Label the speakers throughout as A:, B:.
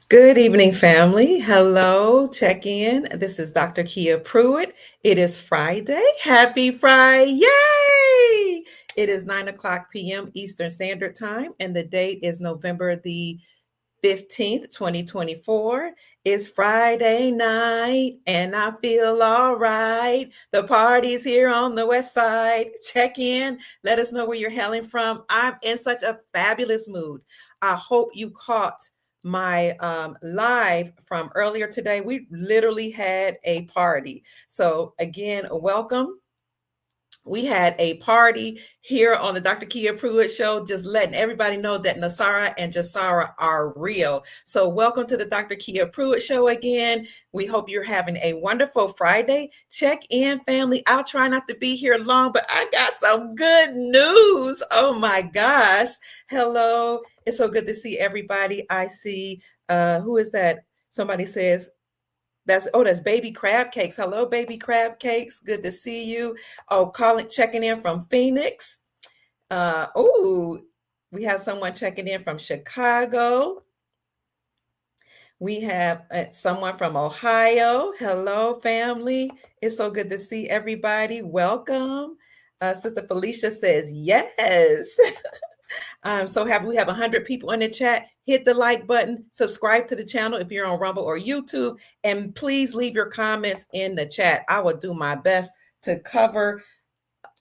A: Good evening, family. Hello, check in. This is Dr. Kia Pruitt. It is Friday. Happy Friday. Yay! It is 9 o'clock p.m. Eastern Standard Time, and the date is November the 15th, 2024. It's Friday night, and I feel all right. The party's here on the west side. Check in. Let us know where you're hailing from. I'm in such a fabulous mood. I hope you caught my live from earlier today. We literally had a party. So again, welcome. We had a party here on the Dr. Kia Pruitt Show, just letting everybody know that NESARA and JASARA are real. So welcome to the Dr. Kia Pruitt Show again. We hope you're having a wonderful Friday. Check in, family. I'll try not to be here long, but I got some good news. Oh my gosh. Hello. It's so good to see everybody. I see, who is that? Somebody says, that's baby crab cakes. Hello, baby crab cakes. Good to see you. Oh, checking in from Phoenix. We have someone checking in from Chicago. We have someone from Ohio. Hello, family. It's so good to see everybody. Welcome. Sister Felicia says yes. I'm so happy we have 100 people in the chat. Hit the like button, subscribe to the channel if you're on Rumble or YouTube, and please leave your comments in the chat. I will do my best to cover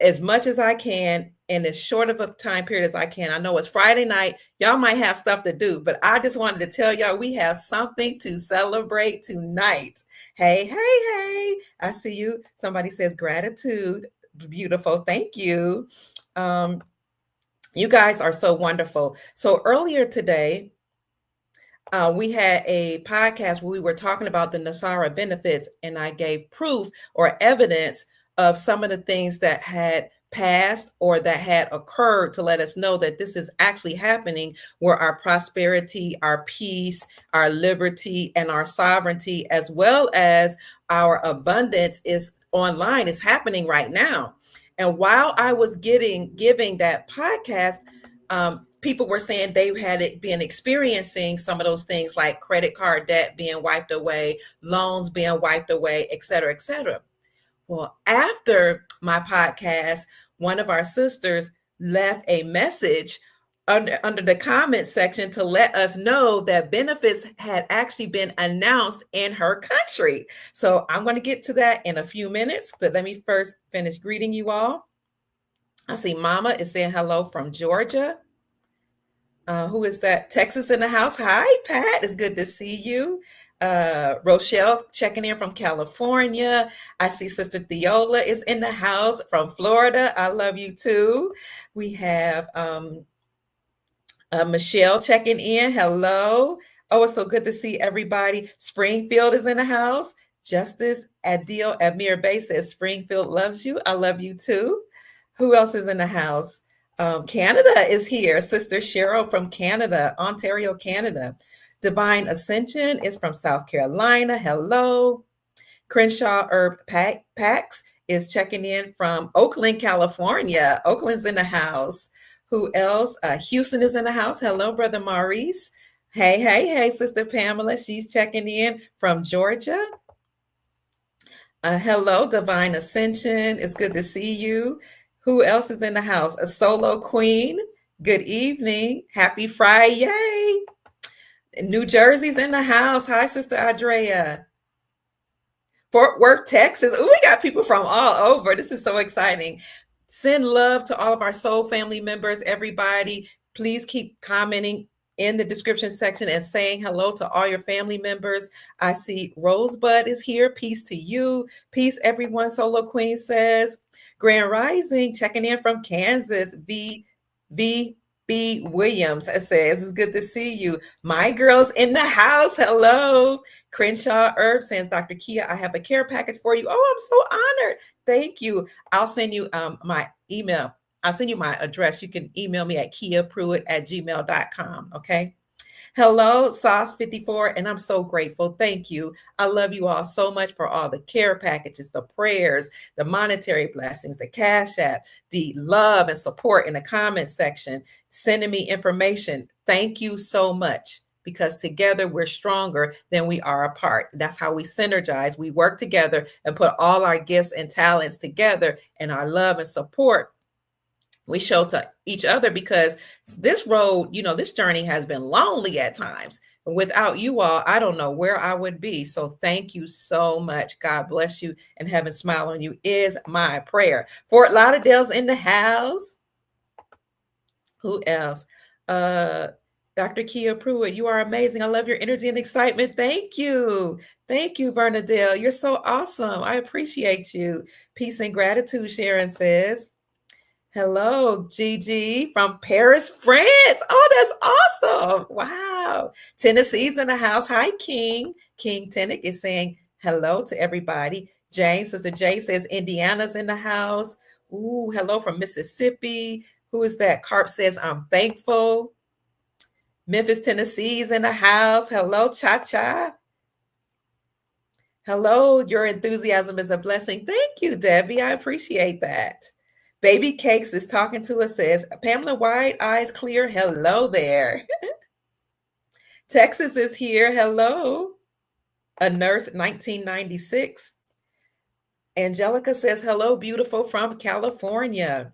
A: as much as I can in as short of a time period as I can. I know it's Friday night. Y'all might have stuff to do, but I just wanted to tell y'all we have something to celebrate tonight. Hey, hey, hey. I see you. Somebody says gratitude. Beautiful. Thank you. You guys are so wonderful. So earlier today, we had a podcast where we were talking about the NESARA benefits, and I gave proof or evidence of some of the things that had passed or that had occurred to let us know that this is actually happening, where our prosperity, our peace, our liberty, and our sovereignty, as well as our abundance is online, is happening right now. And while I was giving that podcast, people were saying they had been experiencing some of those things like credit card debt being wiped away, loans being wiped away, et cetera, et cetera. Well, after my podcast, one of our sisters left a message under the comment section to let us know that benefits had actually been announced in her country. So I'm going to get to that in a few minutes, but let me first finish greeting you all. I see Mama is saying hello from Georgia. Who is that? Texas in the house. Hi, Pat. It's good to see you. Rochelle's checking in from California. I see Sister Theola is in the house from Florida. I love you too. We have Michelle checking in. Hello. Oh, it's so good to see everybody. Springfield is in the house. Justice Adil Amir Bay says Springfield loves you. I love you too. Who else is in the house? Canada is here. Sister Cheryl from Canada, Ontario, Canada. Divine Ascension is from South Carolina. Hello. Crenshaw Herb Pax is checking in from Oakland, California. Oakland's in the house. Who else? Houston is in the house. Hello, Brother Maurice. Hey, hey, hey, Sister Pamela. She's checking in from Georgia. Hello, Divine Ascension. It's good to see you. Who else is in the house? A solo queen. Good evening. Happy Friday. New Jersey's in the house. Hi, Sister Andrea. Fort Worth, Texas. Oh, we got people from all over. This is so exciting. Send love to all of our soul family members, everybody. Please keep commenting in the description section and saying hello to all your family members. I see Rosebud is here. Peace to you. Peace, everyone. Solo Queen says. Grand Rising, checking in from Kansas. B. Williams says, it's good to see you. My girls in the house. Hello. Crenshaw Herb says, Dr. Kia, I have a care package for you. Oh, I'm so honored. Thank you. I'll send you my email. I'll send you my address. You can email me at kiapruitt@gmail.com. Okay. Hello, Sauce 54, and I'm so grateful. Thank you. I love you all so much for all the care packages, the prayers, the monetary blessings, the cash app, the love and support in the comment section, sending me information. Thank you so much because together we're stronger than we are apart. That's how we synergize. We work together and put all our gifts and talents together, and our love and support we show to each other, because this road, this journey has been lonely at times. Without you all, I don't know where I would be. So thank you so much. God bless you and heaven smile on you is my prayer. Fort Lauderdale's in the house. Who else? Dr. Kia Pruitt, you are amazing. I love your energy and excitement. Thank you. Thank you, Bernadette. You're so awesome. I appreciate you. Peace and gratitude, Sharon says. Hello, Gigi from Paris, France. Oh, that's awesome. Wow. Tennessee's in the house. Hi, King. King Tenick is saying hello to everybody. Jane, Sister Jay says Indiana's in the house. Ooh, hello from Mississippi. Who is that? Carp says, I'm thankful. Memphis, Tennessee's in the house. Hello, Cha-Cha. Hello, your enthusiasm is a blessing. Thank you, Debbie. I appreciate that. Baby Cakes is talking to us, says, Pamela White, eyes clear. Hello there. Texas is here. Hello. A nurse, 1996. Angelica says, hello, beautiful, from California.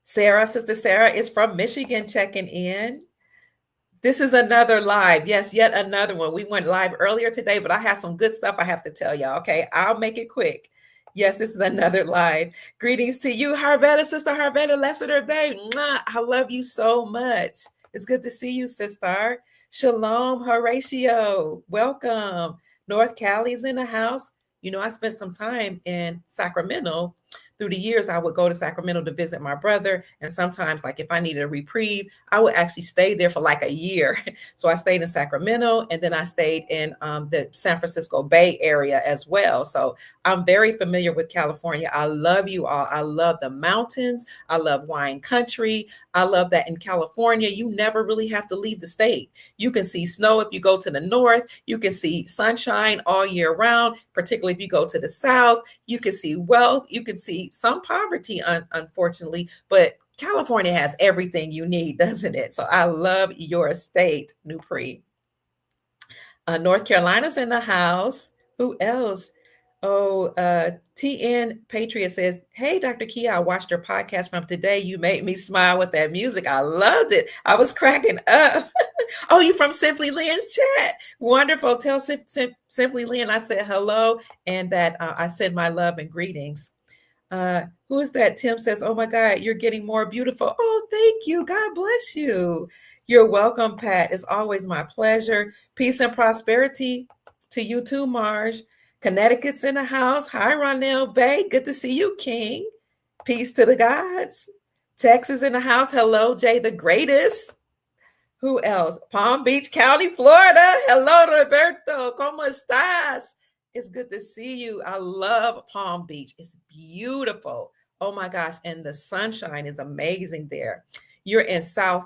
A: Sarah, Sister Sarah is from Michigan, checking in. This is another live. Yes, yet another one. We went live earlier today, but I have some good stuff I have to tell y'all. Okay, I'll make it quick. Yes, this is another live. Greetings to you, Harvetta, Sister Harvetta Lessiter Bay. I love you so much. It's good to see you, sister. Shalom, Horatio. Welcome. North Cali's in the house. I spent some time in Sacramento. Through the years, I would go to Sacramento to visit my brother. And sometimes, like if I needed a reprieve, I would actually stay there for like a year. So I stayed in Sacramento, and then I stayed in the San Francisco Bay Area as well. So I'm very familiar with California. I love you all. I love the mountains. I love wine country. I love that in California, you never really have to leave the state. You can see snow if you go to the north. You can see sunshine all year round, particularly if you go to the south. You can see wealth. You can see some poverty, unfortunately, but California has everything you need, doesn't it? So I love your state, Nupri. North Carolina's in the house. Who else? Oh, TN Patriot says, hey, Dr. Kia, I watched your podcast from today. You made me smile with that music. I loved it. I was cracking up. Oh, you from Simply Lynn's chat. Wonderful. Tell Simply Lynn I said hello, and that I send my love and greetings. Who is that? Tim says, oh my God, you're getting more beautiful. Oh, thank you. God bless you. You're welcome, Pat. It's always my pleasure. Peace and prosperity to you too, Marge. Connecticut's in the house. Hi, Ronell Bay. Good to see you, King. Peace to the gods. Texas in the house. Hello, Jay the Greatest. Who else? Palm Beach County, Florida. Hello, Roberto. ¿Cómo estás? It's good to see you. I love Palm Beach. It's beautiful. Oh my gosh. And the sunshine is amazing there. You're in South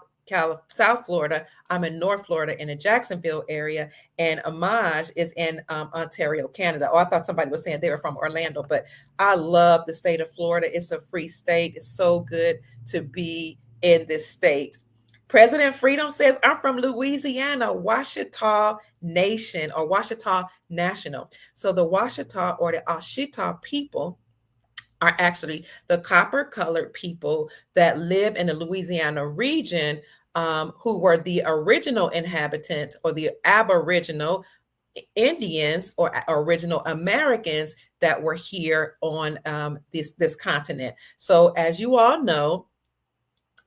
A: Florida. I'm in North Florida in the Jacksonville area, and Amaj is in Ontario, Canada. Oh, I thought somebody was saying they were from Orlando, but I love the state of Florida. It's a free state. It's so good to be in this state. President Freedom says, I'm from Louisiana, Ouachita Nation or Ouachita National. So the Ouachita or the Ouachita people are actually the copper-colored people that live in the Louisiana region, who were the original inhabitants or the Aboriginal Indians or original Americans that were here on this continent. So as you all know,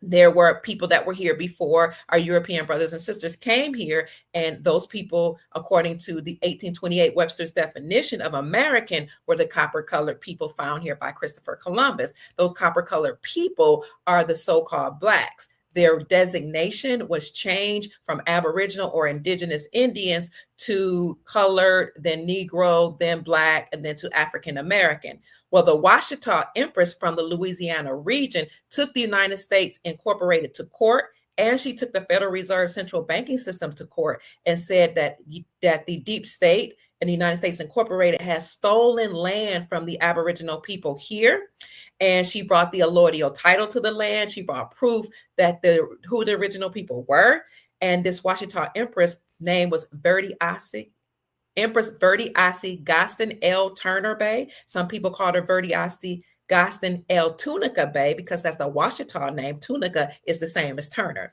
A: there were people that were here before our European brothers and sisters came here. And those people, according to the 1828 Webster's definition of American, were the copper-colored people found here by Christopher Columbus. Those copper-colored people are the so-called Blacks. Their designation was changed from Aboriginal or Indigenous Indians to colored, then Negro, then Black, and then to African American. Well, the Ouachita Empress from the Louisiana region took the United States, incorporated to court, And she took the Federal Reserve central banking system to court and said that the deep state and the United States Incorporated has stolen land from the Aboriginal people here. And she brought the allodial title to the land. She brought proof that who the original people were. And this Washita Empress name was Empress Verdi-Asi Gaston L. Turner Bay. Some people called her Verdi-Asi Gaston L. Tunica Bay because that's the Washita name. Tunica is the same as Turner.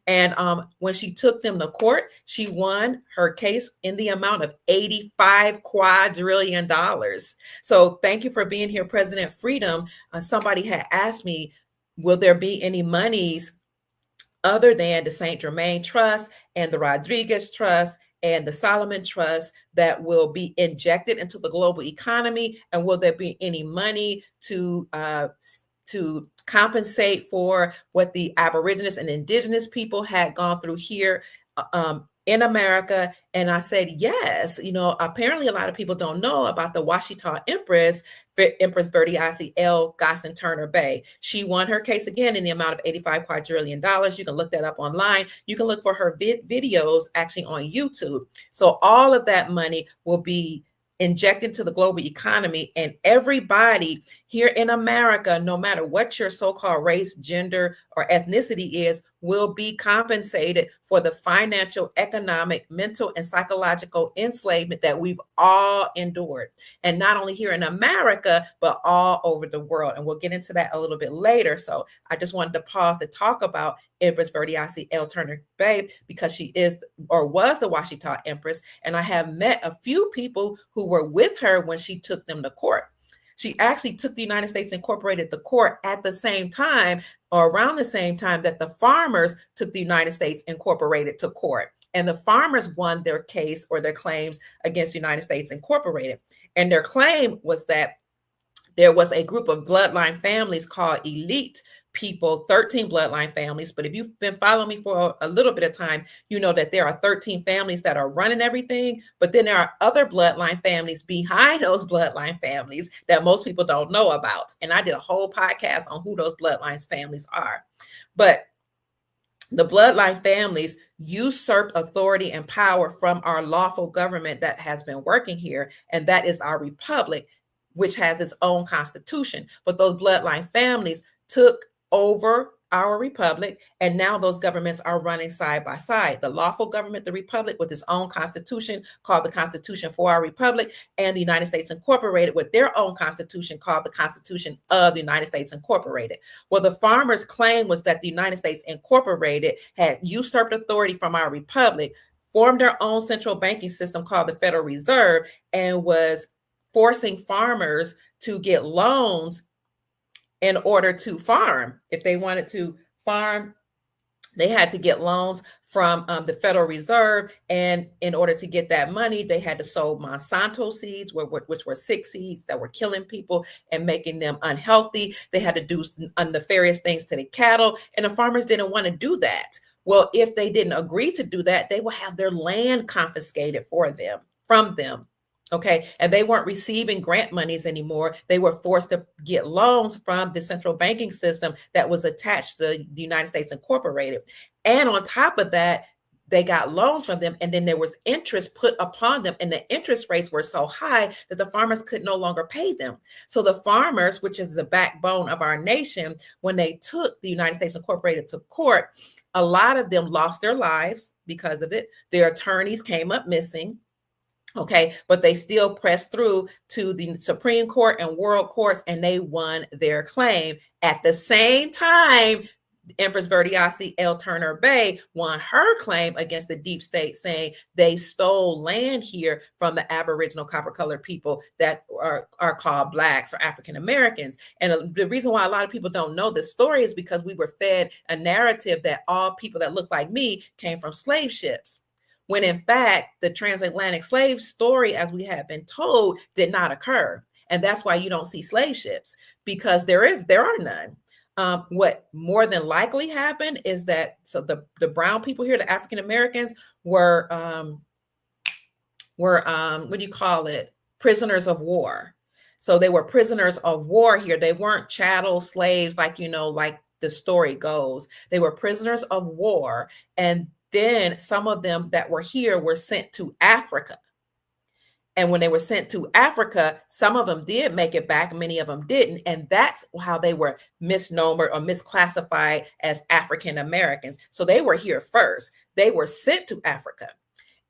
A: And when she took them to court, she won her case in the amount of $85 quadrillion. So thank you for being here, President Freedom. Somebody had asked me, will there be any monies other than the St. Germain Trust and the Rodriguez Trust and the Solomon Trust that will be injected into the global economy? And will there be any money to compensate for what the Aborigines and Indigenous people had gone through here in America? And I said, yes. Apparently a lot of people don't know about the Washita Empress Verdi-Asi L. Gaston Turner Bay. She won her case again in the amount of $85 quadrillion. You can look that up online. You can look for her videos actually on YouTube. So all of that money will be injected into the global economy, and everybody here in America, no matter what your so-called race, gender, or ethnicity is, will be compensated for the financial, economic, mental, and psychological enslavement that we've all endured. And not only here in America, but all over the world. And we'll get into that a little bit later. So I just wanted to pause to talk about Empress Verdi-Asi L. Turner Bay because she is or was the Washita Empress. And I have met a few people who were with her when she took them to court. She actually took the United States Incorporated to court at the same time or around the same time that the farmers took the United States Incorporated to court. And the farmers won their case or their claims against the United States Incorporated. And their claim was that there was a group of bloodline families called elite people, 13 bloodline families. But if you've been following me for a little bit of time, you know that there are 13 families that are running everything. But then there are other bloodline families behind those bloodline families that most people don't know about. And I did a whole podcast on who those bloodline families are. But the bloodline families usurped authority and power from our lawful government that has been working here. And that is our republic, which has its own constitution. But those bloodline families took over our republic, and now those governments are running side by side. The lawful government, the republic, with its own constitution called the Constitution for our Republic, and the United States Incorporated with their own constitution called the Constitution of the United States Incorporated. Well, the farmers' claim was that the United States Incorporated had usurped authority from our republic, formed their own central banking system called the Federal Reserve, and was forcing farmers to get loans in order to farm. If they wanted to farm, they had to get loans from the Federal Reserve. And in order to get that money, they had to sow Monsanto seeds, which were sick seeds that were killing people and making them unhealthy. They had to do nefarious things to the cattle, and the farmers didn't want to do that. Well, if they didn't agree to do that, they would have their land confiscated from them. Okay. And they weren't receiving grant monies anymore. They were forced to get loans from the central banking system that was attached to the United States Incorporated. And on top of that, they got loans from them. And then there was interest put upon them. And the interest rates were so high that the farmers could no longer pay them. So the farmers, which is the backbone of our nation, when they took the United States Incorporated to court, a lot of them lost their lives because of it. Their attorneys came up missing. Okay, but they still pressed through to the Supreme Court and world courts, and they won their claim. At the same time, Empress Verdi-Asi L. Turner Bay won her claim against the deep state, saying they stole land here from the Aboriginal copper-colored people that are called Blacks or African Americans. And the reason why a lot of people don't know this story is because we were fed a narrative that all people that look like me came from slave ships, when in fact, the transatlantic slave story, as we have been told, did not occur. And that's why you don't see slave ships, because there are none. What more than likely happened is that the brown people here, the African Americans, were what do you call it? Prisoners of war. So they were prisoners of war here. They weren't chattel slaves like the story goes. They were prisoners of war. And then some of them that were here were sent to Africa. And when they were sent to Africa, some of them did make it back, many of them didn't. And that's how they were misnomered or misclassified as African Americans. So they were here first. They were sent to Africa.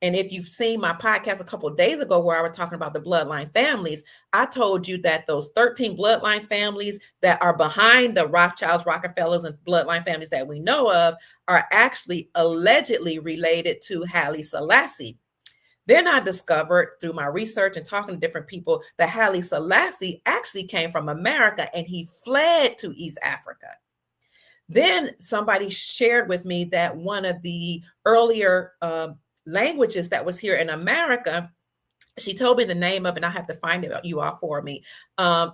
A: And if you've seen my podcast a couple of days ago where I was talking about the bloodline families, I told you that those 13 bloodline families that are behind the Rothschilds, Rockefellers, and bloodline families that we know of are actually allegedly related to Haile Selassie. Then I discovered through my research and talking to different people that Haile Selassie actually came from America and he fled to East Africa. Then somebody shared with me that one of the earlier languages that was here in America, she told me the name of it, and I have to find it you all for me.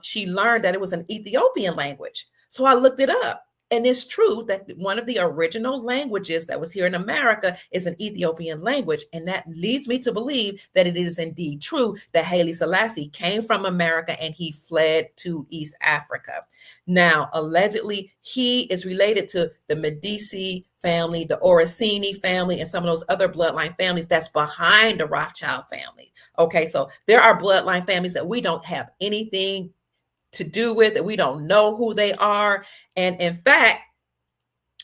A: She learned that it was an Ethiopian language. So I looked it up. And it's true that one of the original languages that was here in America is an Ethiopian language. And that leads me to believe that it is indeed true that Haile Selassie came from America and he fled to East Africa. Now, allegedly, he is related to the Medici family, the Orsini family, and some of those other bloodline families that's behind the Rothschild family. Okay, so there are bloodline families that we don't have anything to do with, that we don't know who they are. And in fact,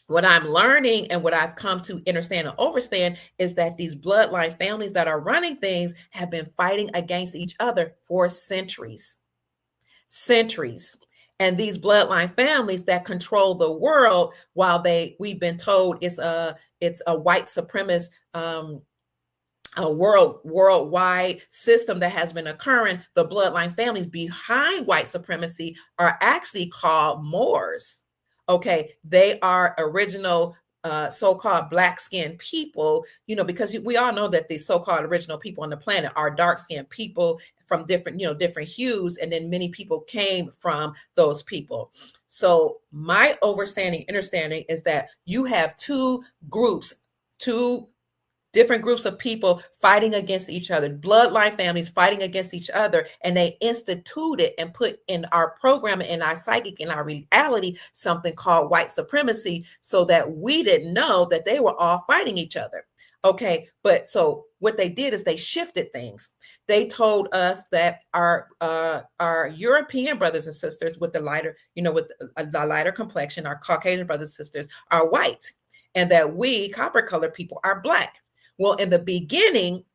A: what I'm learning and what I've come to understand and understand is that these bloodline families that are running things have been fighting against each other for centuries. And these bloodline families that control the world, while we've been told it's a white supremacist a worldwide system that has been occurring, the bloodline families behind white supremacy are actually called Moors. Okay, they are original so-called black-skinned people, because we all know that the so-called original people on the planet are dark-skinned people from different hues, and then many people came from those people. So my understanding is that you have two different groups of people fighting against each other, bloodline families fighting against each other, and they instituted and put in our program, in our psychic, in our reality, something called white supremacy, so that we didn't know that they were all fighting each other. Okay, but so what they did is they shifted things. They told us that our European brothers and sisters with the lighter, with a lighter complexion, our Caucasian brothers and sisters are white, and that we copper colored people are black. Well, in the beginning,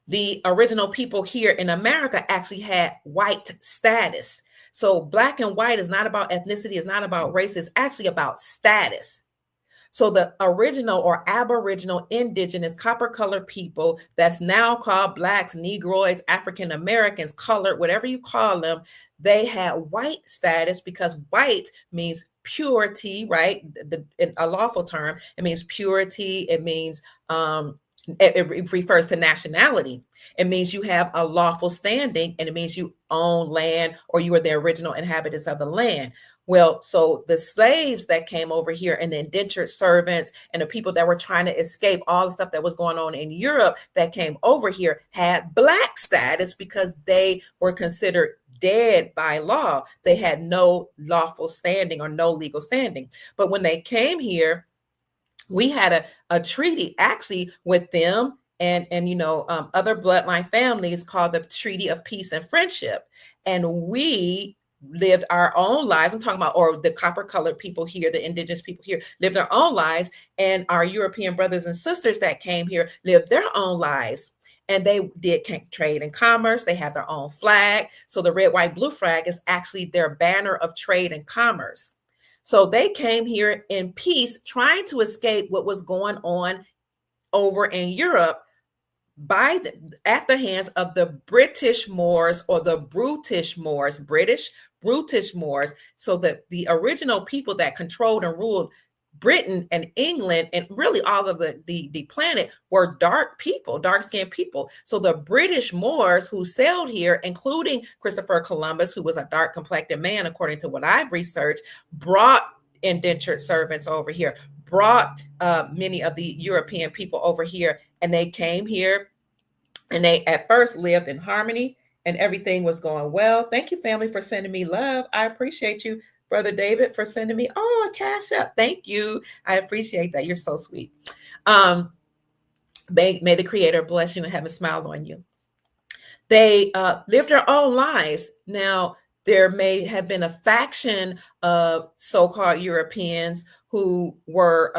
A: the original people here in America actually had white status. So black and white is not about ethnicity, it's not about race, it's actually about status. So the original or aboriginal indigenous copper colored people that's now called blacks, Negroids, African Americans, colored, whatever you call them, they had white status because white means purity, right? In a lawful term, it means purity. It means it refers to nationality. It means you have a lawful standing, and it means you own land or you are the original inhabitants of the land. Well, so the slaves that came over here and the indentured servants and the people that were trying to escape all the stuff that was going on in Europe that came over here had black status because they were considered dead by law. They had no lawful standing or no legal standing. But when they came here, we had a treaty actually with them and other bloodline families called the Treaty of Peace and Friendship. And we lived our own lives. I'm talking about, or the copper colored people here, the indigenous people here lived their own lives. And our European brothers and sisters that came here lived their own lives. And they did trade and commerce. They have their own flag. So the red, white, blue flag is actually their banner of trade and commerce. So they came here in peace, trying to escape what was going on over in Europe at the hands of the British Moors, or the Brutish Moors, Brutish Moors. So that the original people that controlled and ruled Britain and England and really all of the planet were dark-skinned people. So the British Moors who sailed here, including Christopher Columbus, who was a dark-complected man, according to what I've researched, brought indentured servants over here, brought many of the European people over here, and they came here and they at first lived in harmony and everything was going well. Thank you, family, for sending me love. I appreciate you. Brother David, for sending me, a cash app. Thank you. I appreciate that. You're so sweet. May the Creator bless you and have a smile on you. They live their own lives. Now, there may have been a faction of so-called Europeans who were,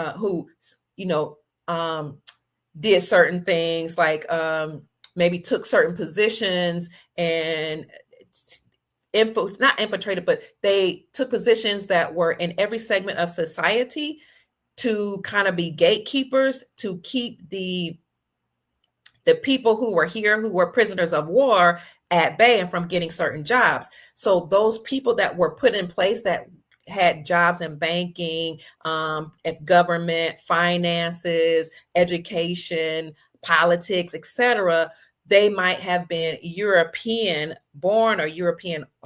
A: did certain things, like maybe took certain positions and not infiltrated, but they took positions that were in every segment of society to kind of be gatekeepers, to keep the people who were here, who were prisoners of war, at bay and from getting certain jobs. So those people that were put in place that had jobs in banking, government, finances, education, politics, etc., they might have been European born or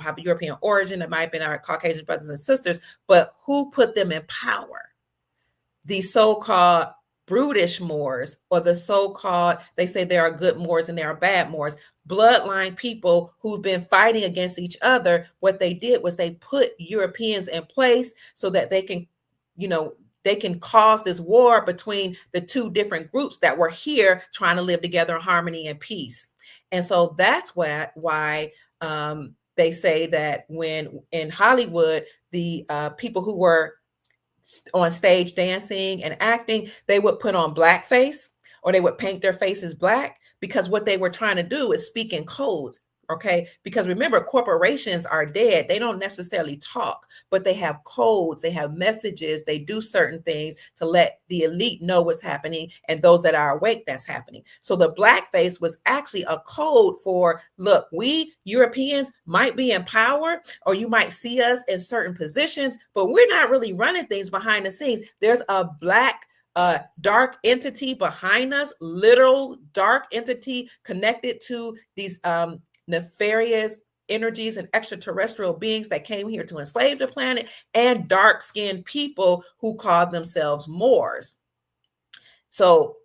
A: have European origin. It might have been our Caucasian brothers and sisters, but who put them in power? The so-called brutish Moors, or the so-called, they say there are good Moors and there are bad Moors, bloodline people who've been fighting against each other. What they did was they put Europeans in place so that they can, they can cause this war between the two different groups that were here trying to live together in harmony and peace. And so that's why they say that when in Hollywood, the people who were on stage dancing and acting, they would put on blackface or they would paint their faces black, because what they were trying to do is speak in codes. Okay, because remember, corporations are dead. They don't necessarily talk, but they have codes, they have messages, they do certain things to let the elite know what's happening, and those that are awake, that's happening. So the blackface was actually a code for, look, we Europeans might be in power, or you might see us in certain positions, but we're not really running things behind the scenes. There's a black dark entity behind us, literal dark entity connected to these nefarious energies and extraterrestrial beings that came here to enslave the planet, and dark-skinned people who called themselves Moors. So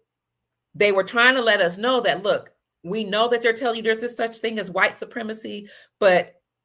A: they were trying to let us know that, look, we know that they're telling you there's this such thing as white supremacy,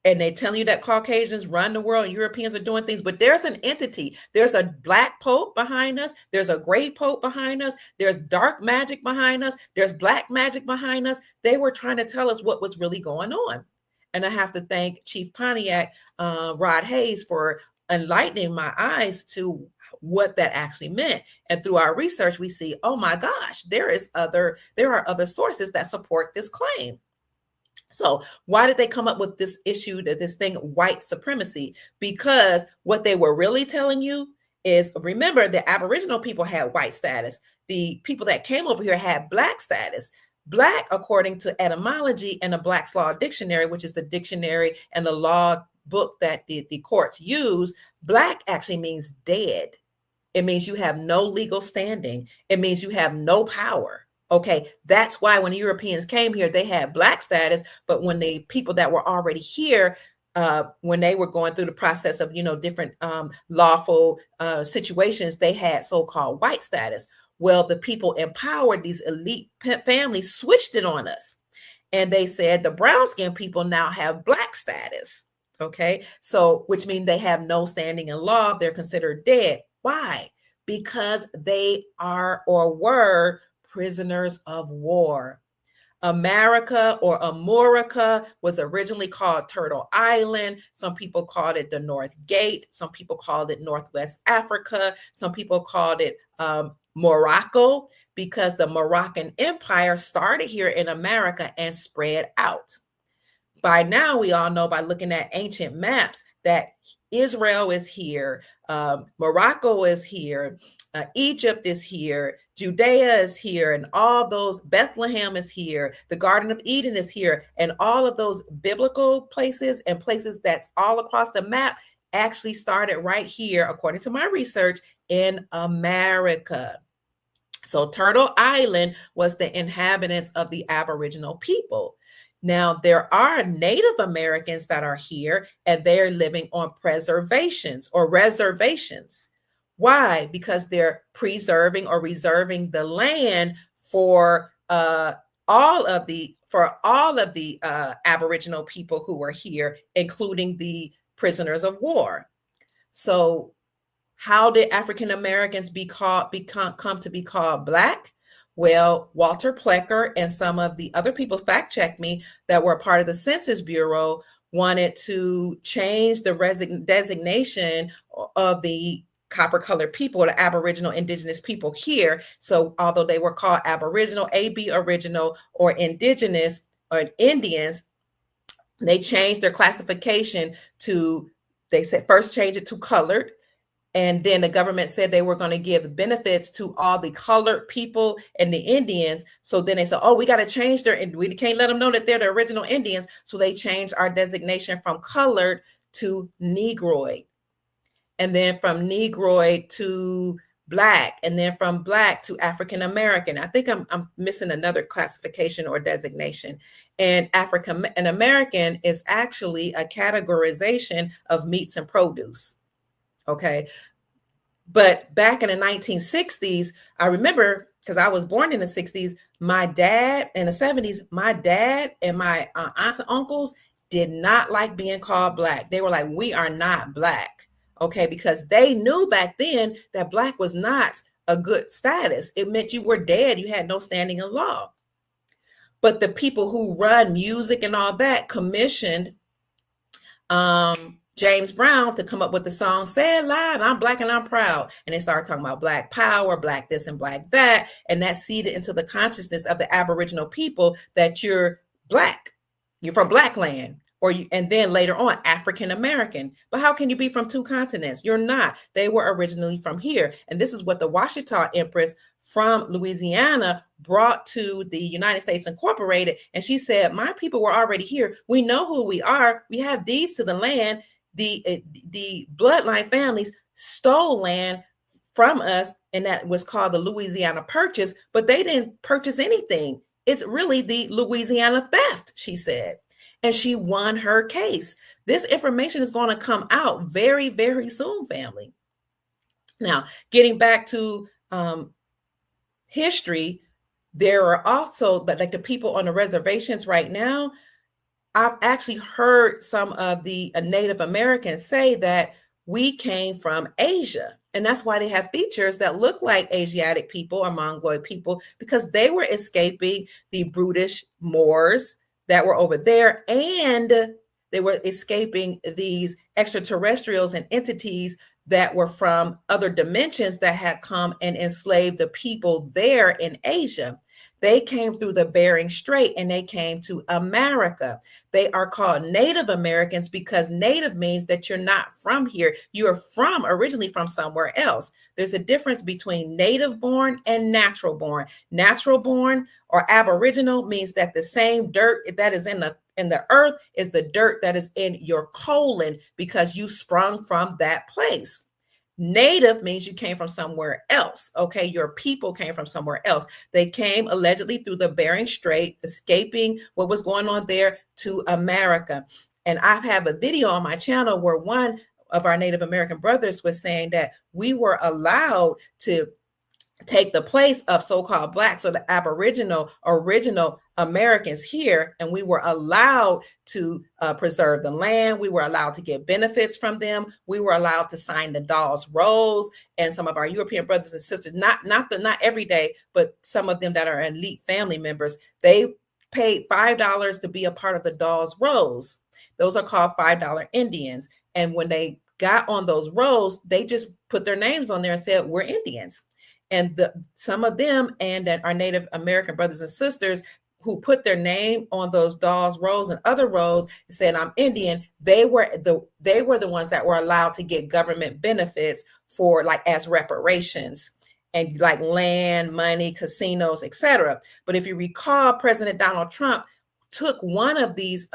A: and they're telling you that Caucasians run the world and Europeans are doing things, but there's an entity. There's a black pope behind us. There's a gray pope behind us. There's dark magic behind us. There's black magic behind us. They were trying to tell us what was really going on. And I have to thank Chief Pontiac, Rod Hayes, for enlightening my eyes to what that actually meant. And through our research, we see, oh my gosh, there are other sources that support this claim. So why did they come up with this issue, this thing, white supremacy? Because what they were really telling you is, remember, the Aboriginal people had white status. The people that came over here had black status. Black, according to etymology and the Black's Law Dictionary, which is the dictionary and the law book that the courts use, black actually means dead. It means you have no legal standing. It means you have no power. Okay, that's why when the Europeans came here, they had black status, but when the people that were already here, when they were going through the process of, different lawful situations, they had so-called white status. Well, the people empowered, these elite families, switched it on us. And they said the brown-skinned people now have black status. Okay, so which means they have no standing in law. They're considered dead. Why? Because they are or were prisoners of war. America, or Amurica, was originally called Turtle Island. Some people called it the North Gate. Some people called it Northwest Africa. Some people called it Morocco, because the Moroccan Empire started here in America and spread out. By now, we all know by looking at ancient maps that Israel is here, Morocco is here, Egypt is here, Judea is here, and all those, Bethlehem is here, the Garden of Eden is here, and all of those biblical places and places that's all across the map actually started right here, according to my research, in America. So Turtle Island was the inhabitants of the Aboriginal people. Now, there are Native Americans that are here, and they're living on preservations or reservations. Why? Because they're preserving or reserving the land for all of the Aboriginal people who were here, including the prisoners of war. So how did African Americans come to be called Black? Well, Walter Plecker and some of the other people fact checked me that were part of the Census Bureau wanted to change the designation of the copper colored people, the Aboriginal Indigenous people here. So although they were called Aboriginal, AB Original, or Indigenous or Indians, they changed their classification to, they said first change it to colored. And then the government said they were going to give benefits to all the colored people and the Indians. So then they said, oh, we got to change and we can't let them know that they're the original Indians. So they changed our designation from colored to Negroid. And then from Negroid to Black, and then from Black to African American. I think I'm missing another classification or designation. And African American is actually a categorization of meats and produce. Okay. But back in the 1960s, I remember, because I was born in the 60s, my dad in the 70s, my dad and my aunts and uncles did not like being called Black. They were like, we are not Black. Okay. Because they knew back then that Black was not a good status. It meant you were dead. You had no standing in law. But the people who run music and all that commissioned James Brown to come up with the song "Say It Loud, I'm Black and I'm Proud." And they started talking about Black power, Black this and Black that. And that seeded into the consciousness of the Aboriginal people that you're Black, you're from Black land, and then later on, African American. But how can you be from two continents? You're not. They were originally from here. And this is what the Washita Empress from Louisiana brought to the United States Incorporated. And she said, my people were already here. We know who we are. We have deeds to the land. The bloodline families stole land from us, and that was called the Louisiana Purchase, but they didn't purchase anything. It's really the Louisiana theft, she said. And she won her case. This information is going to come out very, very soon, family. Now, getting back to history, there are also like the people on the reservations right now. I've actually heard some of the Native Americans say that we came from Asia. And that's why they have features that look like Asiatic people or Mongoloid people, because they were escaping the brutish Moors that were over there. And they were escaping these extraterrestrials and entities that were from other dimensions that had come and enslaved the people there in Asia. They came through the Bering Strait and they came to America. They are called Native Americans because Native means that you're not from here. You're originally from somewhere else. There's a difference between native born and natural born. Natural born or Aboriginal means that the same dirt that is in the earth is the dirt that is in your colon because you sprung from that place. Native means you came from somewhere else. Okay. Your people came from somewhere else. They came allegedly through the Bering Strait, escaping what was going on there to America. And I have a video on my channel where one of our Native American brothers was saying that we were allowed to take the place of so-called Blacks or the Aboriginal original Americans here, and we were allowed to preserve the land. We were allowed to get benefits from them. We were allowed to sign the Dawes Rolls, and some of our European brothers and sisters, not every day, but some of them that are elite family members, they paid $5 to be a part of the Dawes Rolls. Those are called $5 Indians. And when they got on those rolls, they just put their names on there and said, we're Indians. And some of them and that our Native American brothers and sisters who put their name on those Dawes Rolls and other rolls said, I'm Indian. They were the ones that were allowed to get government benefits for as reparations and like land, money, casinos, etc. But if you recall, President Donald Trump took one of these,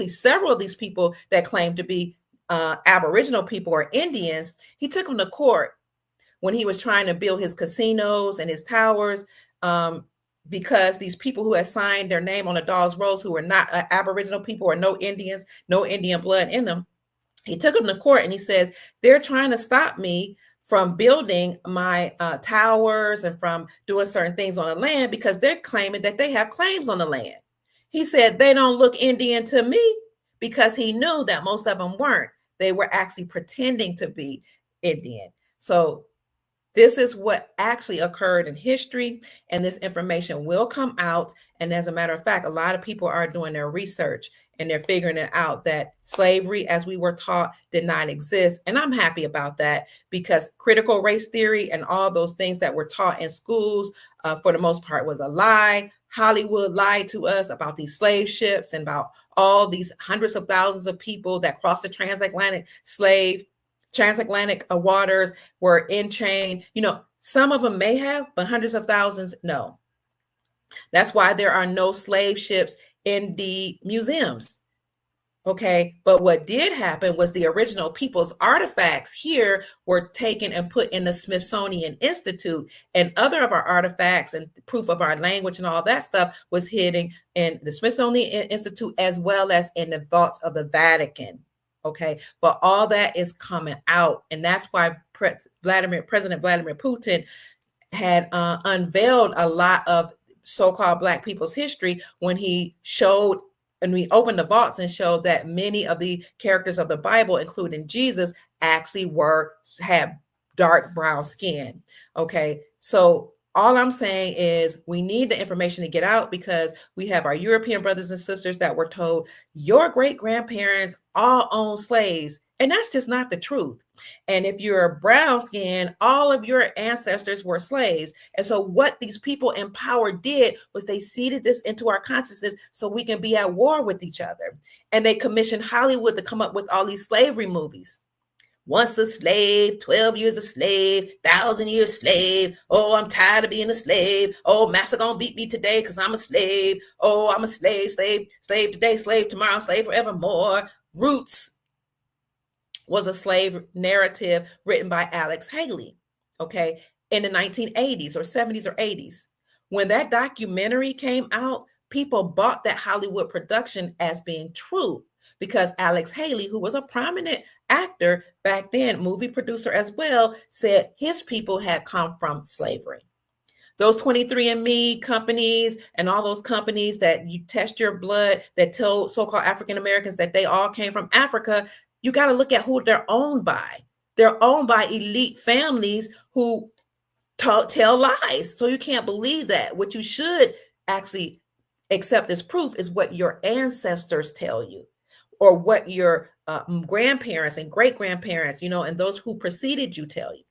A: several of these people that claimed to be Aboriginal people or Indians. He took them to court when he was trying to build his casinos and his towers, because these people who had signed their name on the Dawes Rolls, who were not Aboriginal people or no Indians, no Indian blood in them, he took them to court and he says, they're trying to stop me from building my towers and from doing certain things on the land because they're claiming that they have claims on the land. He said, they don't look Indian to me, because he knew that most of them weren't. They were actually pretending to be Indian. So this is what actually occurred in history, and this information will come out. And as a matter of fact, a lot of people are doing their research and they're figuring it out that slavery, as we were taught, did not exist. And I'm happy about that, because critical race theory and all those things that were taught in schools, for the most part, was a lie. Hollywood lied to us about these slave ships and about all these hundreds of thousands of people that crossed the transatlantic waters, were in chain. Some of them may have, but hundreds of thousands, no. That's why there are no slave ships in the museums. Okay, but what did happen was the original people's artifacts here were taken and put in the Smithsonian Institute, and other of our artifacts and proof of our language and all that stuff was hidden in the Smithsonian Institute, as well as in the vaults of the Vatican. Okay, but all that is coming out, and that's why President Vladimir Putin had unveiled a lot of so-called Black people's history when he showed, and we opened the vaults and showed that many of the characters of the Bible, including Jesus, actually had dark brown skin. Okay, so all I'm saying is we need the information to get out, because we have our European brothers and sisters that were told your great-grandparents all owned slaves, and that's just not the truth. And if you're brown skin, all of your ancestors were slaves. And so what these people in power did was they seeded this into our consciousness so we can be at war with each other. And they commissioned Hollywood to come up with all these slavery movies. Once a slave, 12 years a slave, 1,000 years slave. Oh, I'm tired of being a slave. Oh, master gonna beat me today because I'm a slave. Oh, I'm a slave today, slave tomorrow, slave forevermore. Roots was a slave narrative written by Alex Haley, okay, in the 1980s or 70s or 80s. When that documentary came out, people bought that Hollywood production as being true, because Alex Haley, who was a prominent actor back then, movie producer as well, said his people had come from slavery. Those 23andMe companies and all those companies that you test your blood that tell so-called African Americans that they all came from Africa, you got to look at who they're owned by. They're owned by elite families who tell lies. So you can't believe that. What you should actually accept as proof is what your ancestors tell you, or what your grandparents and great-grandparents, and those who preceded you tell you.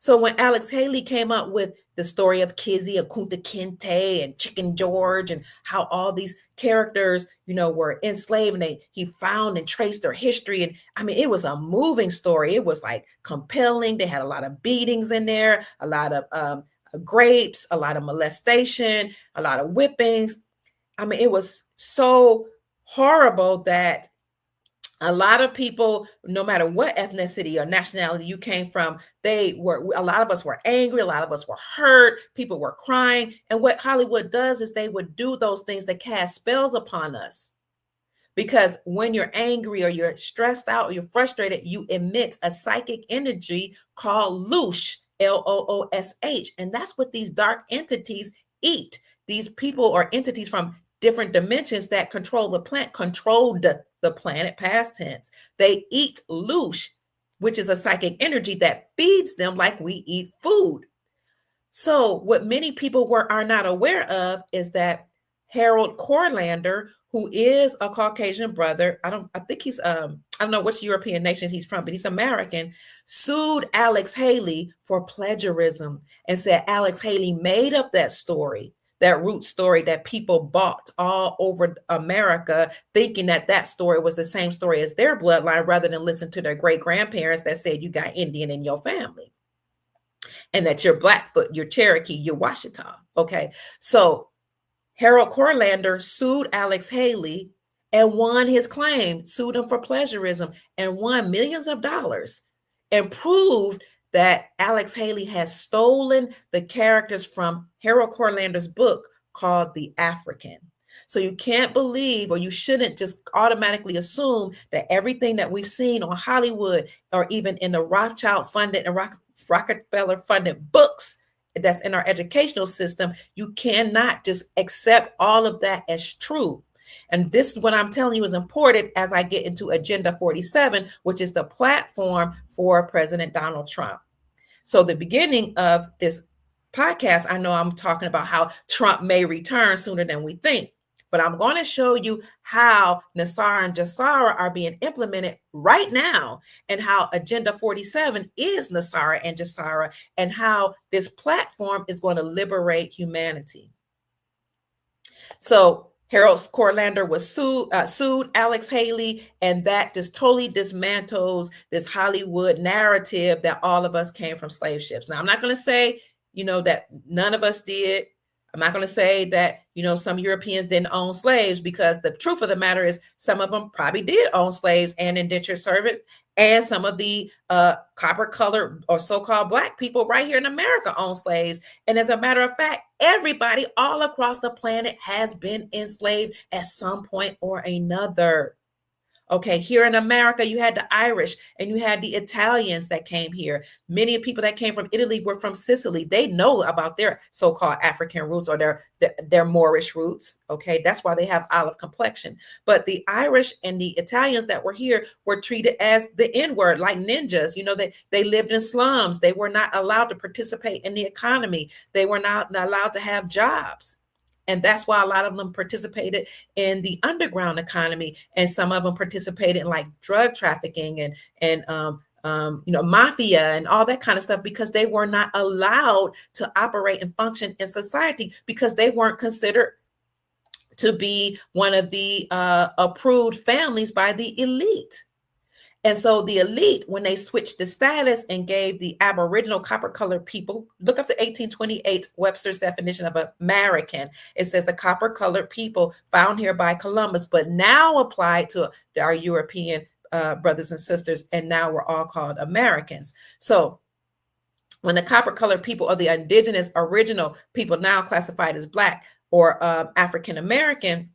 A: So when Alex Haley came up with the story of Kizzy, of Kunta Kinte, and Chicken George, and how all these characters, were enslaved, and he found and traced their history. And I mean, it was a moving story. It was like compelling. They had a lot of beatings in there, a lot of grapes, a lot of molestation, a lot of whippings. I mean, it was so horrible that a lot of people, no matter what ethnicity or nationality you came from, a lot of us were angry, a lot of us were hurt, people were crying. And what Hollywood does is they would do those things that cast spells upon us. Because when you're angry or you're stressed out or you're frustrated, you emit a psychic energy called loosh, Loosh. And that's what these dark entities eat. These people or entities from different dimensions that controlled the planet, past tense. They eat loosh, which is a psychic energy that feeds them like we eat food. So what many people are not aware of is that Harold Corlander, who is a Caucasian brother, I think he's I don't know which European nation he's from, but he's American, sued Alex Haley for plagiarism and said Alex Haley made up that story, that root story that people bought all over America, thinking that story was the same story as their bloodline, rather than listen to their great-grandparents that said you got Indian in your family and that you're Blackfoot, you're Cherokee, you're Washita. Okay, so Harold Corlander sued Alex Haley and won his claim, sued him for plagiarism and won millions of dollars, and proved that Alex Haley has stolen the characters from Harold Corlander's book called The African. So you can't believe, or you shouldn't just automatically assume that everything that we've seen on Hollywood or even in the Rothschild funded and Rockefeller funded books that's in our educational system, you cannot just accept all of that as true. And this is what I'm telling you is important as I get into Agenda 47, which is the platform for President Donald Trump. So the beginning of this podcast, I know I'm talking about how Trump may return sooner than we think, but I'm going to show you how NESARA and JASARA are being implemented right now, and how Agenda 47 is NESARA and JASARA, and how this platform is going to liberate humanity. So Harold Corlander was sued Alex Haley, and that just totally dismantles this Hollywood narrative that all of us came from slave ships. Now, I'm not going to say, that none of us did. I'm not going to say that, some Europeans didn't own slaves, because the truth of the matter is some of them probably did own slaves and indentured servants. And some of the copper colored or so-called Black people right here in America own slaves. And as a matter of fact, everybody all across the planet has been enslaved at some point or another. Okay, here in America, you had the Irish and you had the Italians that came here. Many people that came from Italy were from Sicily. They know about their so-called African roots or their Moorish roots. Okay, that's why they have olive complexion. But the Irish and the Italians that were here were treated as the N-word, like ninjas. They lived in slums. They were not allowed to participate in the economy. They were not allowed to have jobs. And that's why a lot of them participated in the underground economy, and some of them participated in like drug trafficking and mafia and all that kind of stuff, because they were not allowed to operate and function in society, because they weren't considered to be one of the approved families by the elite. And so the elite, when they switched the status and gave the Aboriginal copper-colored people, look up the 1828 Webster's definition of American. It says the copper-colored people found here by Columbus, but now applied to our European brothers and sisters, and now we're all called Americans. So when the copper-colored people or the indigenous original people, now classified as Black or African-American,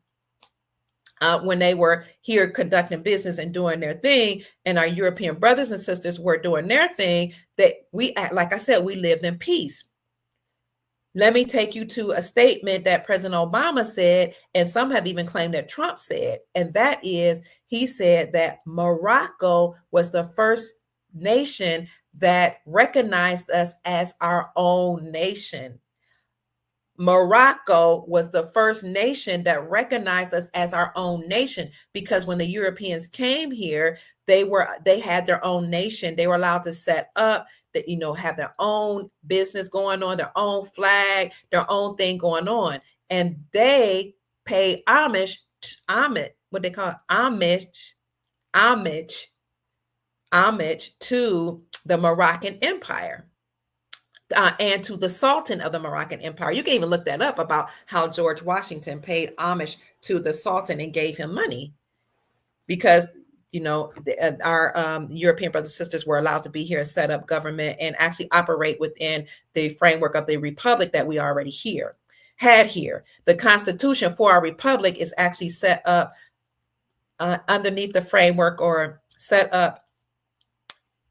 A: when they were here conducting business and doing their thing, and our European brothers and sisters were doing their thing, that we, like I said, we lived in peace. Let me take you to a statement that President Obama said, and some have even claimed that Trump said, and that is, he said that Morocco was the first nation that recognized us as our own nation. Morocco was the first nation that recognized us as our own nation, because when the Europeans came here, they had their own nation. They were allowed to set up, that have their own business going on, their own flag, their own thing going on, and they pay homage, what they call it, homage to the Moroccan Empire. And to the Sultan of the Moroccan Empire. You can even look that up, about how George Washington paid homage to the Sultan and gave him money, because our European brothers and sisters were allowed to be here, set up government, and actually operate within the framework of the republic that we already had here. The Constitution for our republic is actually set up underneath the framework, or set up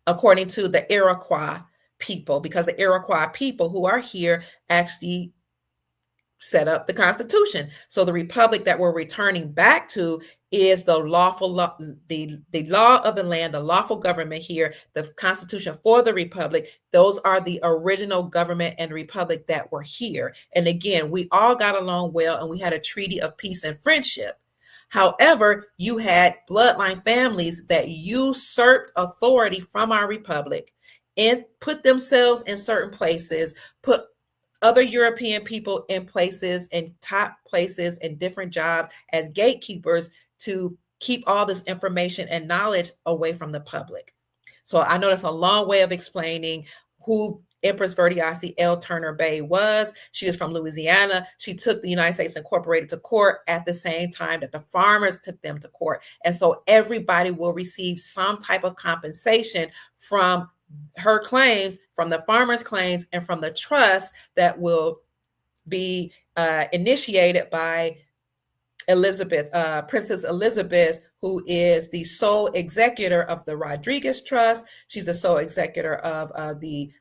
A: according to the Iroquois people, because the Iroquois people who are here actually set up the Constitution. So the republic that we're returning back to is the lawful law, the law of the land, the lawful government here, the Constitution for the republic. Those are the original government and republic that were here. And again, we all got along well, and we had a treaty of peace and friendship. However, you had bloodline families that usurped authority from our republic and put themselves in certain places, put other European people in places, in top places, in different jobs as gatekeepers, to keep all this information and knowledge away from the public. So I know that's a long way of explaining who Empress Verdiasi L. Turner Bay was. She was from Louisiana. She took the United States Incorporated to court at the same time that the farmers took them to court. And so everybody will receive some type of compensation from her claims, from the farmers' claims, and from the trust that will be initiated by Princess Elizabeth, who is the sole executor of the Rodriguez Trust. She's the sole executor of the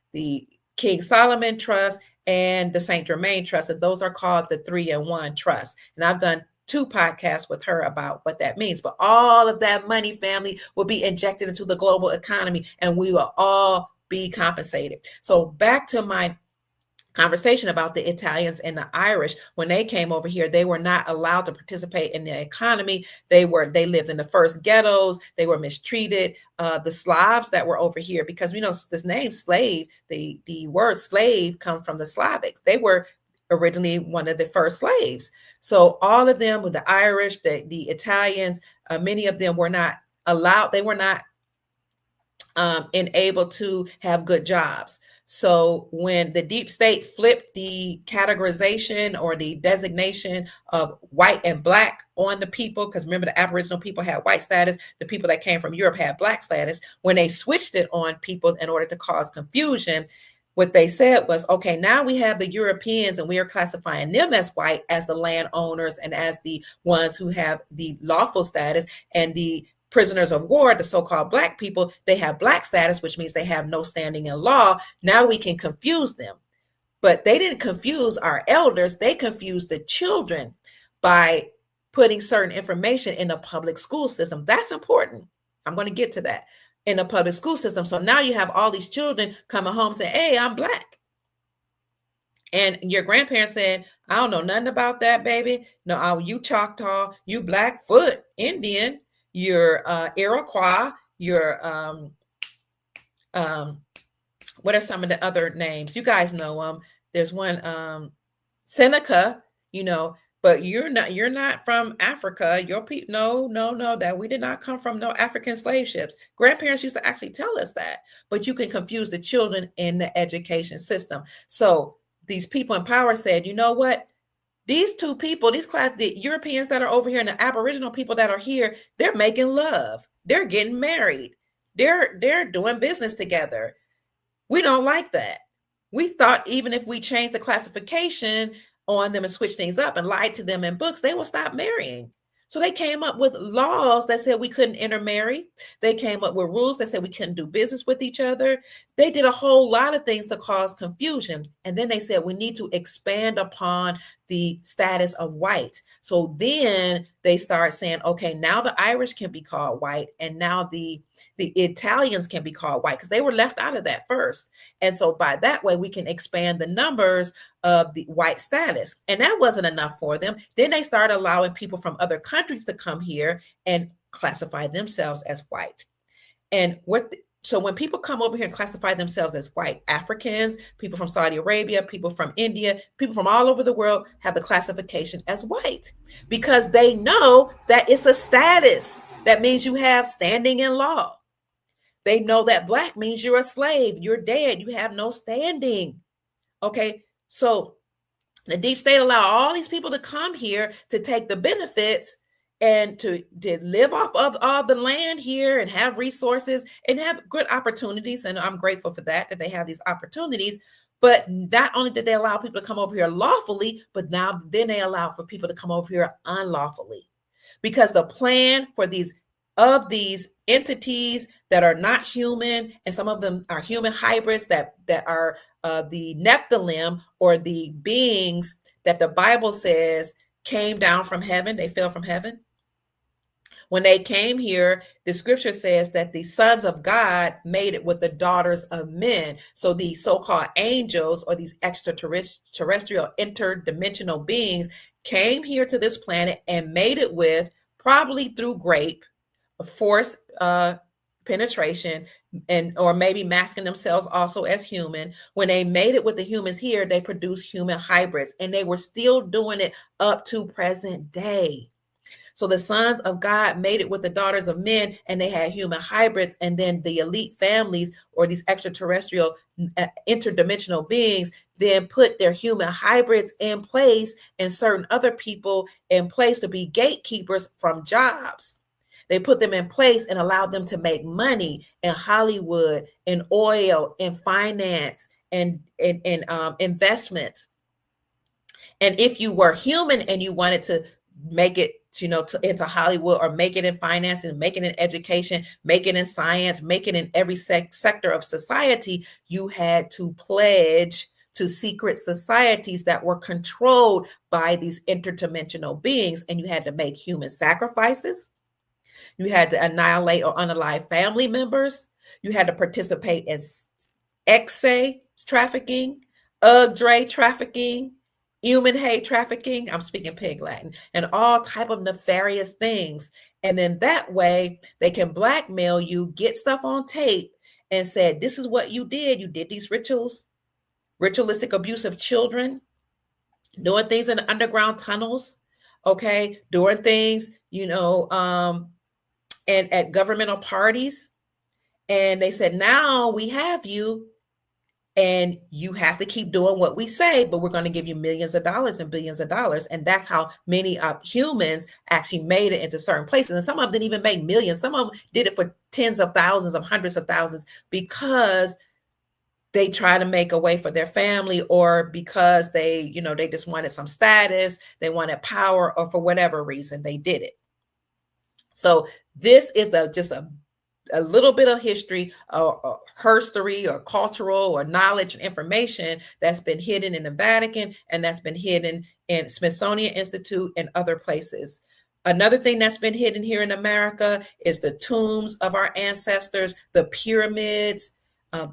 A: King Solomon Trust and the Saint Germain Trust, and those are called the 3-in-1 Trust. And I've done 2 podcasts with her about what that means. But all of that money, family, will be injected into the global economy, and we will all be compensated. So back to my conversation about the Italians and the Irish. When they came over here, they were not allowed to participate in the economy. They lived in the first ghettos. They were mistreated. The Slavs that were over here, because we know this name slave, the word slave come from the Slavics. They were originally one of the first slaves. So all of them, with the Irish, the Italians, many of them were not allowed. They were not enabled to have good jobs. So when the deep state flipped the categorization or the designation of white and black on the people, because remember the Aboriginal people had white status, the people that came from Europe had black status. When they switched it on people in order to cause confusion, what they said was, okay, now we have the Europeans and we are classifying them as white, as the landowners and as the ones who have the lawful status, and the prisoners of war, the so-called black people, they have black status, which means they have no standing in law. Now we can confuse them. But they didn't confuse our elders. They confused the children by putting certain information in the public school system. That's important. I'm going to get to that. In the public school system. So now you have all these children coming home saying, hey, I'm black. And your grandparents said, I don't know nothing about that, baby. No, you Choctaw, you Blackfoot Indian, you're Iroquois, you're what are some of the other names? You guys know them. There's one Seneca, but you're not from Africa. Your people, no, that we did not come from no African slave ships. Grandparents used to actually tell us that, but you can confuse the children in the education system. So these people in power said, you know what? These two people, the Europeans that are over here and the Aboriginal people that are here, they're making love. They're getting married. They're doing business together. We don't like that. We thought even if we changed the classification on them and switch things up and lied to them in books, they will stop marrying. So they came up with laws that said we couldn't intermarry. They came up with rules that said we couldn't do business with each other. They did a whole lot of things to cause confusion. And then they said we need to expand upon the status of white. So then they start saying, okay, now the Irish can be called white, and now the Italians can be called white, because they were left out of that first. And so by that way, we can expand the numbers of the white status. And that wasn't enough for them. Then they started allowing people from other countries to come here and classify themselves as white. And so when people come over here and classify themselves as white, Africans, people from Saudi Arabia, people from India, people from all over the world have the classification as white, because they know that it's a status. That means you have standing in law. They know that black means you're a slave, you're dead, you have no standing. Okay, so the deep state allowed all these people to come here to take the benefits and to live off of all the land here and have resources and have good opportunities. And I'm grateful for that they have these opportunities. But not only did they allow people to come over here lawfully, but now then they allow for people to come over here unlawfully. Because the plan for these entities that are not human, and some of them are human hybrids that are the Nephilim, or the beings that the Bible says came down from heaven. They fell from heaven. When they came here, the scripture says that the sons of God made it with the daughters of men. So these so-called angels, or these extraterrestrial interdimensional beings, came here to this planet and made it with, probably through grape, force penetration, or maybe masking themselves also as human. When they made it with the humans here, they produced human hybrids, and they were still doing it up to present day. So the sons of God made it with the daughters of men, and they had human hybrids. And then the elite families, or these extraterrestrial interdimensional beings, then put their human hybrids in place and certain other people in place to be gatekeepers from jobs. They put them in place and allowed them to make money in Hollywood, in oil, in finance, and in investments. And if you were human and you wanted to make it, into Hollywood, or make it in finance, and make it in education, make it in science, make it in every sector of society, you had to pledge to secret societies that were controlled by these interdimensional beings. And you had to make human sacrifices. You had to annihilate or unalive family members. You had to participate in X-ray trafficking, UGDRE trafficking, human hate trafficking. I'm speaking pig Latin, and all type of nefarious things. And then that way they can blackmail you, get stuff on tape, and said, this is what you did. You did these ritualistic abuse of children, doing things in the underground tunnels, okay, doing things, and at governmental parties. And they said, now we have you, and you have to keep doing what we say, but we're going to give you millions of dollars and billions of dollars. And that's how many humans actually made it into certain places. And some of them didn't even make millions. Some of them did it for tens of thousands, of hundreds of thousands, because they try to make a way for their family, or because they just wanted some status, they wanted power, or for whatever reason they did it. So this is just a little bit of history, or herstory, or cultural, or knowledge and information that's been hidden in the Vatican, and that's been hidden in Smithsonian Institute and other places. Another thing that's been hidden here in America is the tombs of our ancestors, the pyramids,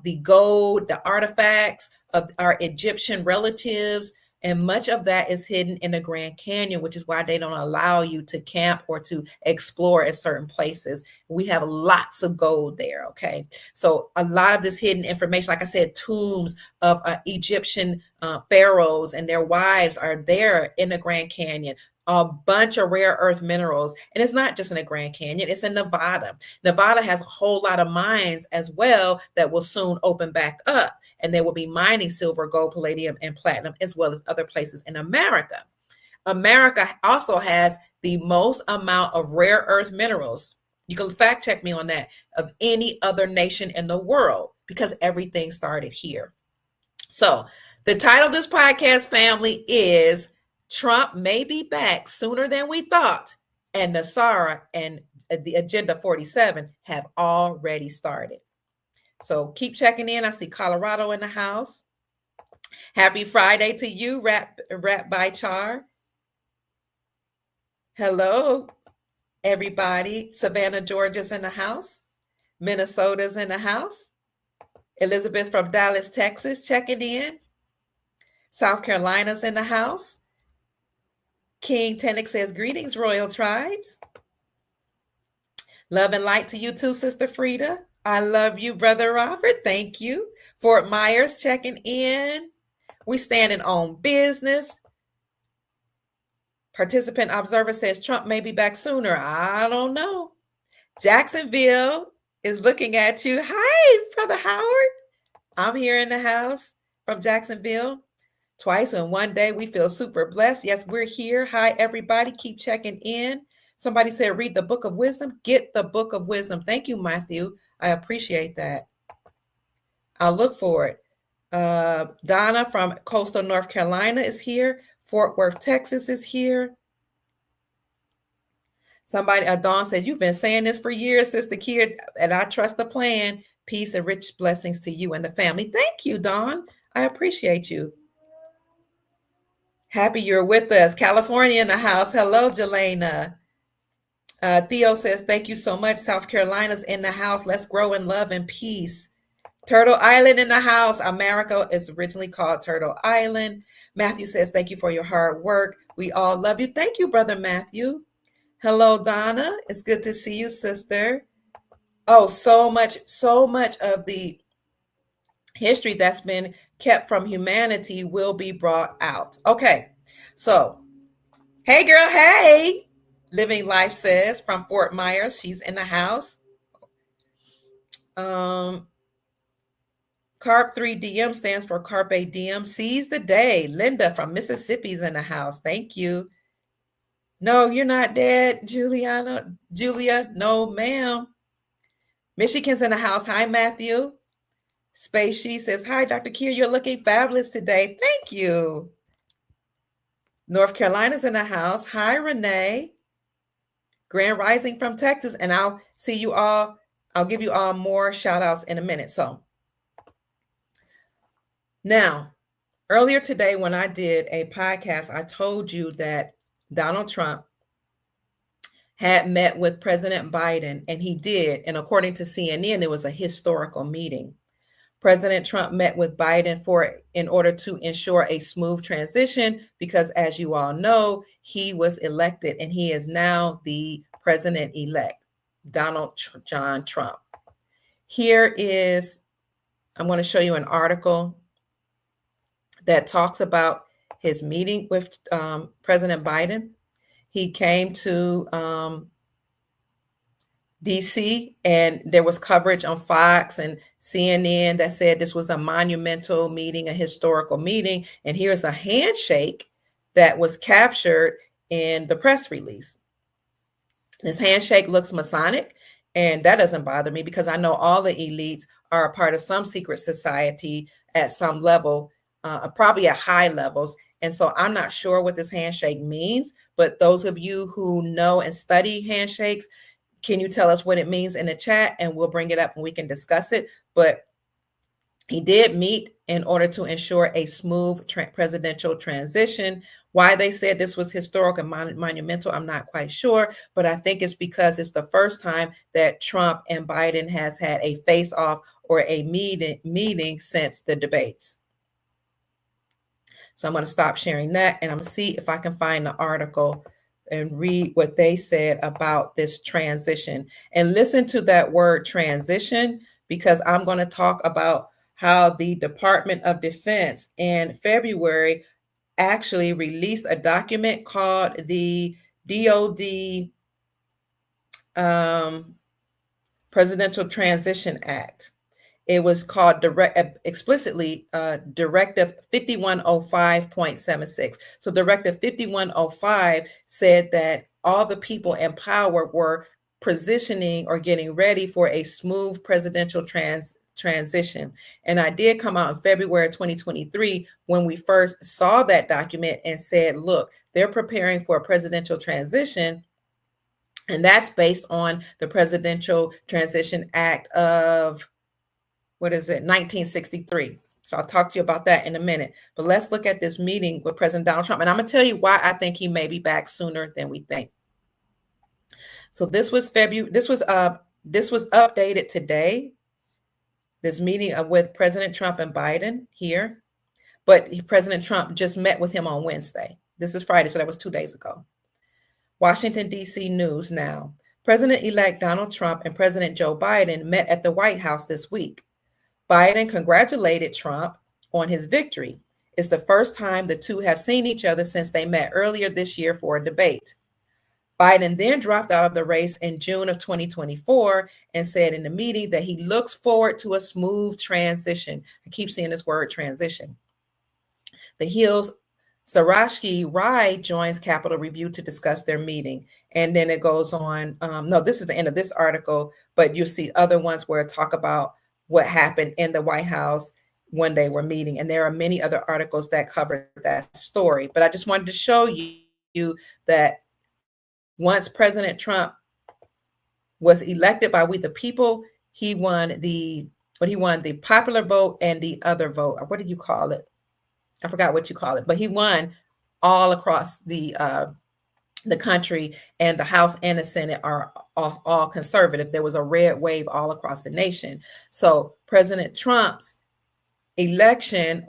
A: the gold, the artifacts of our Egyptian relatives. And much of that is hidden in the Grand Canyon, which is why they don't allow you to camp or to explore at certain places. We have lots of gold there, okay? So a lot of this hidden information, like I said, tombs of Egyptian pharaohs and their wives are there in the Grand Canyon. A bunch of rare earth minerals. And it's not just in the Grand Canyon, it's in Nevada. Nevada has a whole lot of mines as well that will soon open back up. And they will be mining silver, gold, palladium, and platinum, as well as other places in America. America also has the most amount of rare earth minerals. You can fact check me on that, of any other nation in the world, because everything started here. So the title of this podcast, family, is Trump May Be Back Sooner Than We Thought, and NESARA and the Agenda 47 have already started. So keep checking in. I see Colorado in the house. Happy Friday to you, Rap by Char. Hello, everybody. Savannah, Georgia's in the house. Minnesota's in the house. Elizabeth from Dallas, Texas, checking in. South Carolina's in the house. King Tenek says, greetings, Royal Tribes. Love and light to you too, Sister Frida. I love you, Brother Robert. Thank you. Fort Myers checking in. We standing on business. Participant observer says Trump may be back sooner. I don't know. Jacksonville is looking at you. Hi, Brother Howard. I'm here in the house from Jacksonville. Twice in one day, we feel super blessed. Yes, we're here. Hi, everybody. Keep checking in. Somebody said, read the Book of Wisdom. Get the Book of Wisdom. Thank you, Matthew. I appreciate that. I'll look for it. Donna from coastal North Carolina is here. Fort Worth, Texas is here. Somebody, Dawn says, you've been saying this for years, Sister Kid, and I trust the plan. Peace and rich blessings to you and the family. Thank you, Dawn. I appreciate you. Happy you're with us. California in the house. Hello, Jelena. Theo says, thank you so much. South Carolina's in the house. Let's grow in love and peace. Turtle Island in the house. America is originally called Turtle Island. Matthew says, thank you for your hard work. We all love you. Thank you, Brother Matthew. Hello, Donna. It's good to see you, sister. Oh, so much of the history that's been kept from humanity will be brought out. Okay, so, hey, girl, hey. Living Life says from Fort Myers, she's in the house. Carp 3DM stands for Carpe Diem. Seize the day. Linda from Mississippi's in the house. Thank you. No, you're not dead, Julia. No, ma'am. Michigan's in the house. Hi, Matthew. Spacey says, hi, Dr. Kier. You're looking fabulous today. Thank you. North Carolina's in the house. Hi, Renee. Grand Rising from Texas. And I'll see you all. I'll give you all more shout outs in a minute. So now Earlier today, when I did a podcast, I told you that Donald Trump had met with President Biden, and he did. And according to CNN, it was a historical meeting. President Trump met with Biden in order to ensure a smooth transition because, as you all know, he was elected and he is now the president-elect, John Trump. Here is, I'm going to show you an article that talks about his meeting with President Biden. He came to DC, and there was coverage on Fox and CNN that said this was a monumental meeting, a historical meeting. And here's a handshake that was captured in the press release. This handshake looks Masonic, and that doesn't bother me because I know all the elites are a part of some secret society at some level, probably at high levels. And so I'm not sure what this handshake means, but those of you who know and study handshakes, can you tell us what it means in the chat, and we'll bring it up and we can discuss it. But he did meet in order to ensure a smooth presidential transition. Why they said this was historic and monumental, I'm not quite sure, but I think it's because it's the first time that Trump and Biden has had a face-off or a meeting since the debates. So I'm going to stop sharing that, and I'm going to see if I can find the article and read what they said about this transition. And listen to that word transition, because I'm going to talk about how the Department of Defense in February actually released a document called the DoD Presidential Transition Act. It was called explicitly Directive 5105.76. So Directive 5105 said that all the people in power were positioning or getting ready for a smooth presidential transition. And I did come out in February 2023 when we first saw that document and said, look, they're preparing for a presidential transition. And that's based on the Presidential Transition Act of 1963. So I'll talk to you about that in a minute. But let's look at this meeting with President Donald Trump. And I'm going to tell you why I think he may be back sooner than we think. So this was February. This was updated today. This meeting with President Trump and Biden here. But President Trump just met with him on Wednesday. This is Friday, so that was 2 days ago. Washington, D.C. News now. President-elect Donald Trump and President Joe Biden met at the White House this week. Biden congratulated Trump on his victory. It's the first time the two have seen each other since they met earlier this year for a debate. Biden then dropped out of the race in June of 2024 and said in the meeting that he looks forward to a smooth transition. I keep seeing this word transition. The Hill's Sarashki Rai joins Capitol Review to discuss their meeting. And then it goes on. No, this is the end of this article, but you'll see other ones where it talk about what happened in the White House when they were meeting. And there are many other articles that cover that story. But I just wanted to show you that once President Trump was elected by we the people, he won the popular vote and the other vote. What did you call it? I forgot what you call it, but he won all across the country, and the House and the Senate are all conservative. There was a red wave all across the nation. So President Trump's election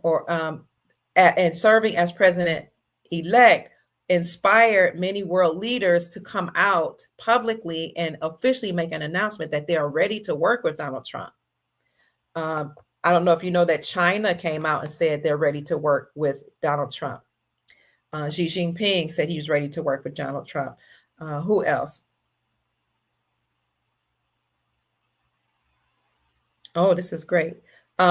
A: and serving as president-elect inspired many world leaders to come out publicly and officially make an announcement that they are ready to work with Donald Trump. I don't know if you know that China came out and said they're ready to work with Donald Trump. Xi Jinping said he was ready to work with Donald Trump. Who else? Oh, this is great. Xi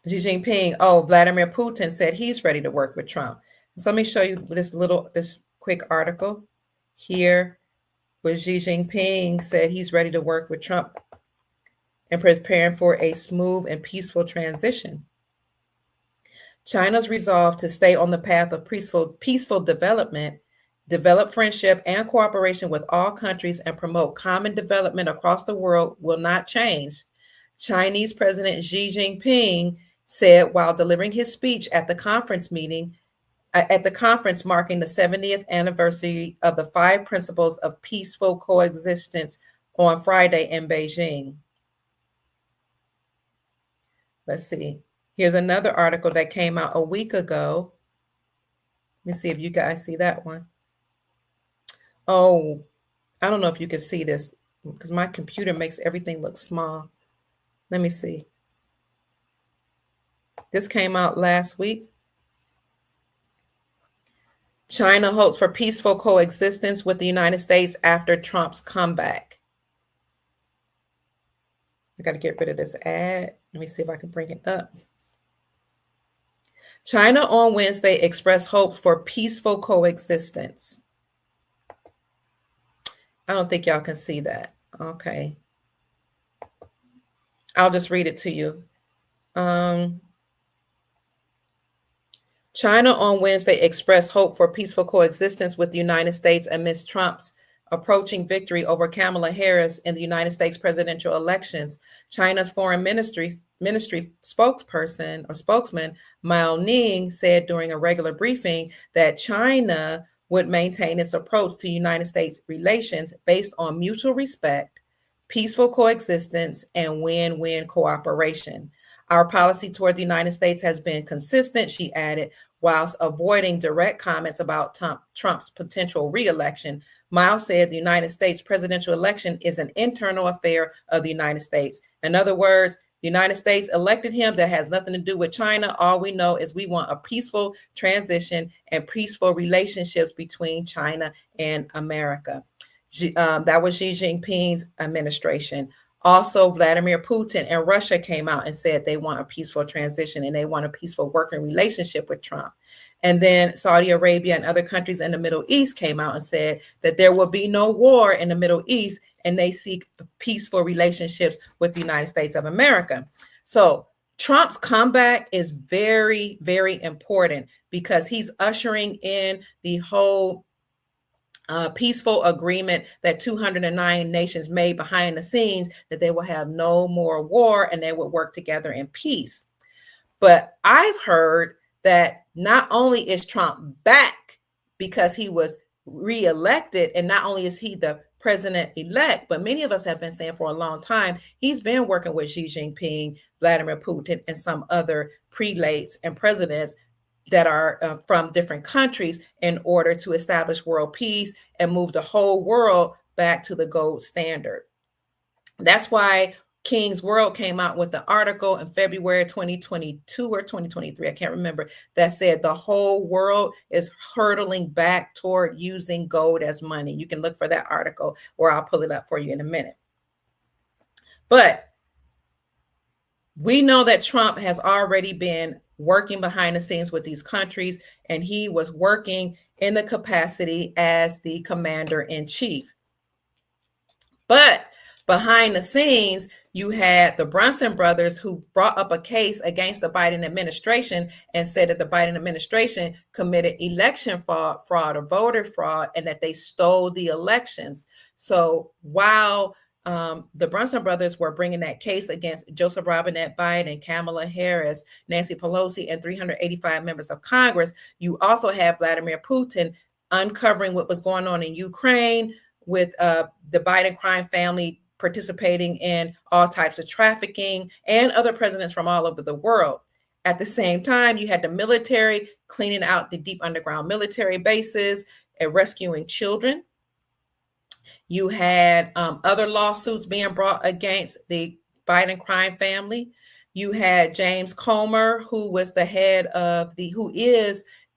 A: Jinping, Vladimir Putin said he's ready to work with Trump. So let me show you this quick article here where Xi Jinping said he's ready to work with Trump and preparing for a smooth and peaceful transition. China's resolve to stay on the path of peaceful development, develop friendship and cooperation with all countries, and promote common development across the world will not change. Chinese President Xi Jinping said while delivering his speech at the conference marking the 70th anniversary of the 5 principles of peaceful coexistence on Friday in Beijing. Let's see. Here's another article that came out a week ago. Let me see if you guys see that one. Oh, I don't know if you can see this because my computer makes everything look small. Let me see. This came out last week. China hopes for peaceful coexistence with the United States after Trump's comeback. I got to get rid of this ad. Let me see if I can bring it up. China on Wednesday expressed hopes for peaceful coexistence. I don't think y'all can see that. Okay. I'll just read it to you. China on Wednesday expressed hope for peaceful coexistence with the United States amidst Trump's approaching victory over Kamala Harris in the United States presidential elections. China's foreign ministry spokesman Mao Ning said during a regular briefing that China would maintain its approach to United States relations based on mutual respect, peaceful coexistence, and win-win cooperation. Our policy toward the United States has been consistent, she added, whilst avoiding direct comments about Trump's potential re-election. Mao said the United States presidential election is an internal affair of the United States. In other words, the United States elected him. That has nothing to do with China. All we know is we want a peaceful transition and peaceful relationships between China and America. That was Xi Jinping's administration. Also, Vladimir Putin and Russia came out and said they want a peaceful transition and they want a peaceful working relationship with Trump. And then Saudi Arabia and other countries in the Middle East came out and said that there will be no war in the Middle East and they seek peaceful relationships with the United States of America. So Trump's comeback is very, very important because he's ushering in the whole peaceful agreement that 209 nations made behind the scenes, that they will have no more war and they will work together in peace. But I've heard that not only is Trump back because he was reelected, and not only is he the president-elect, but many of us have been saying for a long time, he's been working with Xi Jinping, Vladimir Putin, and some other prelates and presidents that are from different countries in order to establish world peace and move the whole world back to the gold standard. That's why King's World came out with the article in February 2022 or 2023, I can't remember, that said the whole world is hurtling back toward using gold as money. You can look for that article, or I'll pull it up for you in a minute. But we know that Trump has already been working behind the scenes with these countries, and he was working in the capacity as the commander-in-chief. But behind the scenes, you had the Brunson brothers who brought up a case against the Biden administration and said that the Biden administration committed election fraud or voter fraud, and that they stole the elections. So while the Brunson brothers were bringing that case against Joseph Robinette Biden, Kamala Harris, Nancy Pelosi, and 385 members of Congress, you also have Vladimir Putin uncovering what was going on in Ukraine with the Biden crime family participating in all types of trafficking, and other presidents from all over the world. At the same time, you had the military cleaning out the deep underground military bases and rescuing children. You had other lawsuits being brought against the Biden crime family. You had James Comer, who is the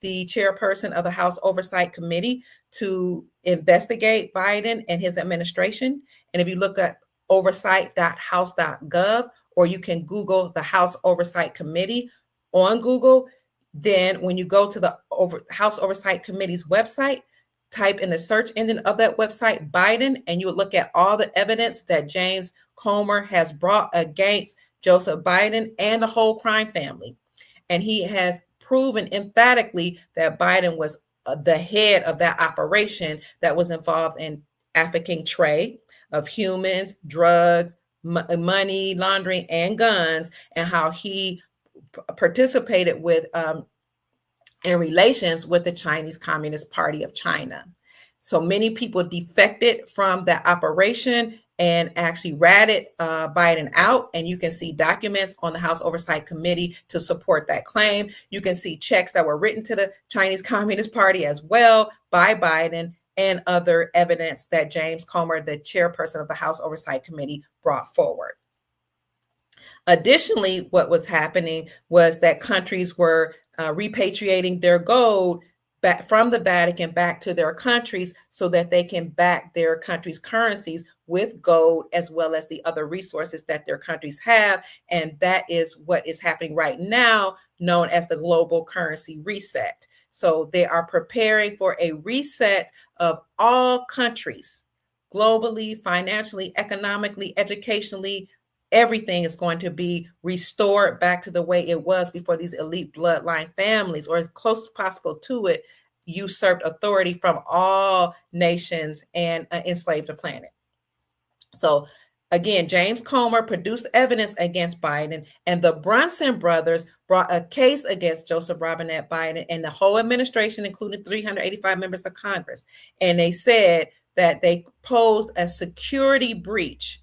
A: chairperson of the House Oversight Committee to investigate Biden and his administration. And if you look at oversight.house.gov, or you can Google the House Oversight Committee on Google, then when you go to the House Oversight Committee's website, type in the search engine of that website Biden, and you will look at all the evidence that James Comer has brought against Joseph Biden and the whole crime family. And he has proven emphatically that Biden was the head of that operation that was involved in African trade of humans, drugs, money laundering, and guns, and how he participated with in relations with the Chinese Communist Party of China. So many people defected from that operation and actually ratted Biden out. And you can see documents on the House Oversight Committee to support that claim. You can see checks that were written to the Chinese Communist Party as well by Biden, and other evidence that James Comer, the chairperson of the House Oversight Committee, brought forward. Additionally, what was happening was that countries were repatriating their gold back from the Vatican back to their countries so that they can back their countries' currencies with gold, as well as the other resources that their countries have. And that is what is happening right now, known as the global currency reset. So they are preparing for a reset of all countries, globally, financially, economically, educationally. Everything is going to be restored back to the way it was before these elite bloodline families, or as close as possible to it, usurped authority from all nations and enslaved the planet. So again, James Comer produced evidence against Biden, and the Brunson brothers brought a case against Joseph Robinette Biden and the whole administration, including 385 members of Congress. And they said that they posed a security breach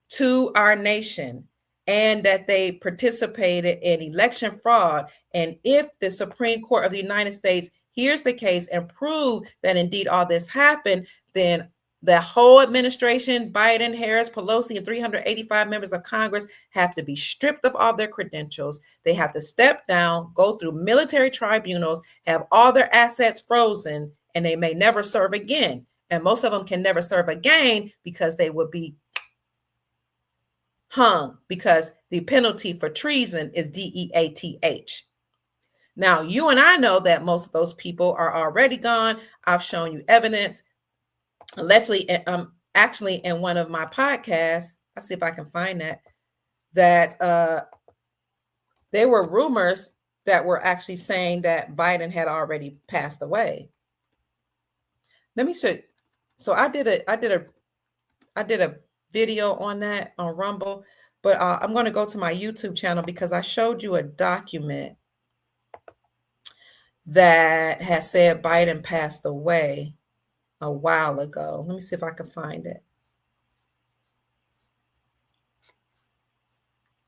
A: to our nation, and that they participated in election fraud. And if the Supreme Court of the United States hears the case and prove that indeed all this happened, then the whole administration, Biden, Harris, Pelosi, and 385 members of Congress have to be stripped of all their credentials. They have to step down, go through military tribunals, have all their assets frozen, and they may never serve again. And most of them can never serve again because they will be hung, because the penalty for treason is DEATH. Now, you and I know that most of those people are already gone. I've shown you evidence. Allegedly, actually, in one of my podcasts, I'll see if I can find that there were rumors that were actually saying that Biden had already passed away. Let me show. So I did a video on that on Rumble, but I'm going to go to my YouTube channel because I showed you a document that has said Biden passed away a while ago. Let me see if I can find it.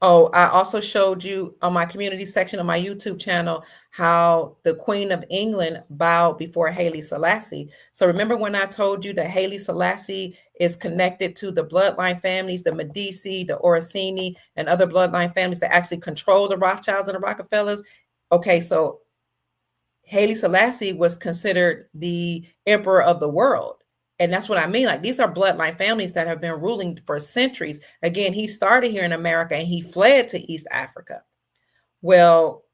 A: Oh, I also showed you on my community section of my YouTube channel how the Queen of England bowed before Haile Selassie. So remember when I told you that Haile Selassie is connected to the bloodline families, the Medici, the Orsini, and other bloodline families that actually control the Rothschilds and the Rockefellers? Okay, so Haile Selassie was considered the emperor of the world. And that's what I mean. Like, these are bloodline families that have been ruling for centuries. Again, he started here in America and he fled to East Africa. Well,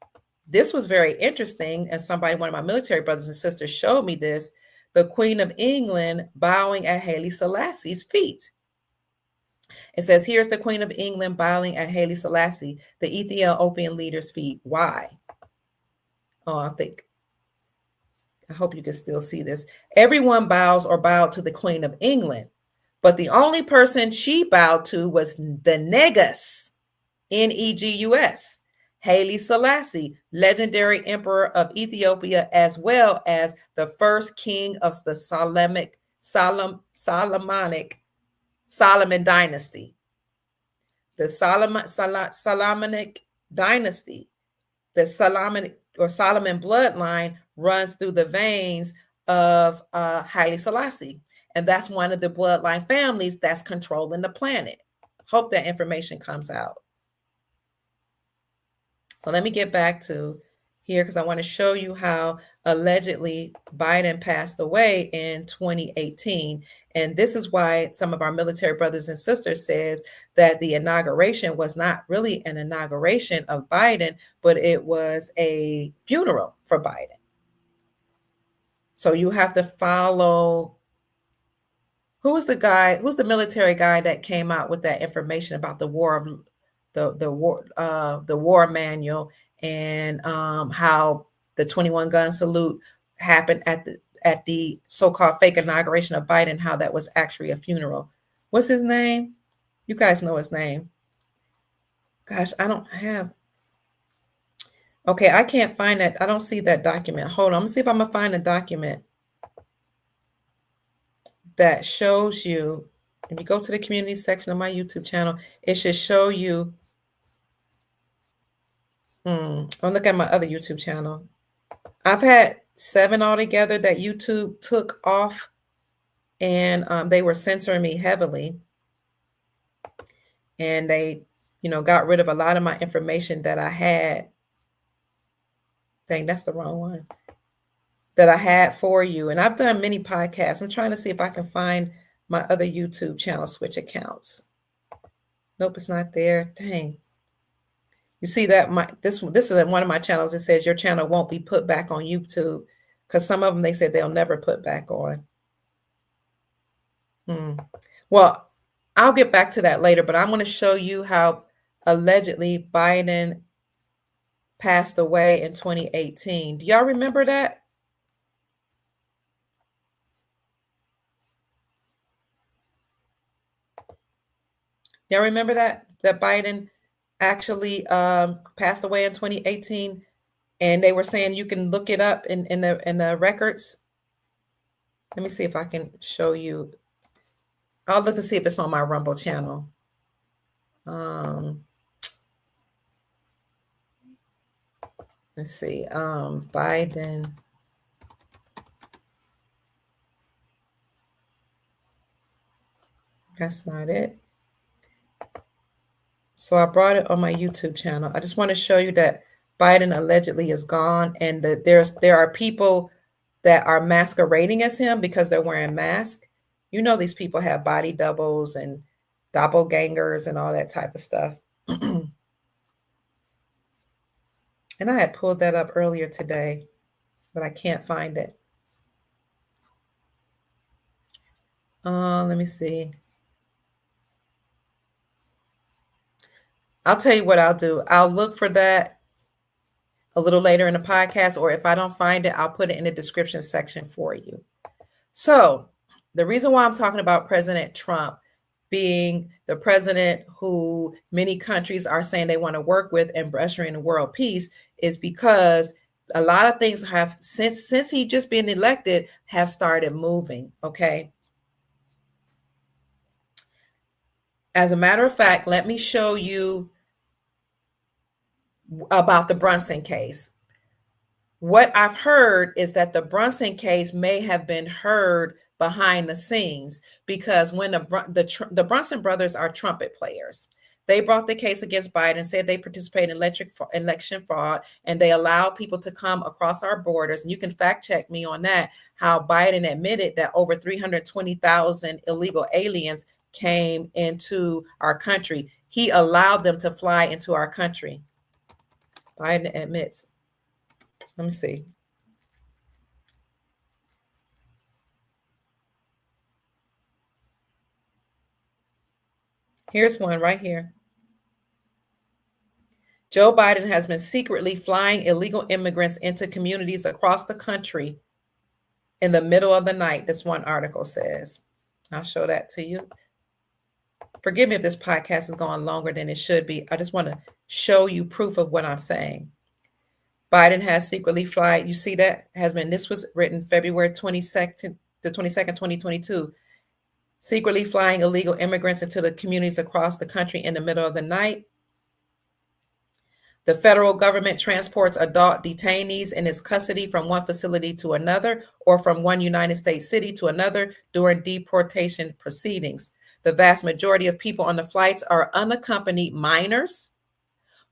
A: this was very interesting. And one of my military brothers and sisters showed me this, the Queen of England bowing at Haile Selassie's feet. It says, here's the Queen of England bowing at Haile Selassie, the Ethiopian leader's feet. Why? Oh, I hope you can still see this. Everyone bows or bowed to the Queen of England, but the only person she bowed to was the Negus, Negus, Haile Selassie, legendary emperor of Ethiopia, as well as the first king of the Solomon dynasty. The Solomonic dynasty, the Solomon bloodline runs through the veins of Haile Selassie. And that's one of the bloodline families that's controlling the planet. Hope that information comes out. So let me get back to here because I want to show you how allegedly Biden passed away in 2018. And this is why some of our military brothers and sisters says that the inauguration was not really an inauguration of Biden, but it was a funeral for Biden. So you have to follow. Who's the military guy that came out with that information about the war of the war manual, and how the 21 gun salute happened at the so-called fake inauguration of Biden, how that was actually a funeral. What's his name? You guys know his name. Gosh, I don't have. Okay, I can't find that. I don't see that document. Hold on. I'm gonna see if I'm gonna find a document that shows you. If you go to the community section of my YouTube channel, it should show you. I'll look at my other YouTube channel. I've had 7 altogether that YouTube took off, and they were censoring me heavily. And they, got rid of a lot of my information that I had. Dang, that's the wrong one. That I had for you. And I've done many podcasts. I'm trying to see if I can find my other YouTube channel switch accounts. Nope, it's not there. Dang. You see that this is one of my channels. It says your channel won't be put back on YouTube, because some of them, they said they'll never put back on. Well, I'll get back to that later, but I'm going to show you how allegedly Biden passed away in 2018. Do y'all remember that? Y'all remember that Biden actually passed away in 2018, and they were saying you can look it up in the records. Let me see if I can show you. I'll look to see if it's on my Rumble channel. Let's see. Biden. That's not it. So I brought it on my YouTube channel. I just want to show you that Biden allegedly is gone, and that there are people that are masquerading as him because they're wearing masks. These people have body doubles and doppelgangers and all that type of stuff. And I had pulled that up earlier today, but I can't find it. Let me see. I'll tell you what I'll do. I'll look for that a little later in the podcast, or if I don't find it, I'll put it in the description section for you. So the reason why I'm talking about President Trump being the president who many countries are saying they want to work with and ushering in world peace is because a lot of things have, since he just been elected, have started moving. Okay. As a matter of fact, let me show you about the Brunson case. What I've heard is that the Brunson case may have been heard behind the scenes, because when the Brunson brothers are trumpet players. They brought the case against Biden, said they participate in election fraud, and they allow people to come across our borders. And you can fact check me on that, how Biden admitted that over 320,000 illegal aliens came into our country. He allowed them to fly into our country. Biden admits. Let me see. Here's one right here. Joe Biden has been secretly flying illegal immigrants into communities across the country in the middle of the night, this one article says. I'll show that to you. Forgive me if this podcast is going longer than it should be. I just want to show you proof of what I'm saying. Biden has secretly flight. You see that this was written February 22nd, 2022. Secretly flying illegal immigrants into the communities across the country in the middle of the night. The federal government transports adult detainees in its custody from one facility to another, or from one United States city to another during deportation proceedings. The vast majority of people on the flights are unaccompanied minors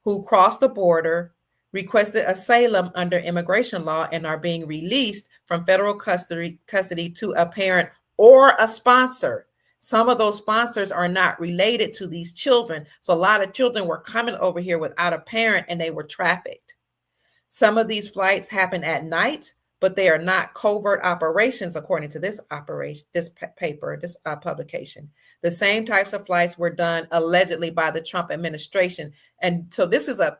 A: who cross the border, requested asylum under immigration law, and are being released from federal custody to a parent or a sponsor. Some of those sponsors are not related to these children. So a lot of children were coming over here without a parent, and they were trafficked. Some of these flights happen at night, but they are not covert operations, according to this publication. The same types of flights were done allegedly by the Trump administration. And so this is a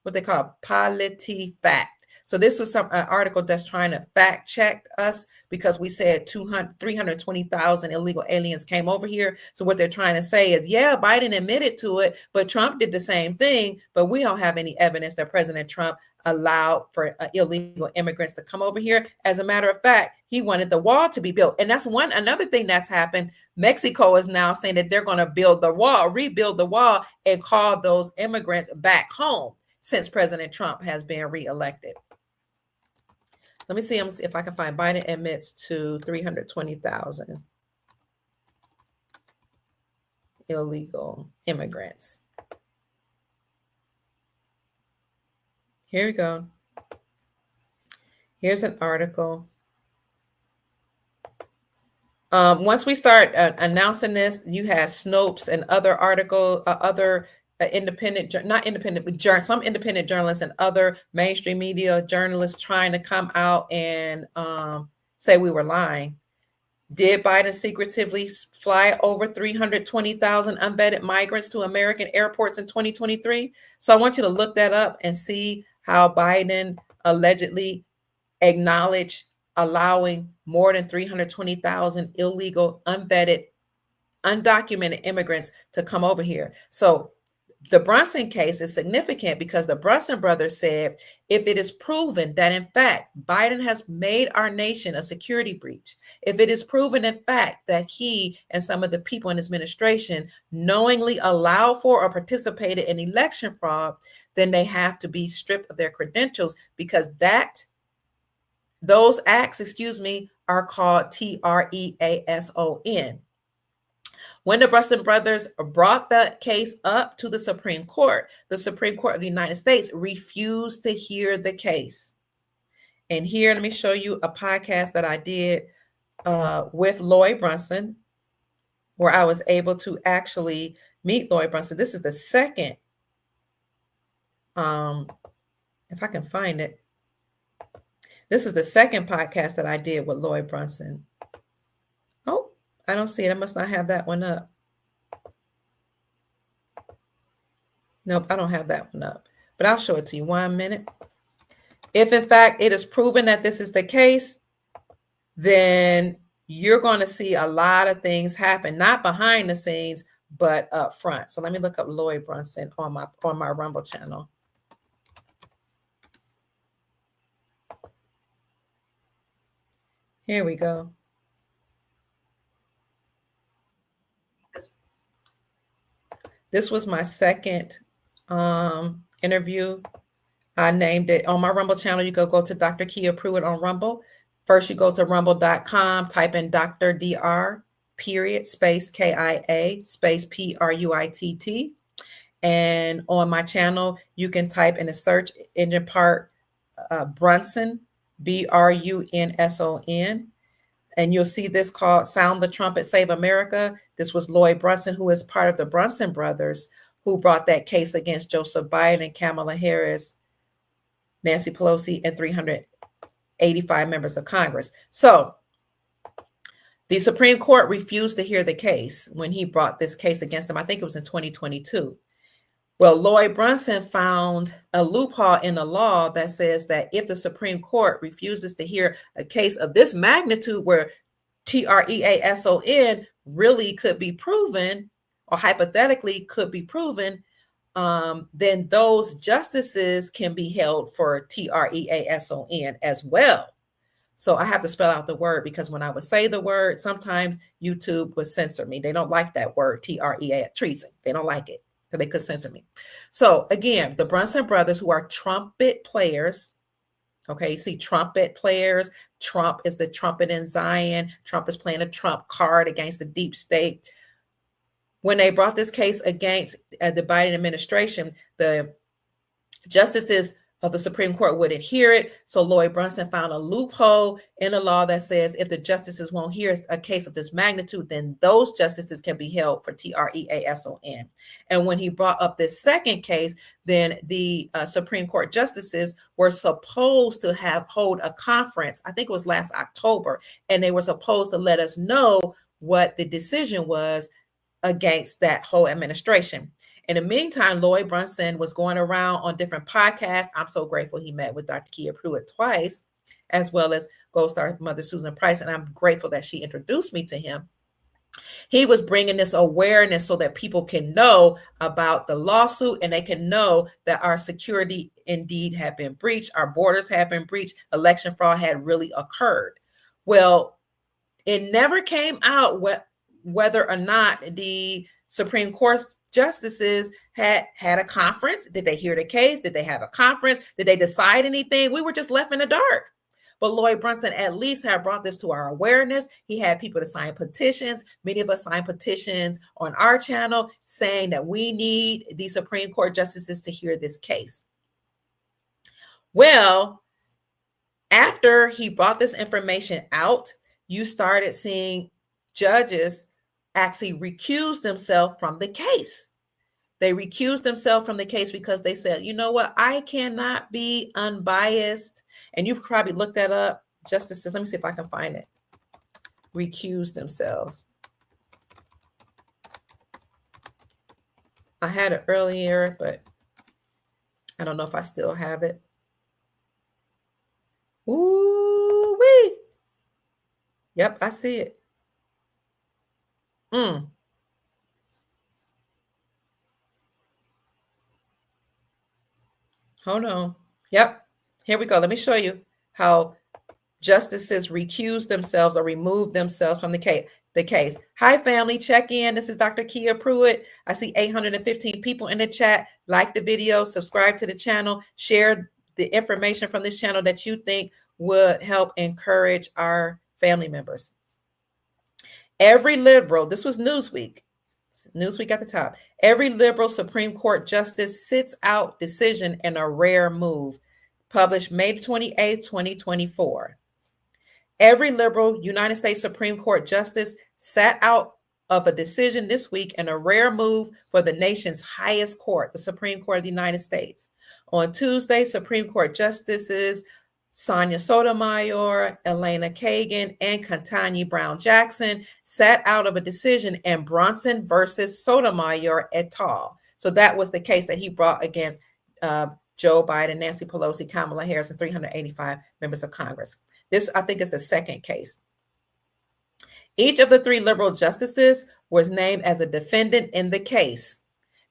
A: what they call PolitiFact. So this was an article that's trying to fact check us because we said 320,000 illegal aliens came over here. So what they're trying to say is, yeah, Biden admitted to it, but Trump did the same thing. But we don't have any evidence that President Trump allowed for illegal immigrants to come over here. As a matter of fact, he wanted the wall to be built. And that's another thing that's happened. Mexico is now saying that they're going to build the wall, rebuild the wall, and call those immigrants back home since President Trump has been reelected. Let me see if I can find Biden admits to 320,000 illegal immigrants. Here we go. Here's an article. Once we start announcing this, you have Snopes and other independent, not independent, but some independent journalists and other mainstream media journalists trying to come out and say we were lying. Did Biden secretively fly over 320,000 unvetted migrants to American airports in 2023? So I want you to look that up and see how Biden allegedly acknowledged allowing more than 320,000 illegal, unvetted, undocumented immigrants to come over here. So the Brunson case is significant because the Brunson brothers said, if it is proven that in fact Biden has made our nation a security breach, if it is proven in fact that he and some of the people in his administration knowingly allowed for or participated in election fraud, then they have to be stripped of their credentials because those acts, are called treason. When the Brunson brothers brought the case up to the Supreme Court of the United States refused to hear the case. And here, let me show you a podcast that I did with Lloyd Brunson, where I was able to actually meet Lloyd Brunson. This is the second, if I can find it. This is the second podcast that I did with Lloyd Brunson. Oh, I don't see it. I must not have that one up. Nope, I don't have that one up. But I'll show it to you. 1 minute. If in fact it is proven that this is the case, then you're going to see a lot of things happen, not behind the scenes, but up front. So let me look up Lloyd Brunson on my Rumble channel. Here we go. This was my second interview. I named it on my Rumble channel. You go to Dr. Kia Pruitt on Rumble. First, you go to rumble.com, type in Dr. Dr. period, space KIA, space PRUITT. And on my channel, you can type in the search engine part Brunson, BRUNSON. And you'll see this called Sound the Trumpet, Save America. This was Lloyd Brunson, who is part of the Brunson brothers, who brought that case against Joseph Biden, Kamala Harris, Nancy Pelosi, and 385 members of Congress. So the Supreme Court refused to hear the case when he brought this case against them. I think it was in 2022. Well, Lloyd Brunson found a loophole in the law that says that if the Supreme Court refuses to hear a case of this magnitude where treason really could be proven or hypothetically could be proven, then those justices can be held for treason as well. So I have to spell out the word because when I would say the word, sometimes YouTube would censor me. They don't like that word, treason. They don't like it. So they could censor me. So again, the Brunson brothers, who are trumpet players. Okay, you see trumpet players. Trump is the trumpet in Zion. Trump is playing a Trump card against the deep state. When they brought this case against the Biden administration, the justices of the Supreme Court wouldn't hear it. So Lloyd Brunson found a loophole in the law that says if the justices won't hear a case of this magnitude, then those justices can be held for treason. And when he brought up this second case, then the Supreme Court justices were supposed to hold a conference. I think it was last October, and they were supposed to let us know what the decision was against that whole administration. In the meantime, Lloyd Brunson was going around on different podcasts. I'm so grateful he met with Dr. Kia Pruitt twice, as well as Gold Star Mother Susan Price. And I'm grateful that she introduced me to him. He was bringing this awareness so that people can know about the lawsuit and they can know that our security indeed had been breached. Our borders had been breached. Election fraud had really occurred. Well, it never came out whether or not the Supreme Court justices had a conference. Did they hear the case? Did they have a conference? Did they decide anything? We were just left in the dark. But Lloyd Brunson at least had brought this to our awareness. He had people to sign petitions. Many of us signed petitions on our channel saying that we need the Supreme Court justices to hear this case. Well, after he brought this information out, you started seeing judges actually recuse themselves from the case. They recused themselves from the case because they said, you know what, I cannot be unbiased. And you probably looked that up, justices. Let me see if I can find it. Recuse themselves. I had it earlier, but I don't know if I still have it. Ooh-wee. Yep, I see it. Hold on. Yep. Here we go. Let me show you how justices recuse themselves or remove themselves from the case. Hi, family. Check in. This is Dr. Kia Pruitt. I see 815 people in the chat. Like the video, subscribe to the channel, share the information from this channel that you think would help encourage our family members. Every liberal, this was Newsweek at the top. Every liberal Supreme Court justice sits out decision in a rare move. Published May 28, 2024. Every liberal United States Supreme Court justice sat out of a decision this week in a rare move for the nation's highest court, the Supreme Court of the United States. On Tuesday, Supreme Court justices Sonia Sotomayor, Elena Kagan, and Ketanji Brown Jackson sat out of a decision in Brunson versus Sotomayor et al. So that was the case that he brought against Joe Biden, Nancy Pelosi, Kamala Harris, and 385 members of Congress. This, I think, is the second case. Each of the three liberal justices was named as a defendant in the case.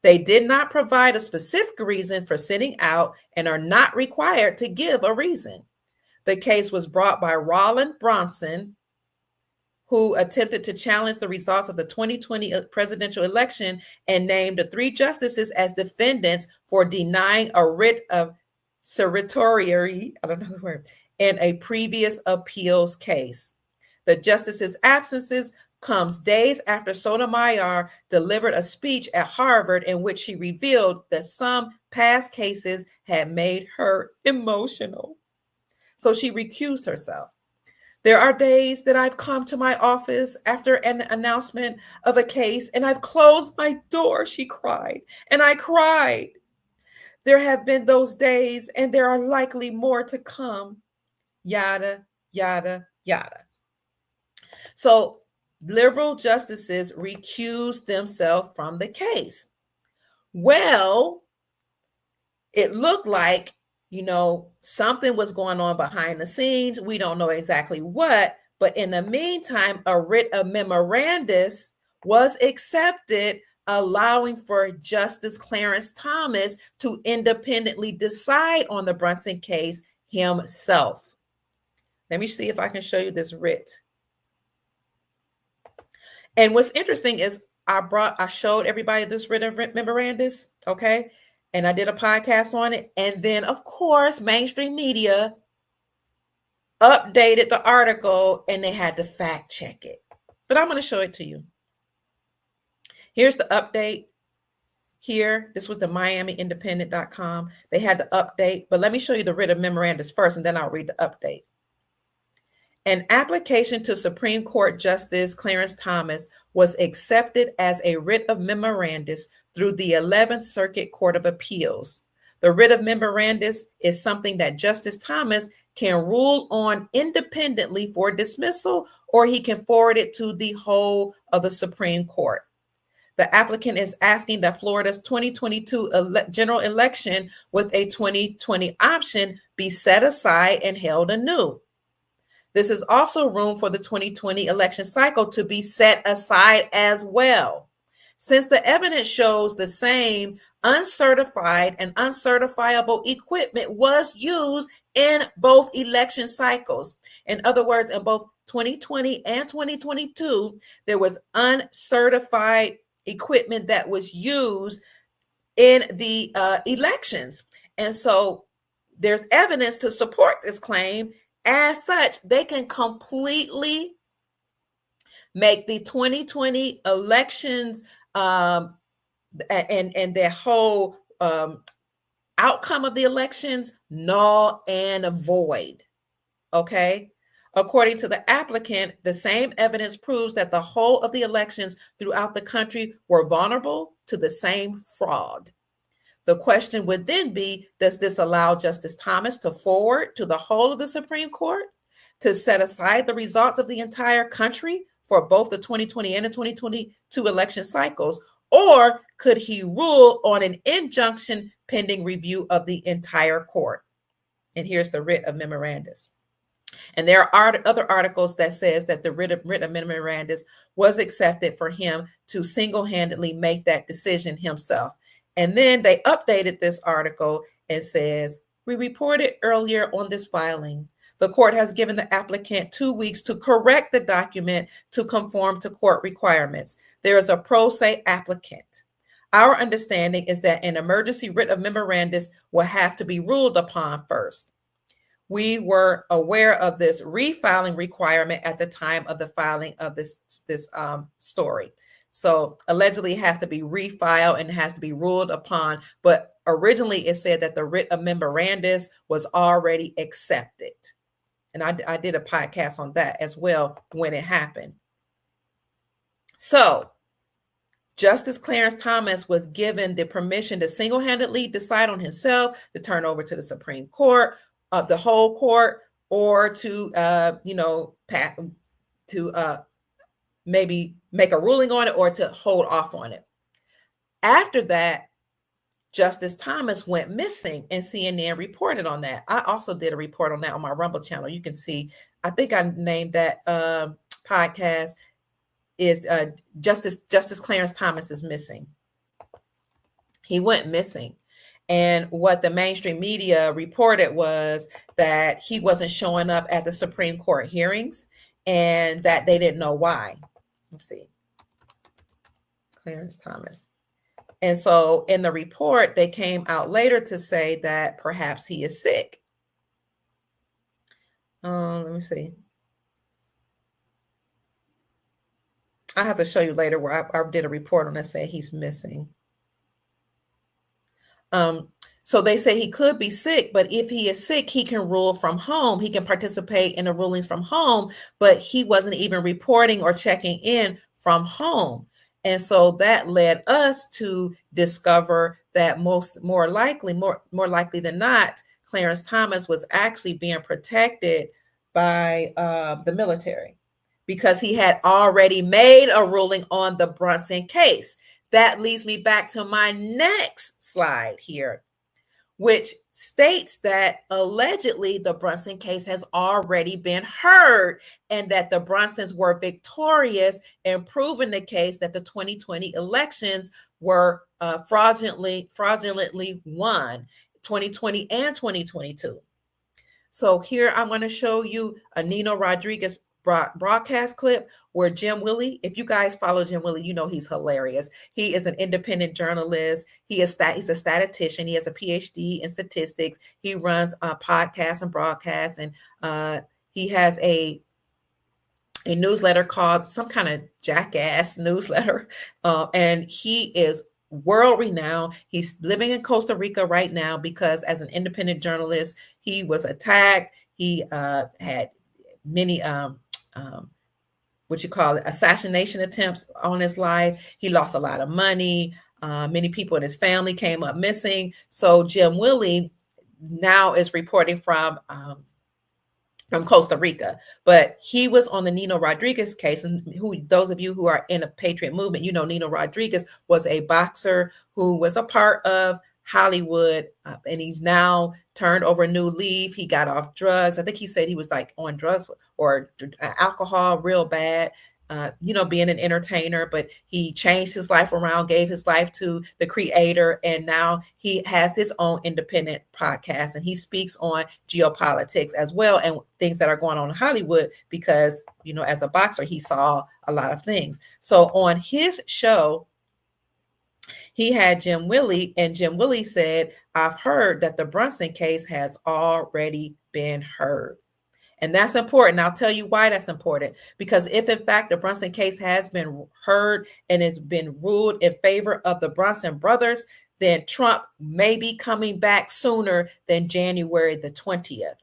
A: They did not provide a specific reason for sitting out and are not required to give a reason. The case was brought by Roland Brunson, who attempted to challenge the results of the 2020 presidential election and named the three justices as defendants for denying a writ of certiorari, I don't know the word, in a previous appeals case. The justices' absences comes days after Sotomayor delivered a speech at Harvard in which she revealed that some past cases had made her emotional. So she recused herself. There are days that I've come to my office after an announcement of a case and I've closed my door, she cried, and I cried. There have been those days and there are likely more to come. Yada, yada, yada. So liberal justices recused themselves from the case. Well, it looked like, something was going on behind the scenes. We don't know exactly what, but in the meantime, a writ of memorandus was accepted, allowing for Justice Clarence Thomas to independently decide on the Brunson case himself. Let me see if I can show you this writ. And what's interesting is I showed everybody this writ of memorandus, okay? And I did a podcast on it. And then, of course, mainstream media updated the article and they had to fact check it. But I'm going to show it to you. Here's the update here. This was the MiamiIndependent.com. They had the update. But let me show you the writ of memorandus first, and then I'll read the update. An application to Supreme Court Justice Clarence Thomas was accepted as a writ of memorandus through the 11th Circuit Court of Appeals. The writ of memorandus is something that Justice Thomas can rule on independently for dismissal, or he can forward it to the whole of the Supreme Court. The applicant is asking that Florida's 2022 general election with a 2020 option be set aside and held anew. This is also room for the 2020 election cycle to be set aside as well, since the evidence shows the same uncertified and uncertifiable equipment was used in both election cycles. In other words, in both 2020 and 2022, there was uncertified equipment that was used in the elections. And so there's evidence to support this claim. As such, they can completely make the 2020 elections and their whole outcome of the elections null and void. Okay. According to the applicant, the same evidence proves that the whole of the elections throughout the country were vulnerable to the same fraud. The question would then be, does this allow Justice Thomas to forward to the whole of the Supreme Court to set aside the results of the entire country for both the 2020 and the 2022 election cycles? Or could he rule on an injunction pending review of the entire court? And here's the writ of memorandus. And there are other articles that says that the writ of memorandus was accepted for him to single-handedly make that decision himself. And then they updated this article and says, we reported earlier on this filing, the court has given the applicant 2 weeks to correct the document to conform to court requirements. There is a pro se applicant. Our understanding is that an emergency writ of memorandus will have to be ruled upon first. We were aware of this refiling requirement at the time of the filing of this story. So allegedly it has to be refiled and it has to be ruled upon. But originally it said that the writ of memorandus was already accepted. And I did a podcast on that as well when it happened. So Justice Clarence Thomas was given the permission to single-handedly decide on himself, to turn over to the Supreme Court, the whole court, or to, maybe make a ruling on it or to hold off on it. After that, Justice Thomas went missing, and CNN reported on that. I also did a report on that on my Rumble channel. You can see, I think I named that podcast is Justice Clarence Thomas is missing. He went missing. And what the mainstream media reported was that he wasn't showing up at the Supreme Court hearings and that they didn't know why. Let's see. Clarence Thomas. And so in the report, they came out later to say that perhaps he is sick. Let me see. I have to show you later where I did a report on that saying he's missing. So they say he could be sick, but if he is sick, he can rule from home. He can participate in the rulings from home, but he wasn't even reporting or checking in from home. And so that led us to discover that more likely than not, Clarence Thomas was actually being protected by the military because he had already made a ruling on the Brunson case. That leads me back to my next slide here, which states that allegedly the Brunson case has already been heard and that the Brunsons were victorious in proving the case that the 2020 elections were fraudulently won, 2020 and 2022. So here I'm going to show you a Nino Rodriguez broadcast clip where Jim Willie, if you guys follow Jim Willie, you know he's hilarious. He is an independent journalist. He's a statistician. He has a PhD in statistics. He runs podcasts and broadcasts, and he has a newsletter called some kind of jackass newsletter, and he is world renowned. He's living in Costa Rica right now because as an independent journalist, he was attacked. He had many assassination attempts on his life. He lost a lot of money. Many people in his family came up missing. So Jim Willie now is reporting from from Costa Rica, but he was on the Nino Rodriguez case. And those of you who are in a patriot movement, you know, Nino Rodriguez was a boxer who was a part of Hollywood, and he's now turned over a new leaf. He got off drugs. I think he said he was like on drugs or alcohol real bad. You know, being an entertainer, but he changed his life around, gave his life to the creator, and now he has his own independent podcast, and he speaks on geopolitics as well and things that are going on in Hollywood because, you know, as a boxer, he saw a lot of things. So on his show, he had Jim Willie, and Jim Willie said, I've heard that the Brunson case has already been heard. And that's important. I'll tell you why that's important. Because if, in fact, the Brunson case has been heard and it's been ruled in favor of the Brunson brothers, then Trump may be coming back sooner than January the 20th.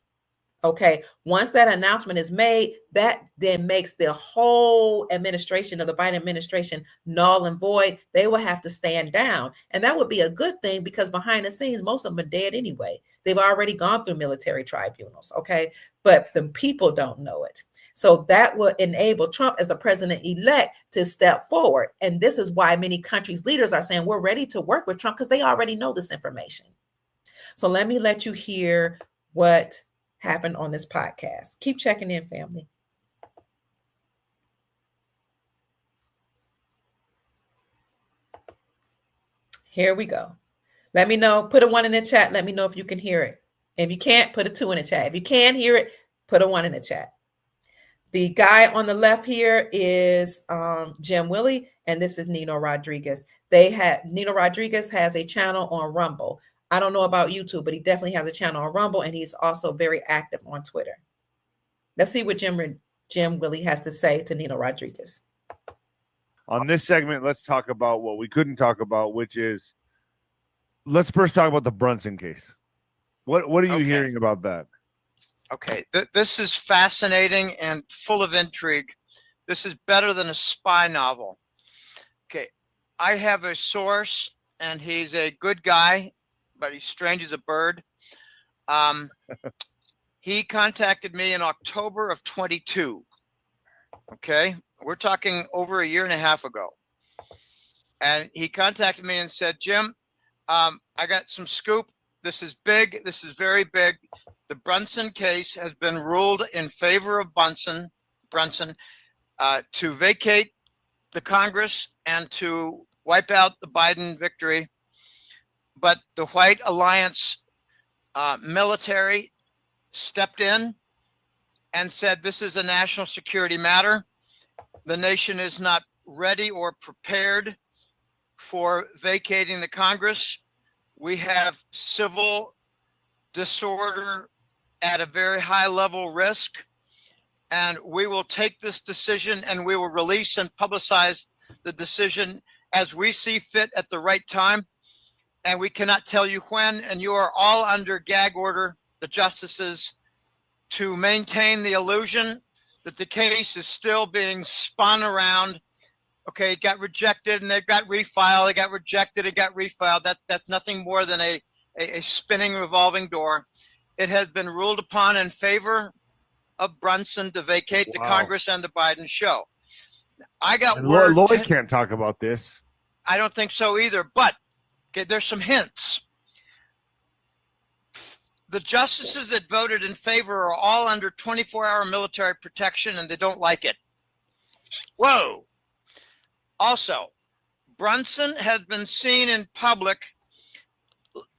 A: Okay, once that announcement is made, that then makes the whole administration of the Biden administration null and void. They will have to stand down. And that would be a good thing because behind the scenes, most of them are dead anyway. They've already gone through military tribunals. Okay, but the people don't know it. So that will enable Trump as the president-elect to step forward. And this is why many countries' leaders are saying we're ready to work with Trump because they already know this information. So let me let you hear what happened on this podcast. Keep checking in, family. Here we go. Let me know. Put a 1 in the chat. Let me know if you can hear it. If you can't, put a 2 in the chat. If you can hear it, put a 1 in the chat. The guy on the left here is Jim Willie, and this is Nino Rodriguez. Nino Rodriguez has a channel on Rumble. I don't know about YouTube, but he definitely has a channel on Rumble, and he's also very active on Twitter. Let's see what Jim Willie has to say to Nino Rodriguez.
B: On this segment, let's talk about what we couldn't talk about, which is, let's first talk about the Brunson case. What are you hearing about that?
C: Okay, this is fascinating and full of intrigue. This is better than a spy novel. Okay, I have a source, and he's a good guy, but he's strange as a bird. He contacted me in October of 22. Okay, we're talking over a year and a half ago. And he contacted me and said, Jim, I got some scoop. This is big. This is very big. The Brunson case has been ruled in favor of Brunson to vacate the Congress and to wipe out the Biden victory. But the White Alliance military stepped in and said, this is a national security matter. The nation is not ready or prepared for vacating the Congress. We have civil disorder at a very high level risk, and we will take this decision and we will release and publicize the decision as we see fit at the right time. And we cannot tell you when, and you are all under gag order, the justices, to maintain the illusion that the case is still being spun around. Okay, it got rejected and they got refiled, it got rejected, it got refiled. That's nothing more than a spinning revolving door. It has been ruled upon in favor of Brunson to vacate the Congress and the Biden show. I got word.
B: Lloyd can't talk about this.
C: I don't think so either, but okay, there's some hints. The justices that voted in favor are all under 24-hour military protection, and they don't like it. Whoa. Also, Brunson has been seen in public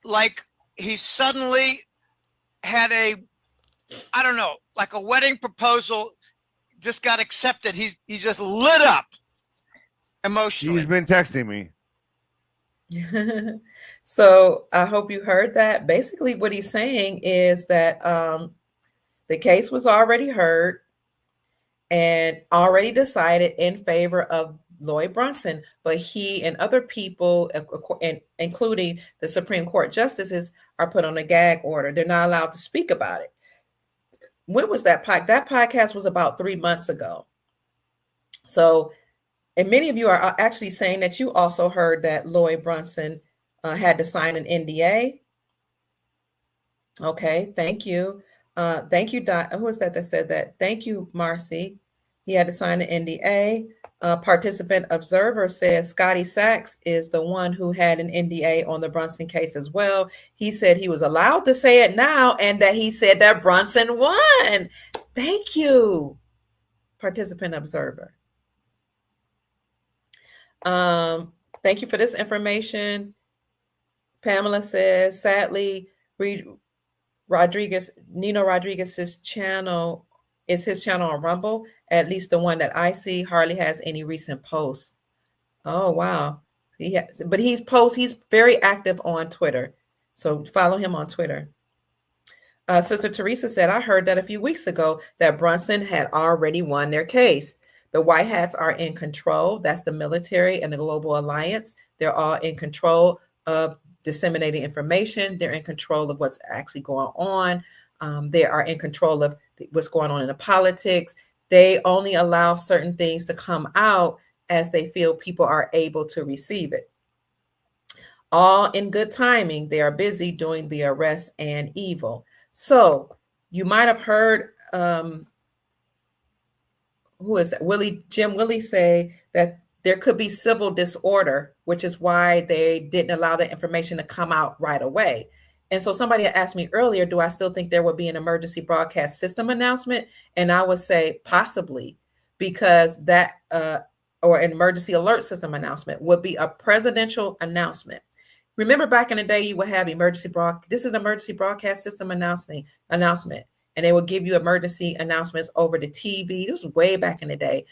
C: like he suddenly had I don't know, like a wedding proposal just got accepted. He just lit up emotionally.
B: He's been texting me.
A: So I hope you heard that. Basically, what he's saying is that the case was already heard and already decided in favor of Lloyd Brunson, but he and other people, including the Supreme Court justices, are put on a gag order. They're not allowed to speak about it. When was that podcast? That podcast was about 3 months ago. So, and many of you are actually saying that you also heard that Lloyd Brunson had to sign an NDA. Okay, thank you. Thank you, Who is that said that? Thank you, Marcy. He had to sign an NDA. Participant observer says Scotty Sachs is the one who had an NDA on the Brunson case as well. He said he was allowed to say it now and that he said that Brunson won. Thank you, participant observer. Thank you for this information. Pamela says, sadly, Nino Rodriguez's channel is his channel on Rumble. At least the one that I see hardly has any recent posts. Oh, wow. But he's very active on Twitter. So follow him on Twitter. Sister Teresa said, I heard that a few weeks ago that Brunson had already won their case. The White Hats are in control. That's the military and the Global Alliance. They're all in control of disseminating information. They're in control of what's actually going on. They are in control of what's going on in the politics. They only allow certain things to come out as they feel people are able to receive it. All in good timing. They are busy doing the arrest and evil. So you might have heard, who is that? Jim Willie say that there could be civil disorder, which is why they didn't allow the information to come out right away. And so somebody had asked me earlier, do I still think there would be an emergency broadcast system announcement? And I would say possibly, because that, or an emergency alert system announcement would be a presidential announcement. Remember back in the day, you would have this is an emergency broadcast system announcement, and they would give you emergency announcements over the TV. This was way back in the day,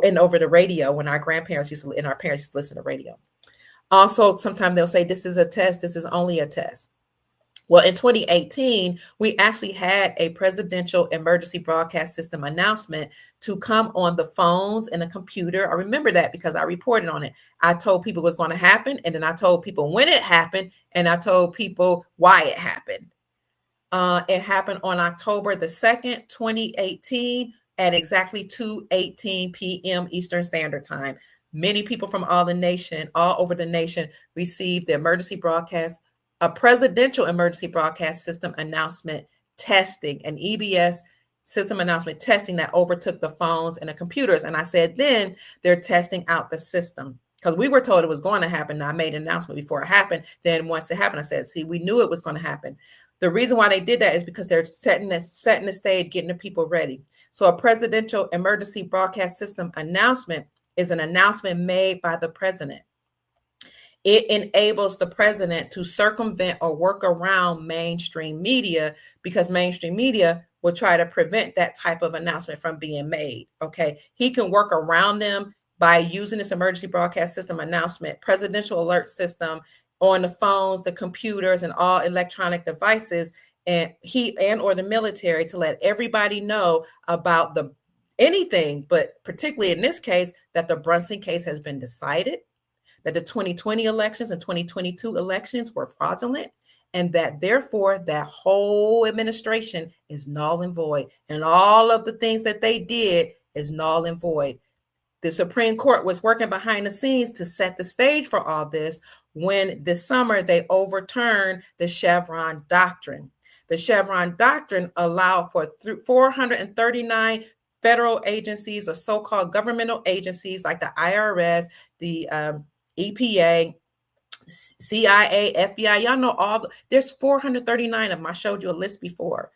A: and over the radio when our parents used to listen to radio. Also, sometimes they'll say, this is a test. This is only a test. Well, in 2018, we actually had a presidential emergency broadcast system announcement to come on the phones and the computer. I remember that because I reported on it. I told people it was going to happen, and then I told people when it happened, and I told people why it happened. It happened on October the 2nd, 2018 at exactly 2:18 p.m. Eastern Standard Time. Many people from all over the nation received the emergency broadcast, a presidential emergency broadcast system announcement testing, an EBS system announcement testing that overtook the phones and the computers. And I said, then they're testing out the system because we were told it was going to happen. I made an announcement before it happened. Then once it happened, I said, see, we knew it was going to happen. The reason why they did that is because they're setting the stage, getting the people ready. So a presidential emergency broadcast system announcement is an announcement made by the president. It enables the president to circumvent or work around mainstream media because mainstream media will try to prevent that type of announcement from being made. Okay. He can work around them by using this emergency broadcast system announcement, presidential alert system on the phones, the computers, and all electronic devices, and or the military to let everybody know about anything, but particularly in this case, that the Brunson case has been decided, that the 2020 elections and 2022 elections were fraudulent, and that therefore that whole administration is null and void, and all of the things that they did is null and void. The Supreme Court was working behind the scenes to set the stage for all this when this summer they overturned the Chevron doctrine. The Chevron doctrine allowed for 439 federal agencies or so-called governmental agencies like the IRS, the EPA, CIA, FBI. Y'all know there's 439 of them. I showed you a list before.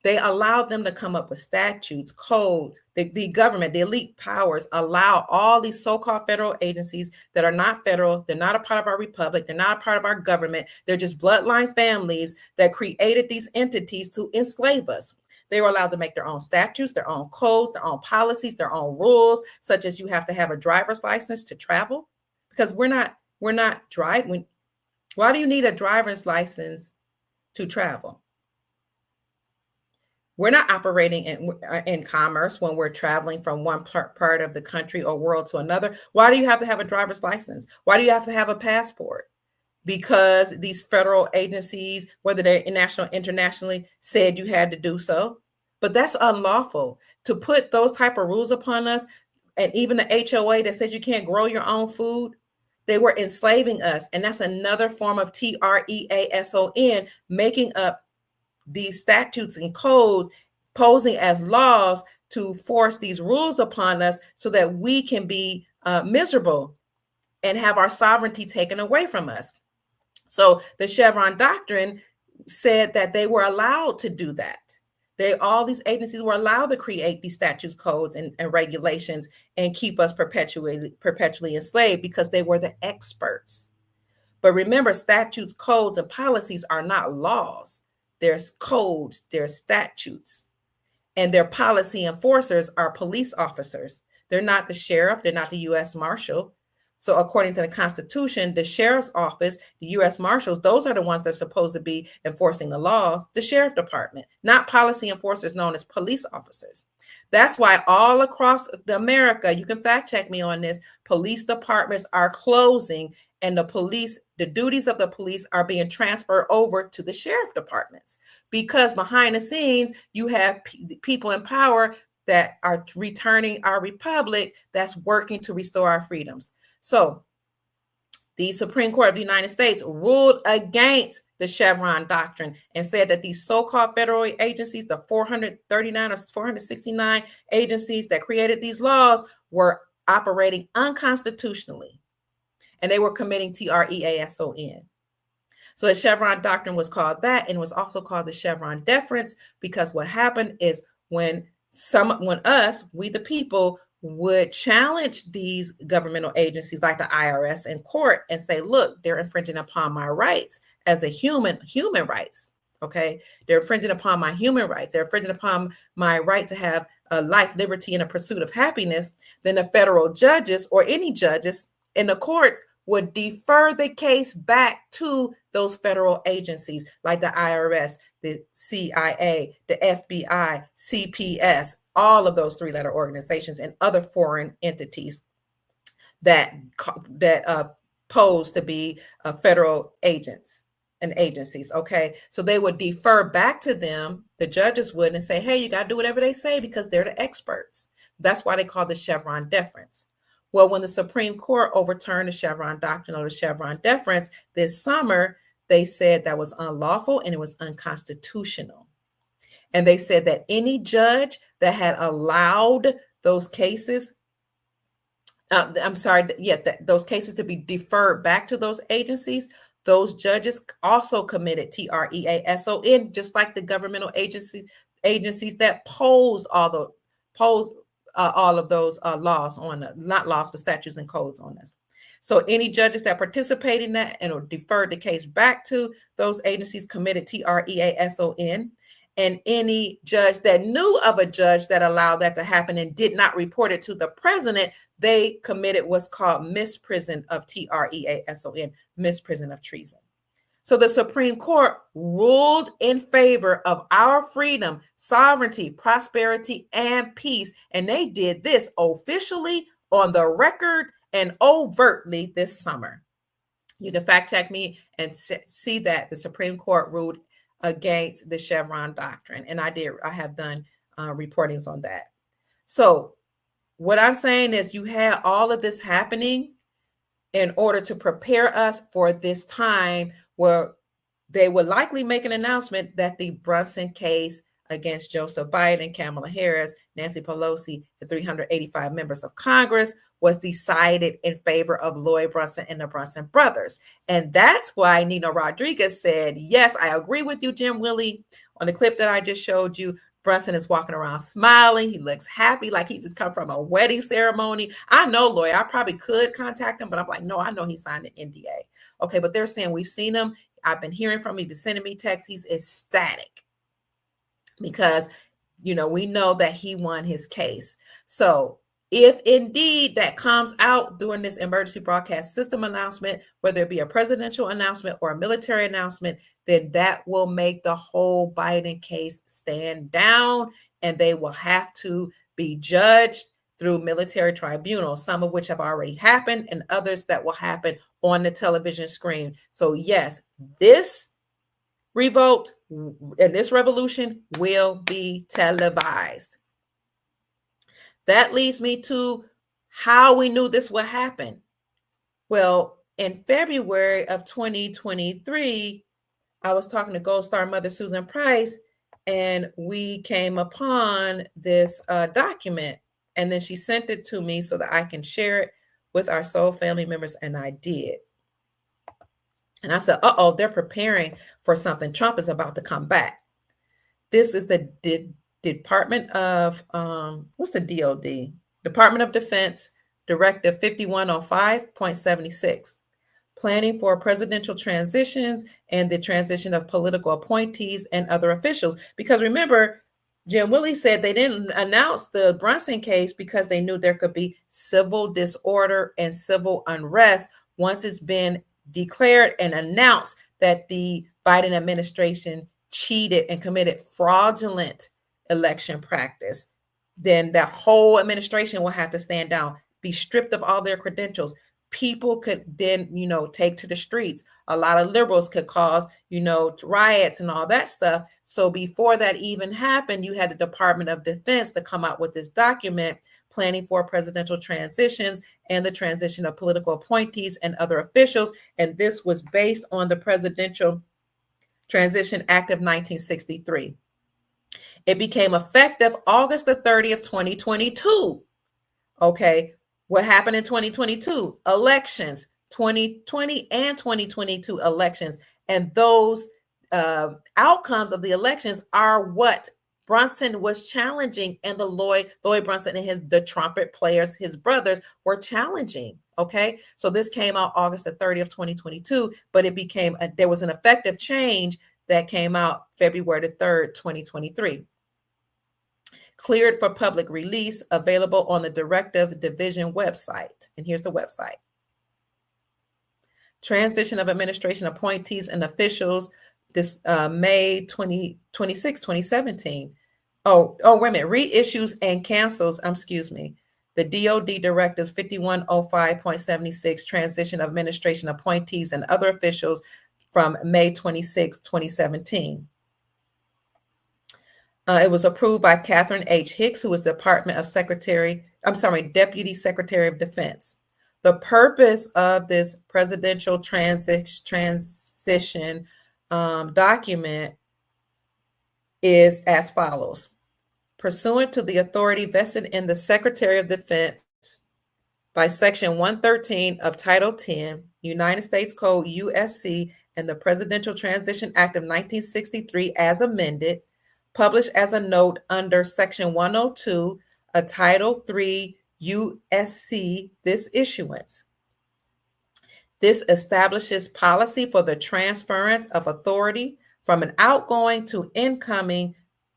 A: They allowed them to come up with statutes, codes. The government, the elite powers allow all these so-called federal agencies that are not federal. They're not a part of our republic. They're not a part of our government. They're just bloodline families that created these entities to enslave us. They were allowed to make their own statutes, their own codes, their own policies, their own rules, such as you have to have a driver's license to travel, because we're not driving. Why do you need a driver's license to travel? We're not operating in commerce when we're traveling from one part of the country or world to another. Why do you have to have a driver's license? Why do you have to have a passport? Because these federal agencies, whether they're national, internationally, said you had to do so. But that's unlawful to put those type of rules upon us. And even the HOA that says you can't grow your own food, they were enslaving us. And that's another form of TREASON, making up these statutes and codes posing as laws to force these rules upon us so that we can be miserable and have our sovereignty taken away from us. So the Chevron Doctrine said that they were allowed to do that. All these agencies were allowed to create these statutes, codes, and regulations and keep us perpetually enslaved because they were the experts. But remember, statutes, codes, and policies are not laws. There's codes, there's statutes, and their policy enforcers are police officers. They're not the sheriff, they're not the U.S. Marshal. So according to the Constitution, the sheriff's office, the U.S. Marshals, those are the ones that are supposed to be enforcing the laws, the sheriff department, not policy enforcers known as police officers. That's why all across America, you can fact check me on this, police departments are closing and the duties of the police are being transferred over to the sheriff departments, because behind the scenes, you have people in power that are returning our republic that's working to restore our freedoms. So the Supreme Court of the United States ruled against the Chevron Doctrine and said that these so-called federal agencies, the 439 or 469 agencies that created these laws, were operating unconstitutionally, and they were committing treason. So the Chevron Doctrine was called that, and it was also called the Chevron Deference, because what happened is when us, we the people, would challenge these governmental agencies like the IRS in court and say, look, they're infringing upon my rights as a human rights. Okay. They're infringing upon my human rights. They're infringing upon my right to have a life, liberty, and a pursuit of happiness. Then the federal judges or any judges in the courts would defer the case back to those federal agencies like the IRS, the CIA, the FBI, CPS, all of those three-letter organizations and other foreign entities that pose to be federal agents and agencies. Okay, so they would defer back to them, the judges would, and say, hey, you got to do whatever they say because they're the experts. That's why they call the Chevron Deference. Well, when the Supreme Court overturned the Chevron Doctrine or the Chevron Deference this summer, they said that was unlawful and it was unconstitutional. And they said that any judge that had allowed those cases, those cases to be deferred back to those agencies, those judges also committed treason, just like the governmental agencies that pose all of those laws on not laws, but statutes and codes on us. So any judges that participate in that and deferred the case back to those agencies committed treason. And any judge that knew of a judge that allowed that to happen and did not report it to the president, they committed what's called misprision of treason, misprision of treason. So the Supreme Court ruled in favor of our freedom, sovereignty, prosperity, and peace. And they did this officially, on the record, and overtly this summer. You can fact check me and see that the Supreme Court ruled against the Chevron Doctrine. And I have done reportings on that. So what I'm saying is you had all of this happening in order to prepare us for this time where they would likely make an announcement that the Brunson case against Joseph Biden, Kamala Harris, Nancy Pelosi, and 385 members of Congress was decided in favor of Lloyd Brunson and the Brunson brothers. And that's why Nina Rodriguez said, yes, I agree with you, Jim Willie. On the clip that I just showed you, Brunson is walking around smiling. He looks happy, like he just come from a wedding ceremony. I know Lloyd, I probably could contact him, but I'm like, no, I know he signed an NDA. Okay, but they're saying we've seen him. I've been hearing from him. He's been sending me texts. He's ecstatic because, we know that he won his case. So if indeed that comes out during this emergency broadcast system announcement, whether it be a presidential announcement or a military announcement, then that will make the whole Biden case stand down, and they will have to be judged through military tribunals, some of which have already happened and others that will happen on the television screen. So yes, this revolt and this revolution will be televised. That leads me to how we knew this would happen. Well, in February of 2023, I was talking to Gold Star Mother Susan Price, and we came upon this document, and then she sent it to me so that I can share it with our soul family members, and I did. And I said, uh-oh, they're preparing for something. Trump is about to come back. This is the Department of, what's the DOD? Department of Defense Directive 5105.76. Planning for presidential transitions and the transition of political appointees and other officials. Because remember, Jim Willie said they didn't announce the Brunson case because they knew there could be civil disorder and civil unrest once it's been declared and announced that the Biden administration cheated and committed fraudulent election practice. Then the whole administration will have to stand down, be stripped of all their credentials. People could then, take to the streets. A lot of liberals could cause, riots and all that stuff. So before that even happened, you had the Department of Defense to come out with this document, planning for presidential transitions and the transition of political appointees and other officials. And this was based on the Presidential Transition Act of 1963. It became effective August the 30th, 2022. Okay. What happened in 2022? Elections, 2020 and 2022 elections. And those outcomes of the elections are what Brunson was challenging, and the Lloyd Brunson and the trumpet players, his brothers, were challenging. Okay. So this came out August the 30th, 2022, but there was an effective change that came out February the 3rd, 2023. Cleared for public release, available on the Directive Division website. And here's the website. Transition of administration appointees and officials, this May 26, 2017. Oh, wait a minute. Reissues and cancels, the DOD Directives 5105.76, transition of administration appointees and other officials from May 26, 2017. It was approved by Catherine H. Hicks, who was Deputy Secretary of Defense. The purpose of this presidential transition document is as follows. Pursuant to the authority vested in the Secretary of Defense by Section 113 of Title 10, United States Code USC, and the Presidential Transition Act of 1963 as amended, published as a note under Section 102 of Title 3 USC, this issuance. This establishes policy for the transference of authority from an outgoing to incoming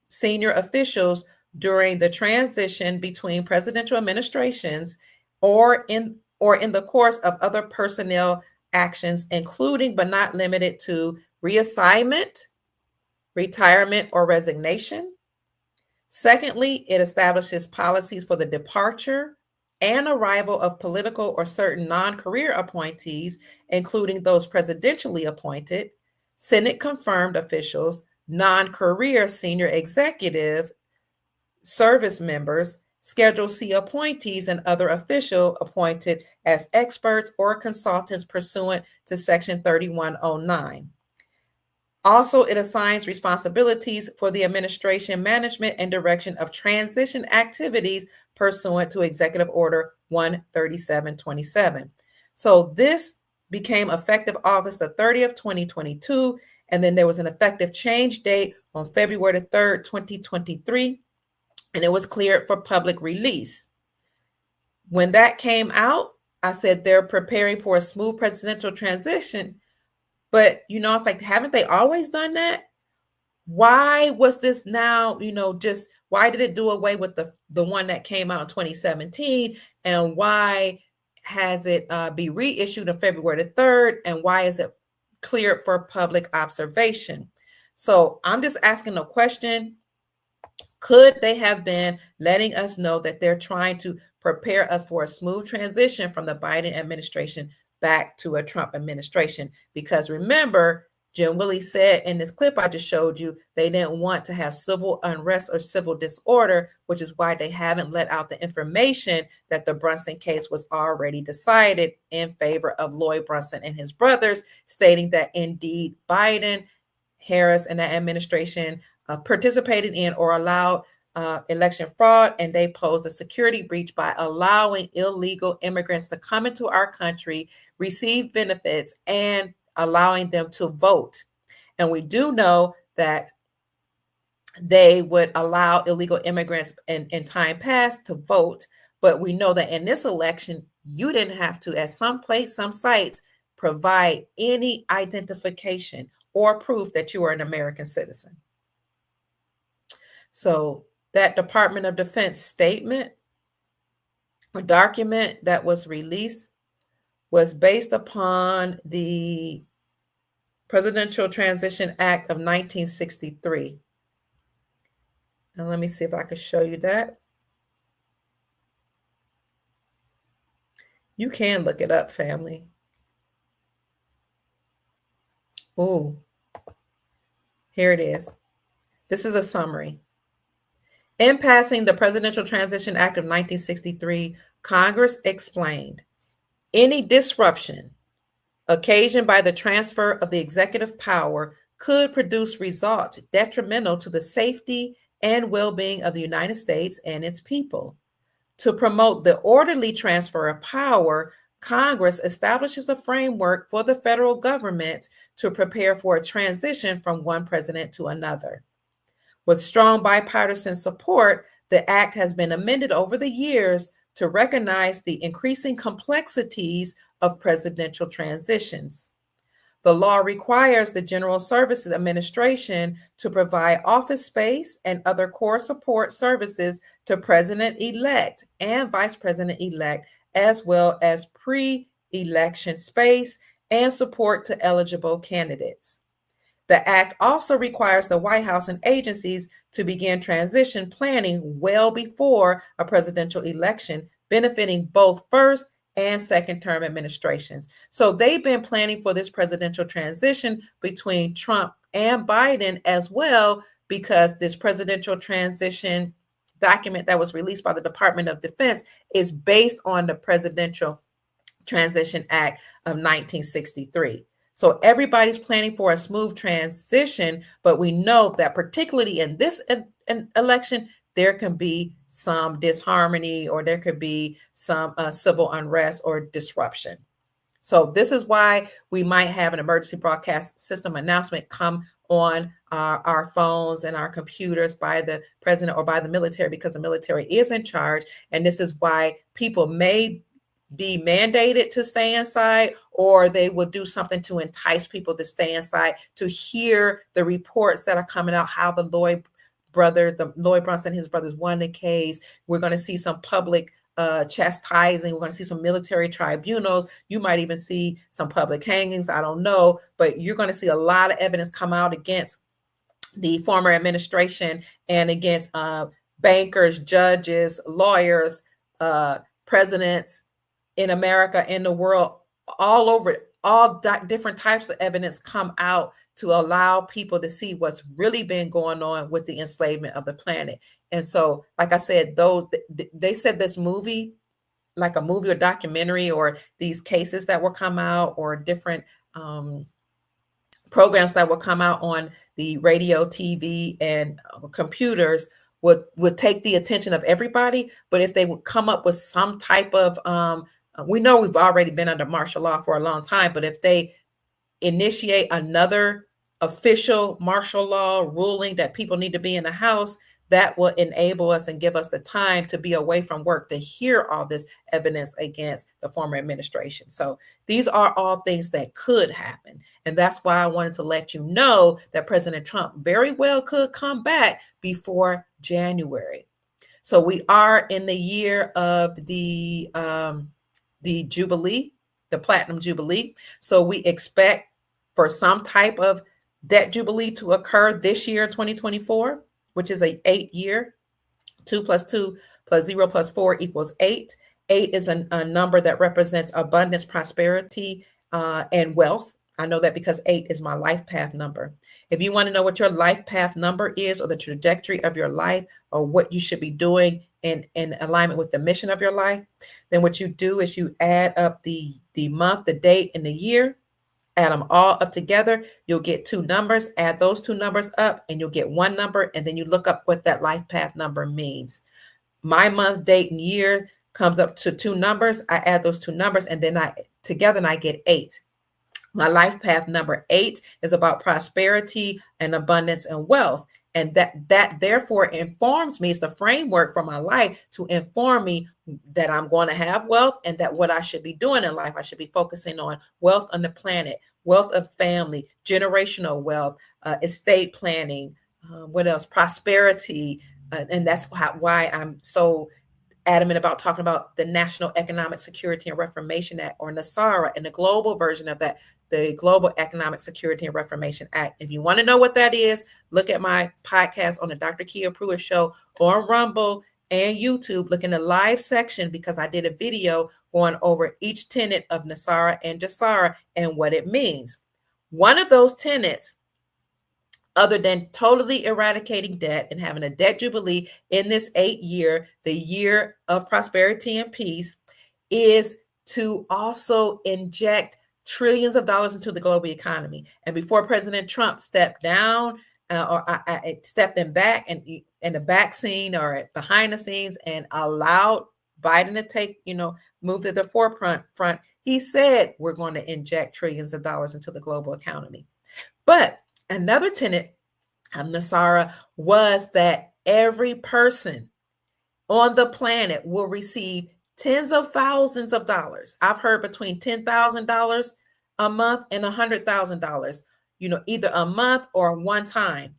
A: senior officials during the transition between presidential administrations or in the course of other personnel actions, including but not limited to reassignment, retirement, or resignation. Secondly, it establishes policies for the departure and arrival of political or certain non-career appointees, including those presidentially appointed, Senate-confirmed officials, non-career senior executive service members, Schedule C appointees, and other officials appointed as experts or consultants pursuant to Section 3109. Also, it assigns responsibilities for the administration, management, and direction of transition activities pursuant to Executive Order 13727. So this became effective August the 30th, 2022, and then there was an effective change date on February the 3rd, 2023, and it was cleared for public release. When that came out, I said they're preparing for a smooth presidential transition. But, it's like, haven't they always done that? Why was this now, why did it do away with the one that came out in 2017? And why has it be reissued on February the 3rd? And why is it cleared for public observation? So I'm just asking a question. Could they have been letting us know that they're trying to prepare us for a smooth transition from the Biden administration back to a Trump administration? Because remember, Jim Willie said in this clip I just showed you, they didn't want to have civil unrest or civil disorder, which is why they haven't let out the information that the Brunson case was already decided in favor of Lloyd Brunson and his brothers, stating that indeed Biden Harris and that administration participated in or allowed election fraud, and they posed a security breach by allowing illegal immigrants to come into our country, receive benefits, and allowing them to vote. And we do know that they would allow illegal immigrants in time past to vote, but we know that in this election, you didn't have to, at some sites, provide any identification or proof that you are an American citizen. So that Department of Defense statement or document that was released was based upon the Presidential Transition Act of 1963. And let me see if I can show you that. You can look it up, family. Ooh, here it is. This is a summary. In passing the Presidential Transition Act of 1963, Congress explained any disruption occasioned by the transfer of the executive power could produce results detrimental to the safety and well-being of the United States and its people. To promote the orderly transfer of power, Congress establishes a framework for the federal government to prepare for a transition from one president to another. With strong bipartisan support, the act has been amended over the years to recognize the increasing complexities of presidential transitions. The law requires the General Services Administration to provide office space and other core support services to President-elect and Vice President-elect, as well as pre-election space and support to eligible candidates. The act also requires the White House and agencies to begin transition planning well before a presidential election, benefiting both first and second term administrations. So they've been planning for this presidential transition between Trump and Biden as well, because this presidential transition document that was released by the Department of Defense is based on the Presidential Transition Act of 1963. So everybody's planning for a smooth transition, but we know that particularly in this election, there can be some disharmony or there could be some civil unrest or disruption. So this is why we might have an emergency broadcast system announcement come on our phones and our computers by the president or by the military, because the military is in charge. And this is why people may be mandated to stay inside, or they will do something to entice people to stay inside to hear the reports that are coming out, how the Lloyd Brunson and his brothers won the case. We're going to see some public chastising. We're going to see some military tribunals. You might even see some public hangings. I don't know, but you're going to see a lot of evidence come out against the former administration and against bankers, judges, lawyers, presidents in America, in the world, all over. All different types of evidence come out to allow people to see what's really been going on with the enslavement of the planet. And so, like I said, they said this movie, like a movie or documentary, or these cases that will come out, or different programs that will come out on the radio, TV, and computers would take the attention of everybody. But if they would come up with some type of, we know we've already been under martial law for a long time, but if they initiate another official martial law ruling that people need to be in the house, that will enable us and give us the time to be away from work to hear all this evidence against the former administration. So these are all things that could happen. And that's why I wanted to let you know that President Trump very well could come back before January. So we are in the year of the Jubilee, the Platinum Jubilee. So we expect for some type of debt Jubilee to occur this year, 2024, which is an 8-year. 2 + 2 + 0 + 4 = 8. 8 is a number that represents abundance, prosperity, and wealth. I know that because 8 is my life path number. If you want to know what your life path number is, or the trajectory of your life, or what you should be doing in alignment with the mission of your life, then what you do is you add up the month, the date, and the year, Add them all up together, you'll get two numbers. Add those two numbers up and you'll get one number, and then you look up what that life path number means. My month, date, and year comes up to two numbers. I add those two numbers and then I get 8. My life path number 8 is about prosperity and abundance and wealth. And that therefore informs me, it's the framework for my life to inform me that I'm going to have wealth, and that what I should be doing in life, I should be focusing on wealth on the planet, wealth of family, generational wealth, estate planning, what else? Prosperity. And that's why I'm so adamant about talking about the National Economic Security and Reformation Act, or NESARA, and the global version of that, the Global Economic Security and Reformation Act. If you want to know what that is, look at my podcast on the Dr. Kia Pruitt Show on Rumble and YouTube. Look in the live section, because I did a video going over each tenet of NESARA and JASARA and what it means. One of those tenets, other than totally eradicating debt and having a debt jubilee in this 8-year, the year of prosperity and peace, is to also inject trillions of dollars into the global economy. And before President Trump stepped down, or I stepped in back and in the back scene or behind the scenes and allowed Biden to take, move to the forefront, he said, we're going to inject trillions of dollars into the global economy. But another tenet of NESARA was that every person on the planet will receive tens of thousands of dollars. I've heard between $10,000 a month and $100,000, either a month or one time.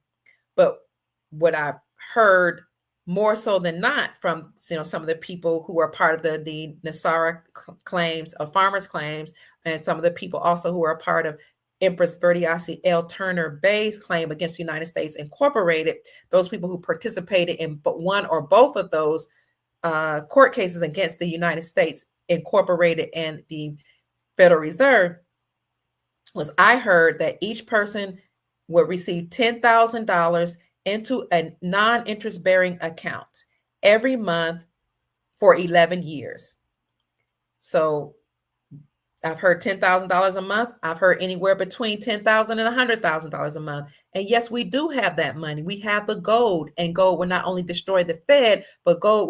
A: But what I've heard more so than not from, some of the people who are part of the NESARA claims, of farmers' claims, and some of the people also who are a part of Empress Verdiasi L. Turner Bay's claim against the United States Incorporated, those people who participated in one or both of those court cases against the United States Incorporated and the Federal Reserve, was I heard that each person would receive $10,000 into a non-interest bearing account every month for 11 years. So I've heard $10,000 a month. I've heard anywhere between $10,000 and $100,000 a month. And yes, we do have that money. We have the gold, and gold will not only destroy the Fed, but gold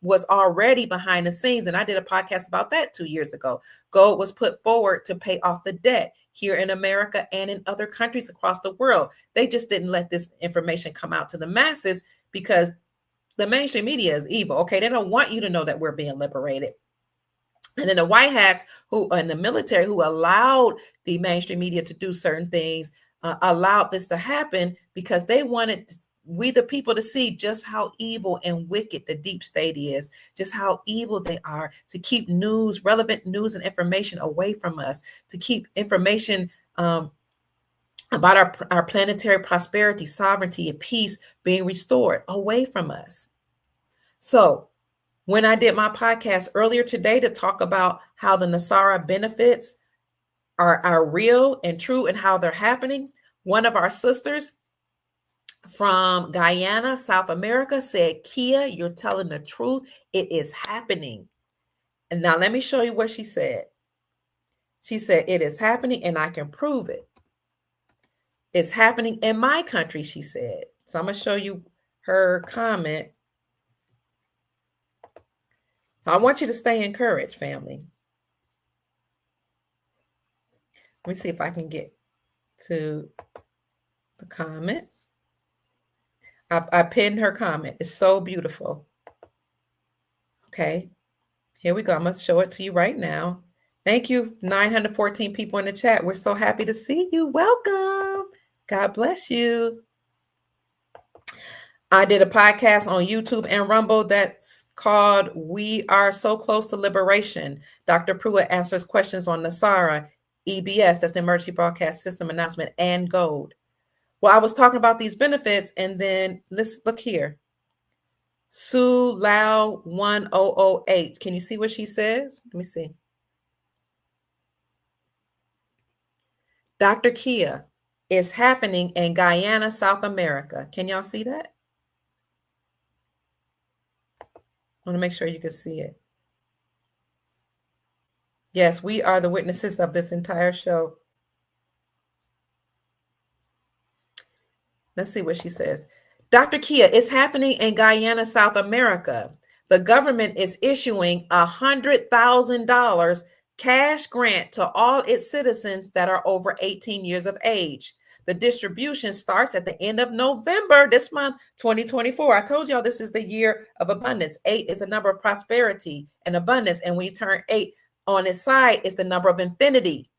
A: was already behind the scenes. And I did a podcast about that 2 years ago. Gold was put forward to pay off the debt here in America and in other countries across the world. They just didn't let this information come out to the masses because the mainstream media is evil. Okay, they don't want you to know that we're being liberated. And then the white hats who and the military who allowed the mainstream media to do certain things, allowed this to happen because they wanted we the people to see just how evil and wicked the deep state is, just how evil they are, to keep news, relevant news and information away from us, to keep information about our planetary prosperity, sovereignty, and peace being restored away from us. So when I did my podcast earlier today to talk about how the NESARA benefits are real and true and how they're happening, one of our sisters from Guyana, South America, said, Kia, you're telling the truth. It is happening. And now let me show you what she said. She said, it is happening and I can prove it. It's happening in my country, she said. So I'm going to show you her comment. I want you to stay encouraged, family. Let me see if I can get to the comment. I pinned her comment. It's so beautiful. Okay, here we go. I'm going to show it to you right now. Thank you, 914 people in the chat. We're so happy to see you. Welcome. God bless you. I did a podcast on YouTube and Rumble that's called We Are So Close to Liberation. Dr. Pruitt answers questions on NESARA, EBS, that's the Emergency Broadcast System announcement, and gold. Well, I was talking about these benefits, and then let's look here. Sue Lau 1008. Can you see what she says? Let me see. Dr. Kia, is happening in Guyana, South America. Can y'all see that? I want to make sure you can see it. Yes, we are the witnesses of this entire show. Let's see what she says. Dr. Kia, it's happening in Guyana, South America. The government is issuing $100,000 cash grant to all its citizens that are over 18 years of age. The distribution starts at the end of November this month, 2024. I told y'all this is the year of abundance. 8 is the number of prosperity and abundance. And when you turn 8 on its side, it's the number of infinity.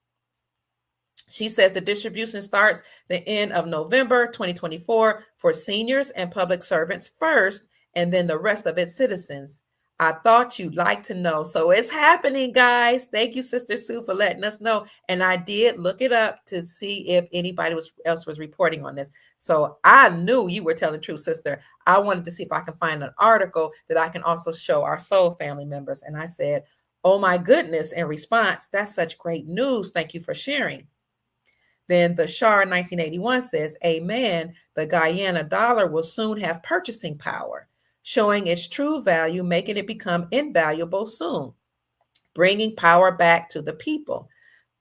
A: She says the distribution starts the end of November 2024 for seniors and public servants first, and then the rest of its citizens. I thought you'd like to know. So it's happening, guys. Thank you, Sister Sue, for letting us know. And I did look it up to see if anybody else was reporting on this. So I knew you were telling the truth, sister. I wanted to see if I can find an article that I can also show our soul family members. And I said, oh my goodness, in response, that's such great news. Thank you for sharing. Then the Shar 1981 says, amen, the Guyana dollar will soon have purchasing power, showing its true value, making it become invaluable soon, bringing power back to the people.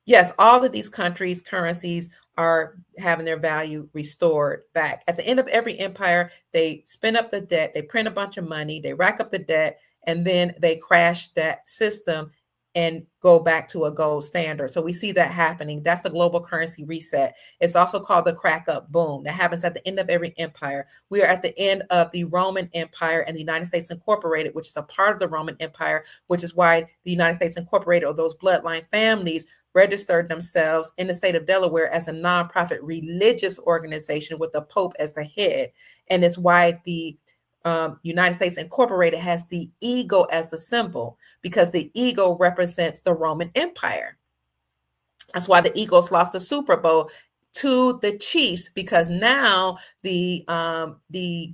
A: Yes, all of these countries' currencies are having their value restored back. At the end of every empire, they spin up the debt, they print a bunch of money, they rack up the debt, and then they crash that system and go back to a gold standard. So we see that happening. That's the global currency reset. It's also called the crack up boom. That happens at the end of every empire. We are at the end of the Roman Empire and the United States Incorporated, which is a part of the Roman Empire, which is why the United States Incorporated, or those bloodline families, registered themselves in the state of Delaware as a nonprofit religious organization with the Pope as the head. And it's why the United States Incorporated has the eagle as the symbol, because the eagle represents the Roman Empire. That's why the Eagles lost the Super Bowl to the Chiefs, because now the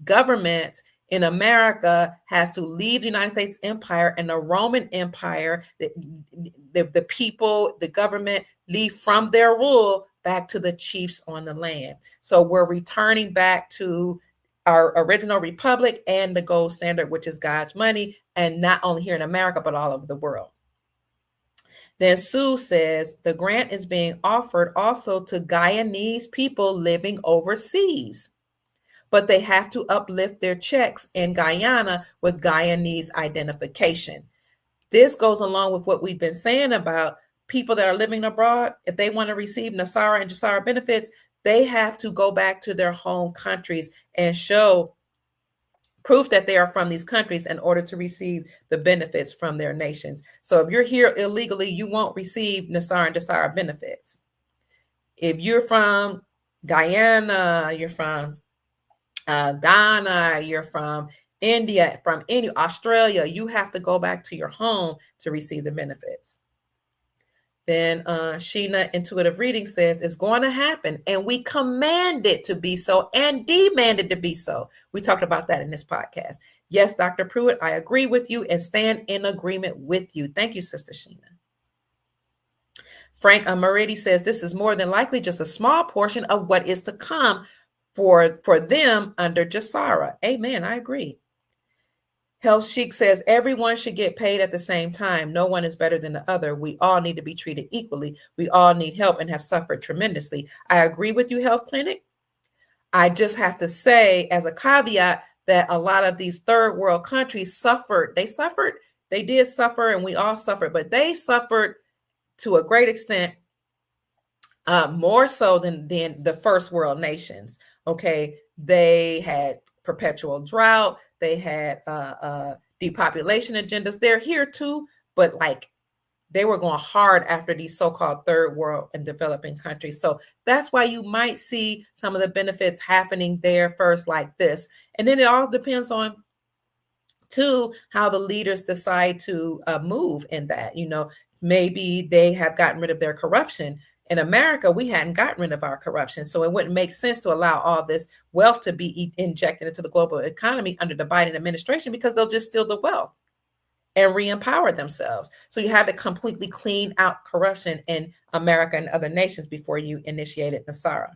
A: government in America has to leave the United States Empire, and the Roman Empire, the people, the government leave from their rule back to the chiefs on the land. So we're returning back to our original republic and the gold standard, which is God's money, and not only here in America, but all over the world. Then Sue says the grant is being offered also to Guyanese people living overseas, but they have to uplift their checks in Guyana with Guyanese identification. This goes along with what we've been saying about people that are living abroad. If they want to receive NESARA and GESARA benefits, they have to go back to their home countries and show proof that they are from these countries in order to receive the benefits from their nations. So if you're here illegally, you won't receive NESARA and GESARA benefits. If you're from Guyana, you're from Ghana, you're from India, from Australia, you have to go back to your home to receive the benefits. Then Sheena Intuitive Reading says it's going to happen, and we command it to be so and demand it to be so. We talked about that in this podcast. Yes, Dr. Pruitt, I agree with you and stand in agreement with you. Thank you, Sister Sheena. Frank Maridi says this is more than likely just a small portion of what is to come for them under GESARA. Amen. I agree. Health Chic says everyone should get paid at the same time. No one is better than the other. We all need to be treated equally. We all need help and have suffered tremendously. I agree with you, Health Clinic. I just have to say as a caveat that a lot of these third world countries suffered. They did suffer, and we all suffered, but they suffered to a great extent, more so than the first world nations. Okay, they had perpetual drought. They had depopulation agendas. They're here too, but like they were going hard after these so-called third world and developing countries. So that's why you might see some of the benefits happening there first like this. And then it all depends on too how the leaders decide to move in that. You know, maybe they have gotten rid of their corruption. In America, we hadn't gotten rid of our corruption. So it wouldn't make sense to allow all this wealth to be injected into the global economy under the Biden administration, because they'll just steal the wealth and re-empower themselves. So you had to completely clean out corruption in America and other nations before you initiated NESARA.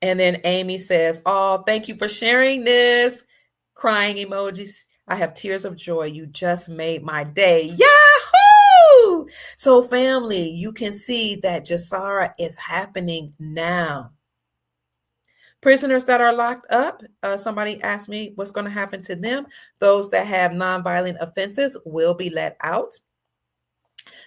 A: And then Amy says, oh, thank you for sharing this. Crying emojis. I have tears of joy. You just made my day. Yahoo! So family, you can see that GESARA is happening now. Prisoners that are locked up, somebody asked me what's going to happen to them. Those that have nonviolent offenses will be let out.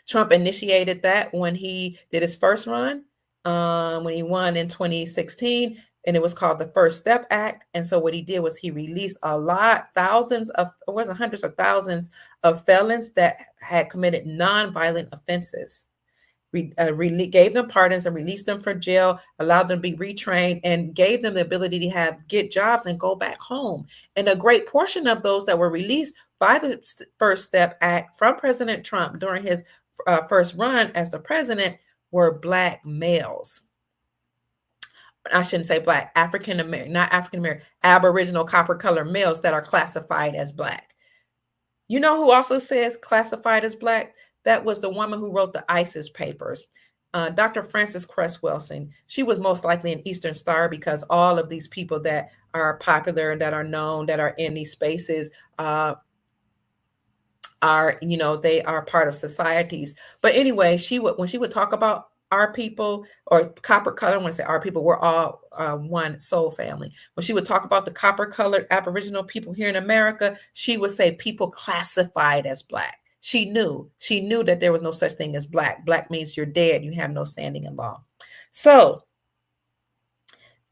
A: Trump initiated that when he did his first run, when he won in 2016, and it was called the First Step Act. And so what he did was he released hundreds of thousands of felons that had committed nonviolent offenses. Gave them pardons and released them from jail, allowed them to be retrained, and gave them the ability to get jobs and go back home. And a great portion of those that were released by the First Step Act from President Trump during his first run as the president were Black males. I shouldn't say Black, African American, not African American, Aboriginal copper colored males that are classified as Black. You know who also says classified as Black? That was the woman who wrote the ISIS papers, Dr. Frances Cress Welsing. She was most likely an Eastern Star because all of these people that are popular and that are known, that are in these spaces, they are part of societies. But anyway, when she would talk about our people or copper color, I want to say our people, we're all one soul family. When she would talk about the copper colored Aboriginal people here in America, she would say people classified as Black. She knew that there was no such thing as Black. Black means you're dead. You have no standing in law. So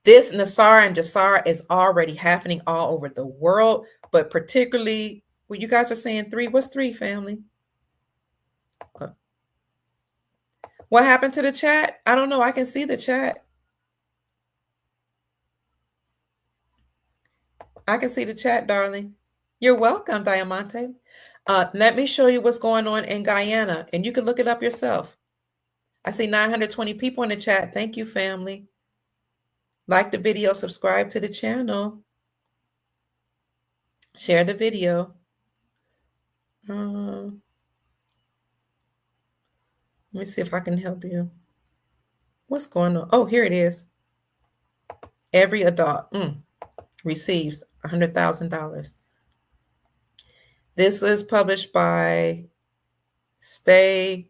A: this NESARA and JSARA is already happening all over the world, but particularly, well, you guys are saying 3. What's 3, family? What happened to the chat? I don't know. I can see the chat. I can see the chat, darling. You're welcome, Diamante. Let me show you what's going on in Guyana, and you can look it up yourself. I see 920 people in the chat. Thank you, family. Like the video, subscribe to the channel. Share the video. Let me see if I can help you. What's going on? Oh, here it is. Every adult receives $100,000. This was published by Stay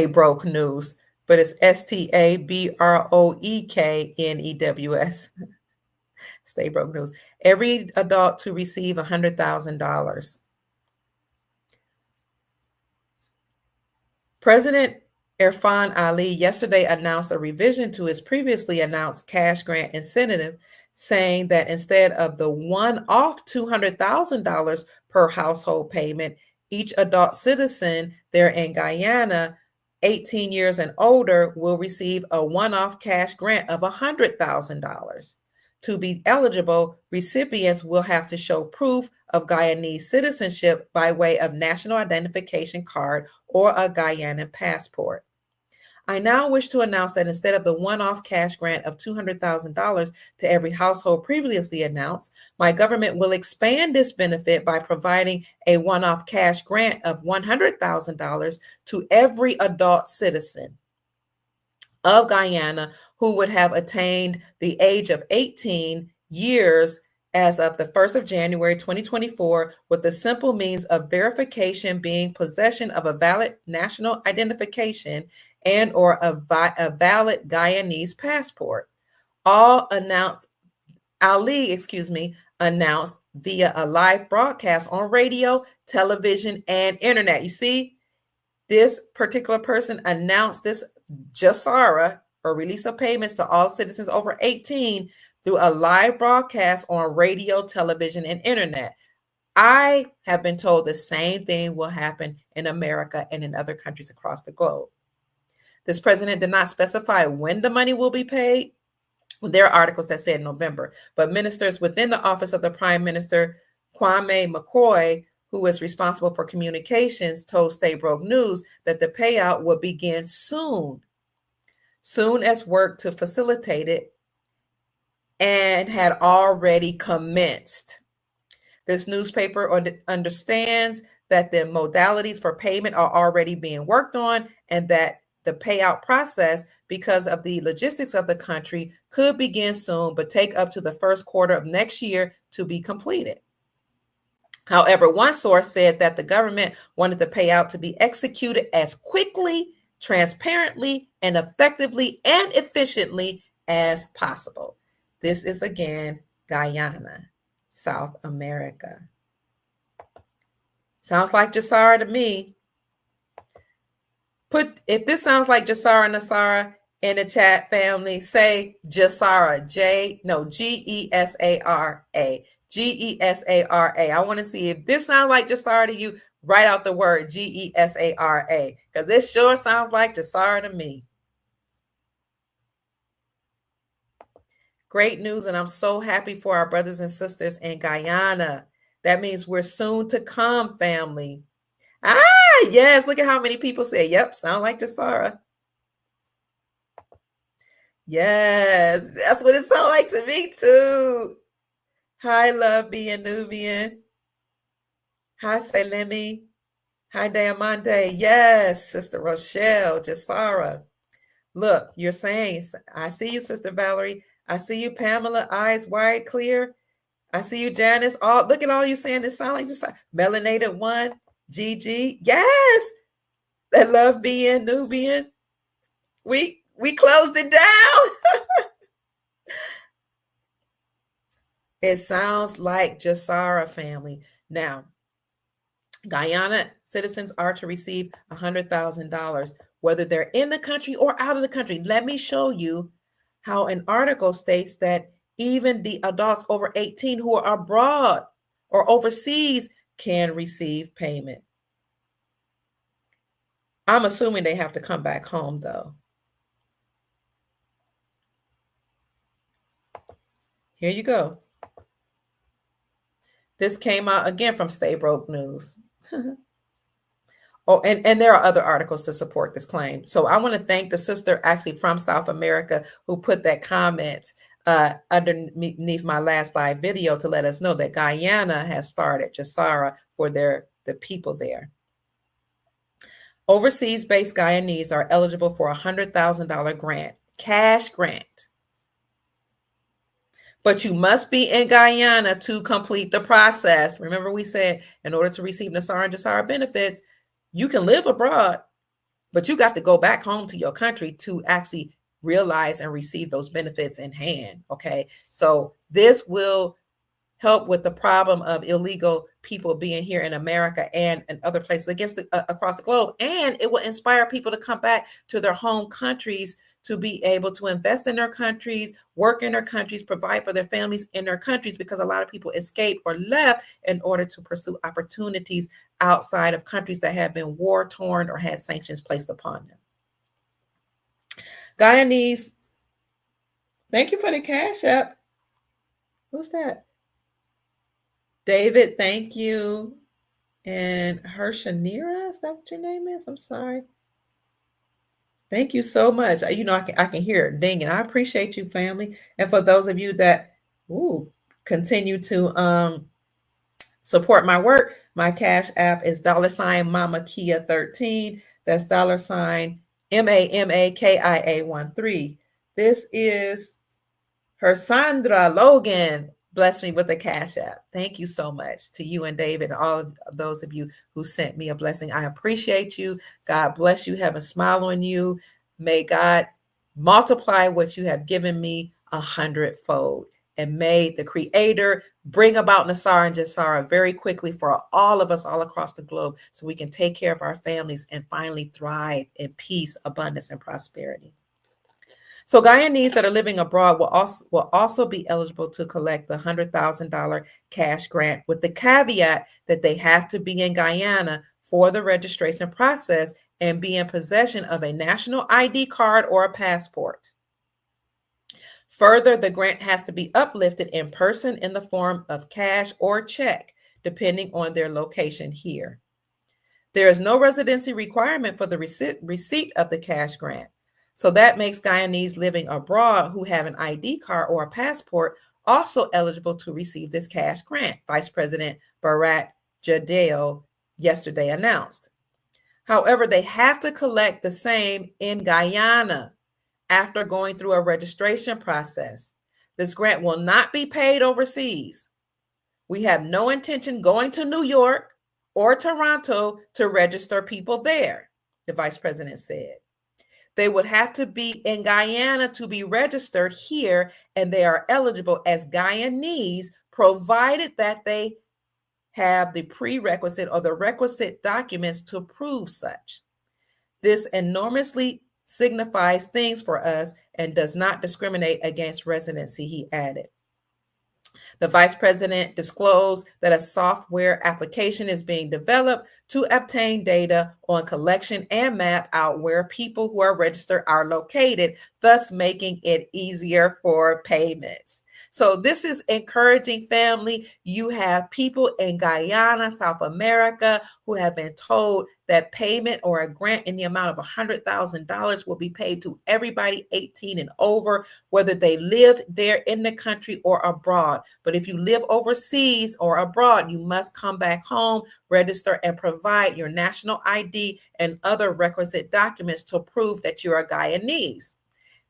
A: Broke News, but it's STABROEKNEWS. Stay Broke News. Every adult to receive $100,000. President Irfan Ali yesterday announced a revision to his previously announced cash grant incentive, saying that instead of the one-off $200,000 per household payment, each adult citizen there in Guyana, 18 years and older, will receive a one-off cash grant of $100,000. To be eligible, recipients will have to show proof of Guyanese citizenship by way of national identification card or a Guyanan passport. I now wish to announce that instead of the one-off cash grant of $200,000 to every household previously announced, my government will expand this benefit by providing a one-off cash grant of $100,000 to every adult citizen of Guyana who would have attained the age of 18 years as of the 1st of January 2024, with the simple means of verification being possession of a valid national identification and or a valid Guyanese passport. Announced via a live broadcast on radio, television, and internet. You see, this particular person announced this JSARA, or release of payments to all citizens over 18, through a live broadcast on radio, television, and internet. I have been told the same thing will happen in America and in other countries across the globe. This president did not specify when the money will be paid. There are articles that said November, but ministers within the office of the Prime Minister, Kwame McCrory, who is responsible for communications, told Stay Broke News that the payout will begin soon as work to facilitate it and had already commenced. This newspaper understands that the modalities for payment are already being worked on, and that the payout process, because of the logistics of the country, could begin soon, but take up to the first quarter of next year to be completed. However, one source said that the government wanted the payout to be executed as quickly, transparently, and effectively and efficiently as possible. This is again Guyana, South America. Sounds like NESARA to me. If this sounds like NESARA, NESARA in the chat, family, say NESARA, G-E-S-A-R-A. G-E-S-A-R-A. I want to see if this sounds like NESARA to you. Write out the word G-E-S-A-R-A, because this sure sounds like NESARA to me. Great news, and I'm so happy for our brothers and sisters in Guyana. That means we're soon to come, family. Yes, look at how many people say, yep, sound like NESARA. Yes, that's what it sounds like to me too. Hi, Love being Nubian. Hi, Selemi. Hi, Diamante. Yes, Sister Rochelle, NESARA. Look, you're saying, I see you, Sister Valerie. I see you, Pamela, eyes wide, clear. I see you, Janice. Look at all you saying. This sound like NESARA. Melanated one, Gigi. Yes, that Love being Nubian. We closed it down. It sounds like NESARA, family. Now, Guyana citizens are to receive $100,000, whether they're in the country or out of the country. Let me show you how an article states that even the adults over 18 who are abroad or overseas can receive payment. I'm assuming they have to come back home, though. Here you go. This came out again from Stay Broke News. Oh, and there are other articles to support this claim. So I want to thank the sister actually from South America who put that comment underneath my last live video to let us know that Guyana has started NESARA for the people there. Overseas-based Guyanese are eligible for a $100,000 grant, cash grant. But you must be in Guyana to complete the process. Remember, we said in order to receive NESARA and NESARA benefits, you can live abroad, but you got to go back home to your country to actually realize and receive those benefits in hand. Okay, so this will help with the problem of illegal people being here in America and other places across the globe. And it will inspire people to come back to their home countries to be able to invest in their countries, work in their countries, provide for their families in their countries, because a lot of people escaped or left in order to pursue opportunities outside of countries that have been war-torn or had sanctions placed upon them. Guyanese, thank you for the Cash App. Who's that? David, thank you. And Hershanira, is that what your name is? I'm sorry. Thank you so much. You know, I can hear it dinging. I appreciate you, family. And for those of you that continue to support my work, my Cash App is $Mama Kia 13. That's $MAMAKIA 13. This is Hersandra Logan. Bless me with a Cash App. Thank you so much to you and David and all of those of you who sent me a blessing. I appreciate you. God bless you. Have a smile on you. May God multiply what you have given me 100-fold. And may the Creator bring about NESARA and NESARA very quickly for all of us all across the globe so we can take care of our families and finally thrive in peace, abundance, and prosperity. So Guyanese that are living abroad will also be eligible to collect the $100,000 cash grant, with the caveat that they have to be in Guyana for the registration process and be in possession of a national ID card or a passport. Further, the grant has to be uplifted in person in the form of cash or check, depending on their location here. There is no residency requirement for the receipt of the cash grant. So that makes Guyanese living abroad who have an ID card or a passport also eligible to receive this cash grant, Vice President Barat Jadeo yesterday announced. However, they have to collect the same in Guyana after going through a registration process. This grant will not be paid overseas. We have no intention going to New York or Toronto to register people there, the Vice President said. They would have to be in Guyana to be registered here, and they are eligible as Guyanese, provided that they have the prerequisite or the requisite documents to prove such. This enormously signifies things for us and does not discriminate against residency, he added. The vice president disclosed that a software application is being developed to obtain data on collection and map out where people who are registered are located, thus making it easier for payments. So this is encouraging, family. You have people in Guyana, South America, who have been told that payment or a grant in the amount of $100,000 will be paid to everybody 18 and over, whether they live there in the country or abroad. But if you live overseas or abroad, you must come back home, register, and provide your national ID and other requisite documents to prove that you are Guyanese.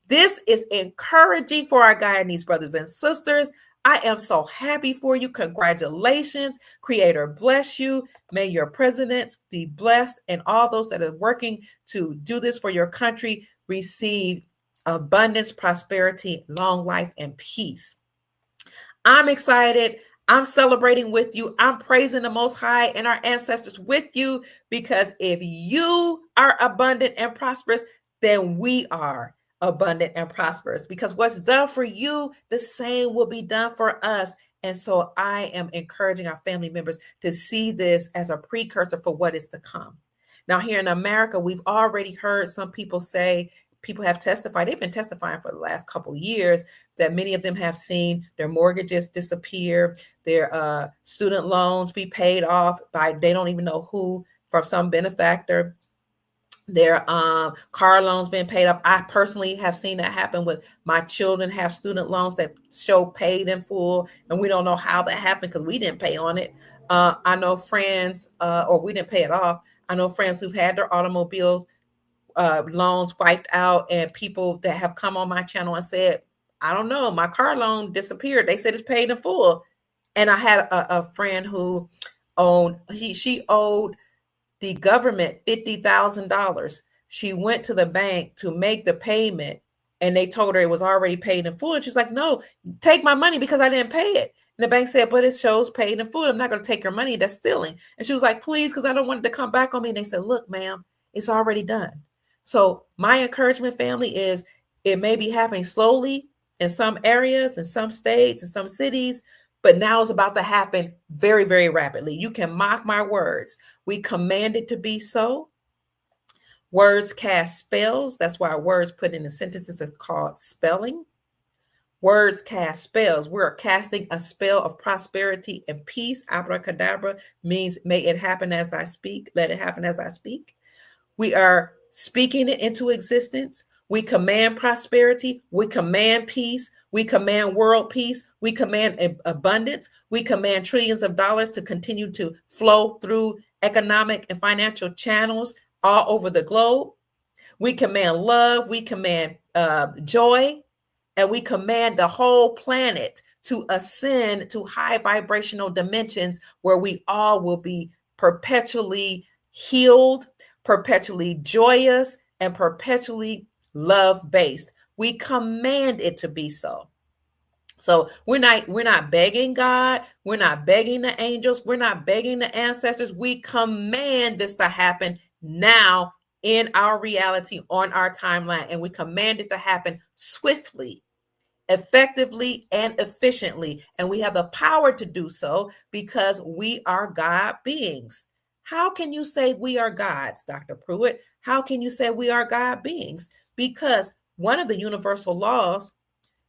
A: This is encouraging for our Guyanese brothers and sisters. I am so happy for you. Congratulations. Creator bless you. May your presidents be blessed, and all those that are working to do this for your country receive abundance, prosperity, long life, and peace. I'm excited. I'm celebrating with you. I'm praising the Most High and our ancestors with you, because if you are abundant and prosperous, then we are abundant and prosperous, because what's done for you, the same will be done for us. And so I am encouraging our family members to see this as a precursor for what is to come. Now, here in America, we've already heard some people say, people have testified, they've been testifying for the last couple of years, that many of them have seen their mortgages disappear, their student loans be paid off by they don't even know who, from some benefactor, their car loans being paid off. I personally have seen that happen with my children, have student loans that show paid in full, and we don't know how that happened because we didn't pay on it. I know friends, or we didn't pay it off. I know friends who've had their automobiles loans wiped out, and people that have come on my channel and said, I don't know, my car loan disappeared. They said it's paid in full. And I had a friend who she owed the government $50,000. She went to the bank to make the payment, and they told her it was already paid in full. And she's like, no, take my money because I didn't pay it. And the bank said, but it shows paid in full. I'm not going to take your money. That's stealing. And she was like, please, because I don't want it to come back on me. And they said, look, ma'am, it's already done. So my encouragement, family, is it may be happening slowly in some areas, in some states, in some cities, but now it's about to happen very, very rapidly. You can mock my words. We command it to be so. Words cast spells. That's why words put in the sentences are called spelling. Words cast spells. We're casting a spell of prosperity and peace. Abracadabra means may it happen as I speak. Let it happen as I speak. We are speaking it into existence. We command prosperity. We command peace. We command world peace. We command abundance. We command trillions of dollars to continue to flow through economic and financial channels all over the globe. We command love. We command joy. And we command the whole planet to ascend to high vibrational dimensions where we all will be perpetually healed, perpetually joyous, and perpetually love-based. We command it to be so. So we're not begging God. We're not begging the angels. We're not begging the ancestors. We command this to happen now in our reality, on our timeline, and we command it to happen swiftly, effectively, and efficiently. And we have the power to do so because we are God beings. How can you say we are gods, Dr. Pruitt? How can you say we are God beings? Because one of the universal laws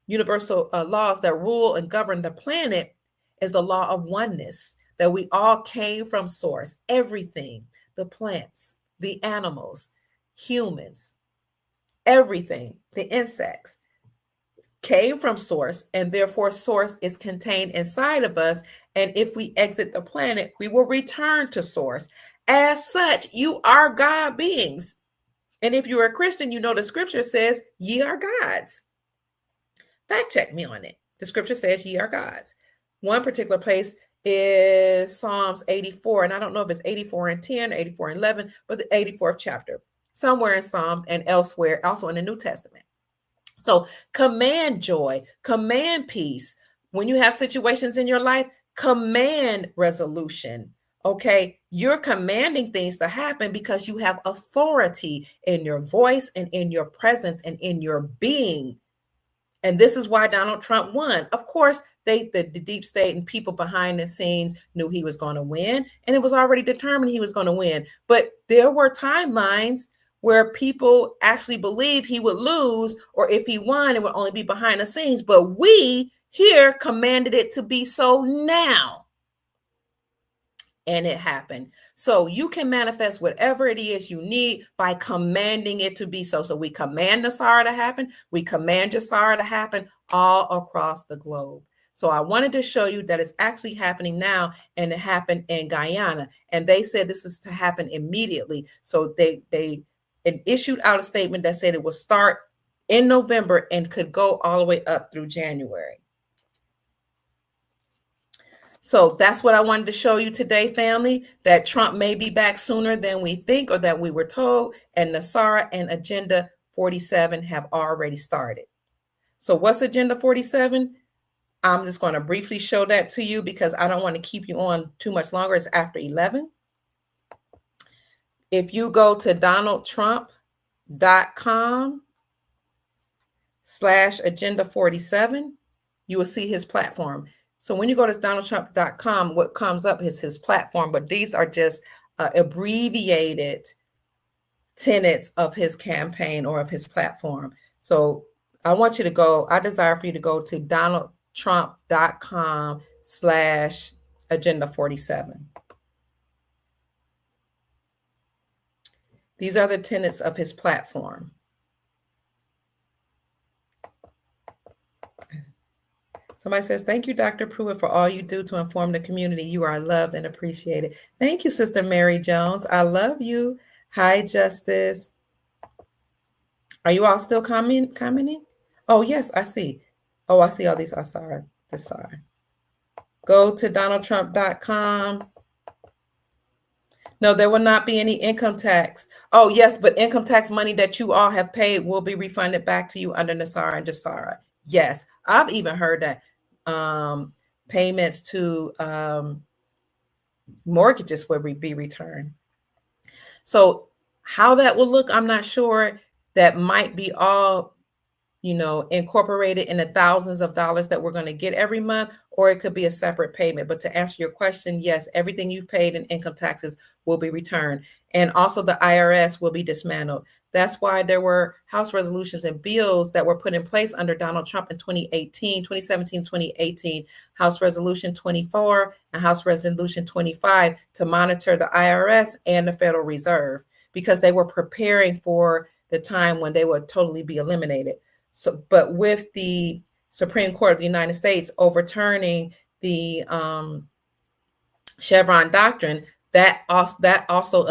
A: that rule and govern the planet is the law of oneness, that we all came from source. Everything, the plants, the animals, humans, everything, the insects, came from source, and therefore source is contained inside of us. And if we exit the planet, we will return to source. As such, you are God beings. And if you're a Christian, you know the scripture says, ye are gods. Fact check me on it. The scripture says ye are gods. One particular place is Psalms 84. And I don't know if it's 84 and 10, 84 and 11, but the 84th chapter. somewhere in Psalms and elsewhere, also in the New Testament. So command joy, command peace. When you have situations in your life, command resolution. Okay, you're commanding things to happen because you have authority in your voice and in your presence and in your being. And this is why Donald Trump won. Of course, the deep state and people behind the scenes knew he was going to win, and it was already determined he was going to win. But there were timelines where people actually believed he would lose, or if he won, it would only be behind the scenes. But we here commanded it to be so now. And it happened. So you can manifest whatever it is you need by commanding it to be so. So we command NESARA to happen. We command NESARA to happen all across the globe. So I wanted to show you that it's actually happening now, and it happened in Guyana. And they said this is to happen immediately. So they issued out a statement that said it will start in November and could go all the way up through January. So that's what I wanted to show you today, family, that Trump may be back sooner than we think or that we were told, and NESARA and Agenda 47 have already started. So what's Agenda 47? I'm just going to briefly show that to you because I don't want to keep you on too much longer. It's after 11. If you go to donaldtrump.com/Agenda 47, you will see his platform. So when you go to donaldtrump.com, what comes up is his platform, but these are just abbreviated tenets of his campaign or of his platform. So I want you to go, I desire for you to go to donaldtrump.com/Agenda 47. These are the tenets of his platform. Somebody says, thank you, Dr. Pruitt, for all you do to inform the community. You are loved and appreciated. Thank you, Sister Mary Jones. I love you. Hi, Justice. Are you all still commenting? Oh, yes, I see. Oh, I see all these. Sorry. Go to donaldtrump.com. No, there will not be any income tax. Oh, yes, but income tax money that you all have paid will be refunded back to you under NESARA and NESARA. Yes, I've even heard that payments to mortgages will be returned. So how that will look, I'm not sure. That might be all, incorporated in the thousands of dollars that we're going to get every month, or it could be a separate payment. But to answer your question, yes, everything you've paid in income taxes will be returned. And also the IRS will be dismantled. That's why there were House resolutions and bills that were put in place under Donald Trump in 2017, 2018, House Resolution 24 and House Resolution 25 to monitor the IRS and the Federal Reserve, because they were preparing for the time when they would totally be eliminated. So, but with the Supreme Court of the United States overturning the Chevron doctrine, that also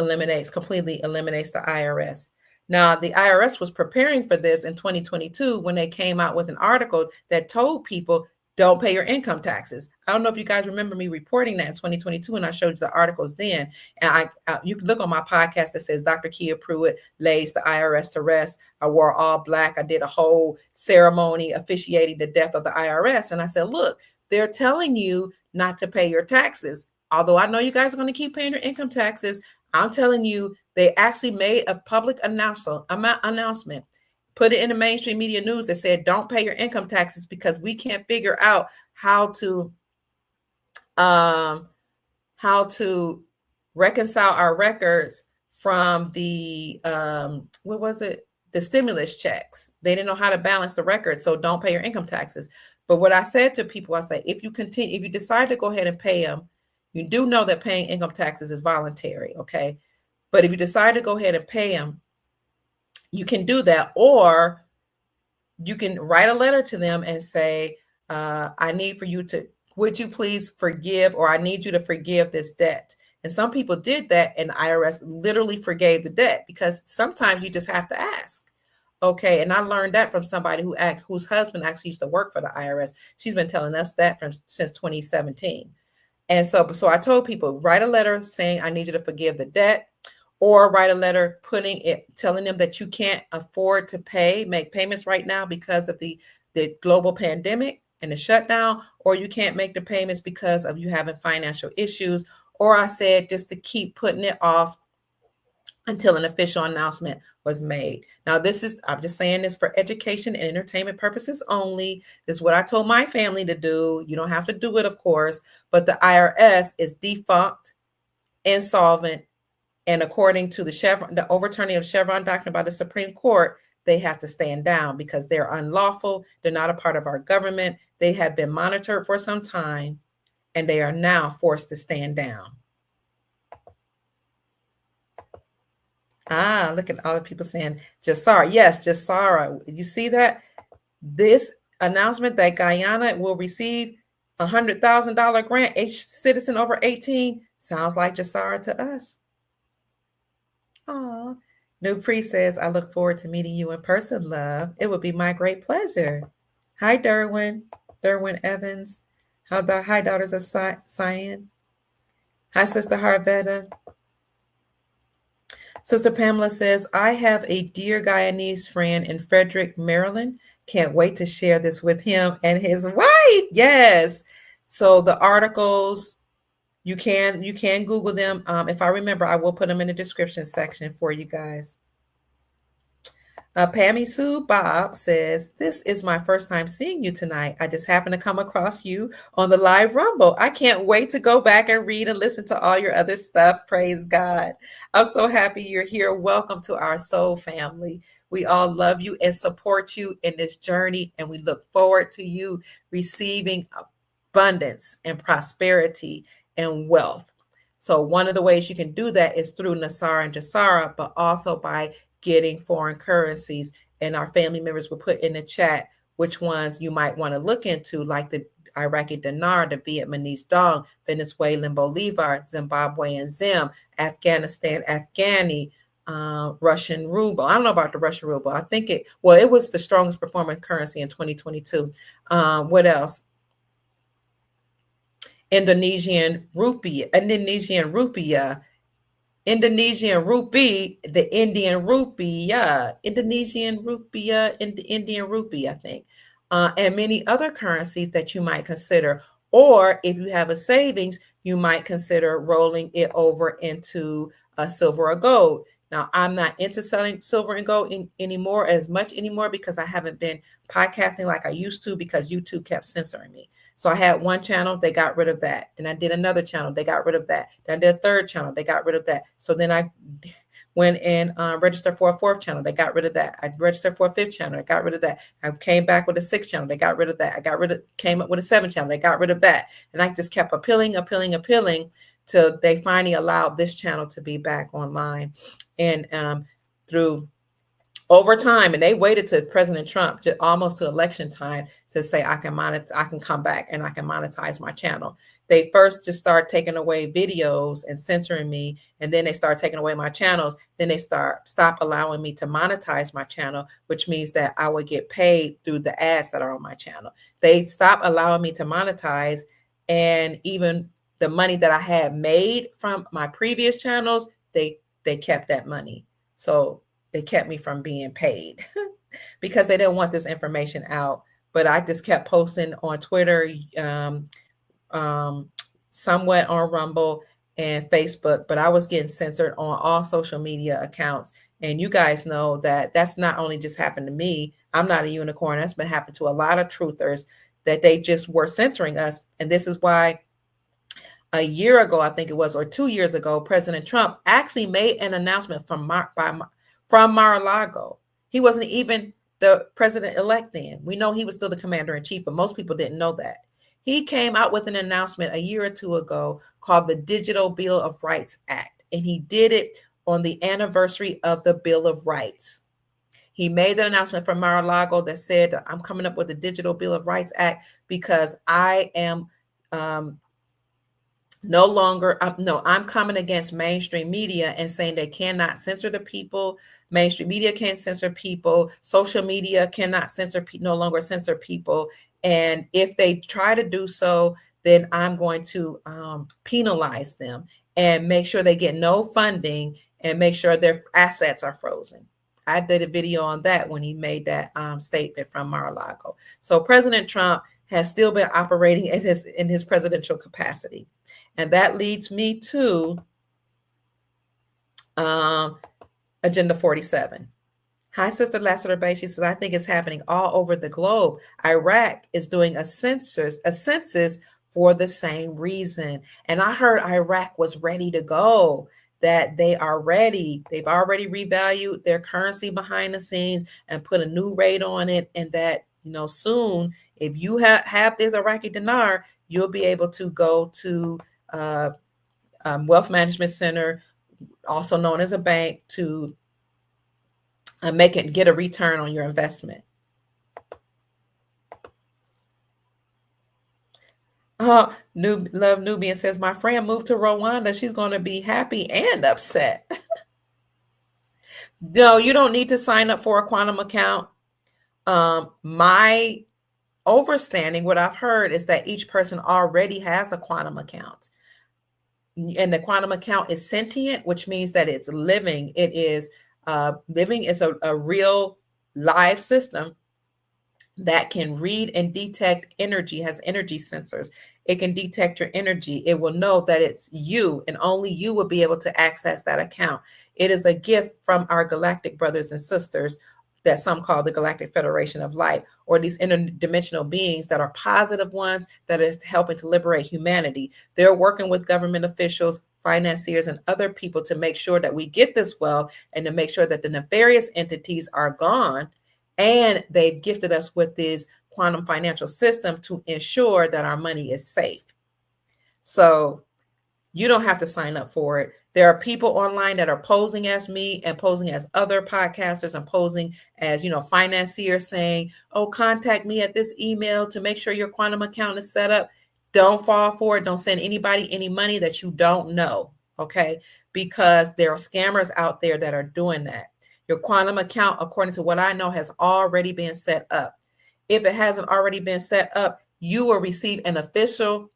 A: completely eliminates the IRS. Now, the IRS was preparing for this in 2022 when they came out with an article that told people, don't pay your income taxes. I don't know if you guys remember me reporting that in 2022, and I showed you the articles then. And you can look on my podcast that says Dr. Kia Pruitt lays the IRS to rest. I wore all black. I did a whole ceremony officiating the death of the IRS. And I said, look, they're telling you not to pay your taxes. Although I know you guys are going to keep paying your income taxes, I'm telling you, they actually made a public announcement, put it in the mainstream media news that said, don't pay your income taxes because we can't figure out how to reconcile our records from the, the stimulus checks. They didn't know how to balance the records. So don't pay your income taxes. But what I said to people, I said, if you decide to go ahead and pay them, you do know that paying income taxes is voluntary. Okay. But if you decide to go ahead and pay them, you can do that, or you can write a letter to them and say, would you please forgive, or I need you to forgive this debt. And some people did that, and the IRS literally forgave the debt, because sometimes you just have to ask. Okay. And I learned that from somebody whose husband actually used to work for the IRS. She's been telling us that since 2017. And so I told people, write a letter saying, I need you to forgive the debt. or write a letter telling them that you can't afford to make payments right now because of the global pandemic and the shutdown, or you can't make the payments because of you having financial issues. Or I said just to keep putting it off until an official announcement was made. Now, I'm just saying this for education and entertainment purposes only. This is what I told my family to do. You don't have to do it, of course, but the IRS is defunct, insolvent, and according to the overturning of Chevron doctrine by the Supreme Court, they have to stand down because they're unlawful. They're not a part of our government. They have been monitored for some time, and they are now forced to stand down. Look at all the people saying NESARA. Yes, NESARA. You see that? This announcement that Guyana will receive $100,000 grant, each citizen over 18, sounds like NESARA to us. Oh, New Priest says, I look forward to meeting you in person, love. It would be my great pleasure. Hi, Derwin Evans. Hi, Daughters of Cyan. Hi, Sister Harvetta. Sister Pamela says, I have a dear Guyanese friend in Frederick, Maryland. Can't wait to share this with him and his wife. Yes. So the articles, you can Google them. If I remember, I will put them in the description section for you guys. Pammy Sue Bob says, this is my first time seeing you tonight. I just happened to come across you on the live Rumble. I can't wait to go back and read and listen to all your other stuff. Praise God. I'm so happy you're here. Welcome to our soul family. We all love you and support you in this journey, and we look forward to you receiving abundance and prosperity and wealth. So one of the ways you can do that is through NESARA and NESARA, but also by getting foreign currencies. And our family members will put in the chat which ones you might want to look into, like the Iraqi dinar, the Vietnamese dong, Venezuelan bolivar, Zimbabwean zim, Afghanistan Afghani, Russian ruble. I don't know about the Russian ruble. I think it was the strongest performing currency in 2022. What else? Indonesian rupee, the Indian rupee, Indonesian rupee, and the Indian rupee, I think, and many other currencies that you might consider. Or if you have a savings, you might consider rolling it over into silver or gold. Now, I'm not into selling silver and gold as much anymore because I haven't been podcasting like I used to because YouTube kept censoring me. So I had one channel, they got rid of that. Then I did another channel, they got rid of that. Then I did a third channel, they got rid of that. So then I went and registered for a fourth channel, they got rid of that. I registered for a fifth channel, they got rid of that. I came back with a sixth channel, they got rid of that. Came up with a seventh channel, they got rid of that. And I just kept appealing till they finally allowed this channel to be back online. And through over time, and they waited to President Trump almost to election time to say I can come back and I can monetize my channel. They first just start taking away videos and censoring me, and then they start taking away my channels. Then they stop allowing me to monetize my channel, which means that I would get paid through the ads that are on my channel. They stopped allowing me to monetize, and even the money that I had made from my previous channels, they kept that money. So they kept me from being paid because they didn't want this information out. But I just kept posting on Twitter, somewhat on Rumble and Facebook, but I was getting censored on all social media accounts. And you guys know that that's not only just happened to me. I'm not a unicorn. That's been happening to a lot of truthers, that they just were censoring us. And this is why a year ago, I think it was, or 2 years ago, President Trump actually made an announcement from Mar-a-Lago. He wasn't even the president-elect then. We know he was still the commander-in-chief, but most people didn't know that. He came out with an announcement a year or two ago called the Digital Bill of Rights Act, and he did it on the anniversary of the Bill of Rights. He made that announcement from Mar-a-Lago that said, I'm coming up with the Digital Bill of Rights Act because I am I'm coming against mainstream media and saying they cannot censor the people. Mainstream media can't censor people. Social media cannot no longer censor people. And if they try to do so, then I'm going to penalize them and make sure they get no funding and make sure their assets are frozen. I did a video on that when he made that statement from Mar-a-Lago. So President Trump has still been operating in his presidential capacity. And that leads me to Agenda 47. Hi, Sister Lassiter Bay. She says, I think it's happening all over the globe. Iraq is doing a census for the same reason. And I heard Iraq was ready to go, that they are ready. They've already revalued their currency behind the scenes and put a new rate on it. And that, soon, if you have this Iraqi dinar, you'll be able to go to Wealth Management Center, also known as a bank, to get a return on your investment. Love Nubian says, my friend moved to Rwanda. She's going to be happy and upset. No, you don't need to sign up for a quantum account. My overstanding, what I've heard, is that each person already has a quantum account. And the quantum account is sentient, which means that it's living. It is living is a real live system that can read and detect energy, has energy sensors. It can detect your energy. It will know that it's you, and only you will be able to access that account. It is a gift from our galactic brothers and sisters that some call the Galactic Federation of Light, or these interdimensional beings that are positive ones that are helping to liberate humanity. They're working with government officials, financiers, and other people to make sure that we get this wealth and to make sure that the nefarious entities are gone. And they've gifted us with this quantum financial system to ensure that our money is safe. So you don't have to sign up for it. There are people online that are posing as me and posing as other podcasters and posing as, financiers, saying, oh, contact me at this email to make sure your quantum account is set up. Don't fall for it. Don't send anybody any money that you don't know. Okay. Because there are scammers out there that are doing that. Your quantum account, according to what I know, has already been set up. If it hasn't already been set up, you will receive an official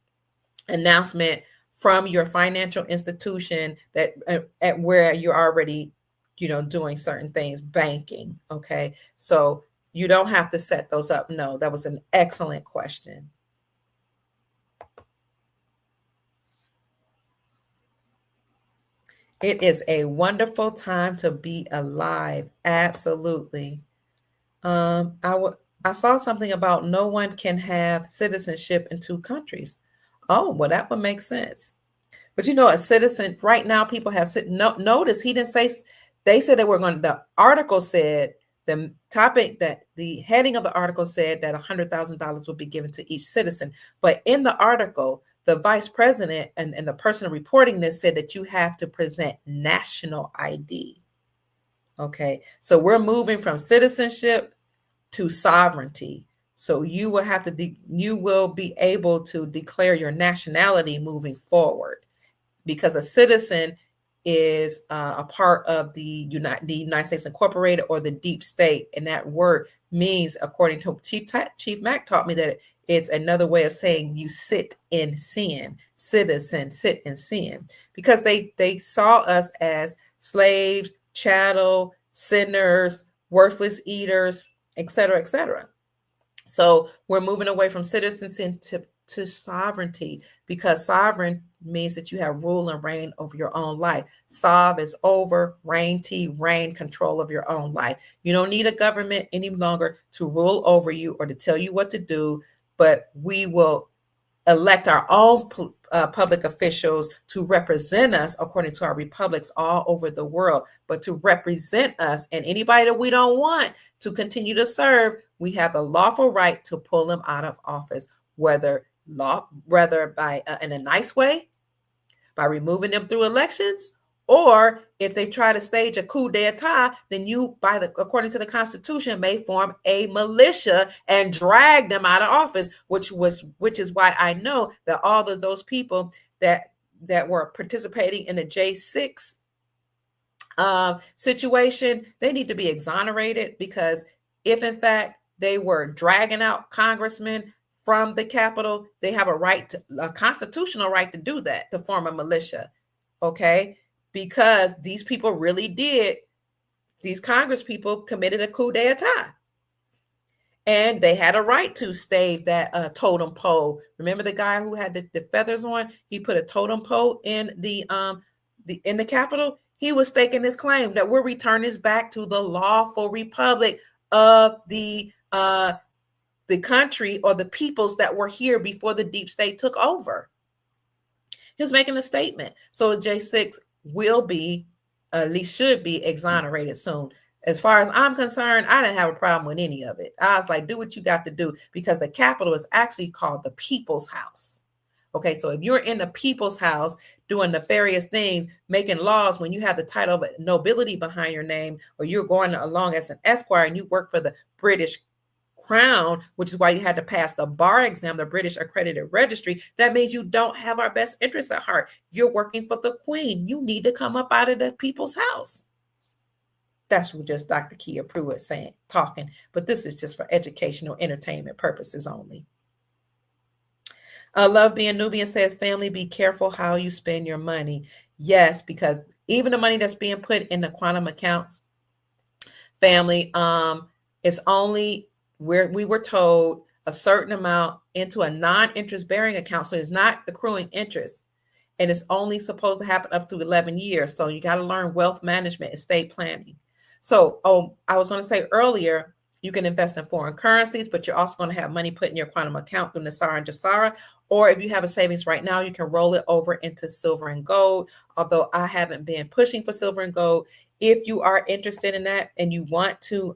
A: announcement from your financial institution that at where you're already, doing certain things, banking. Okay. So you don't have to set those up. No, that was an excellent question. It is a wonderful time to be alive. Absolutely. I saw something about no one can have citizenship in two countries. Oh, well, that would make sense. But a citizen right now, people have notice he didn't say, they said that the article said, the topic that the heading of the article said that $100,000 would be given to each citizen. But in the article, the vice president and the person reporting this said that you have to present national ID. Okay, so we're moving from citizenship to sovereignty. So you will have to, you will be able to declare your nationality moving forward, because a citizen is a part of the United States Incorporated, or the deep state. And that word means, according to Chief Mack taught me, that it's another way of saying you sit in sin. Citizen, sit in sin. Because they saw us as slaves, chattel, sinners, worthless eaters, etc., etc. So we're moving away from citizenship to sovereignty, because sovereign means that you have rule and reign over your own life. Sov is over, reign, reign, control of your own life. You don't need a government any longer to rule over you or to tell you what to do, but we will elect our own public officials to represent us according to our republics all over the world. But to represent us, and anybody that we don't want to continue to serve, we have the lawful right to pull them out of office, whether by in a nice way, by removing them through elections, or if they try to stage a coup d'etat, then you, according to the Constitution, may form a militia and drag them out of office, which is why I know that all of those people that were participating in the J6 situation, they need to be exonerated, because if in fact they were dragging out congressmen from the Capitol, they have a constitutional right to do that, to form a militia. Okay. because these people really did, these Congress people committed a coup d'etat. And they had a right to stave that totem pole. Remember the guy who had the feathers on? He put a totem pole in the Capitol. He was staking his claim that we're returning back to the lawful republic of the country or the peoples that were here before the deep state took over. He was making a statement. So J6 will be, at least should be, exonerated soon. As far as I'm concerned, I didn't have a problem with any of it. I was like, do what you got to do, because the Capitol is actually called the People's House. Okay, so if you're in the People's House doing nefarious things, making laws when you have the title of nobility behind your name, or you're going along as an esquire and you work for the British Crown, which is why you had to pass the bar exam, the British Accredited Registry, that means you don't have our best interests at heart. You're working for the Queen. You need to come up out of the People's House. That's what just Dr. Kia Pruitt saying, talking, but this is just for educational entertainment purposes only. Love Being Nubian says, family, be careful how you spend your money. Yes, because even the money that's being put in the quantum accounts, family, it's only where we were told a certain amount into a non-interest bearing account. So it's not accruing interest. And it's only supposed to happen up to 11 years. So you got to learn wealth management, estate planning. So, I was going to say earlier, you can invest in foreign currencies, but you're also going to have money put in your quantum account through NESARA and JASARA. Or if you have a savings right now, you can roll it over into silver and gold. Although I haven't been pushing for silver and gold. If you are interested in that and you want to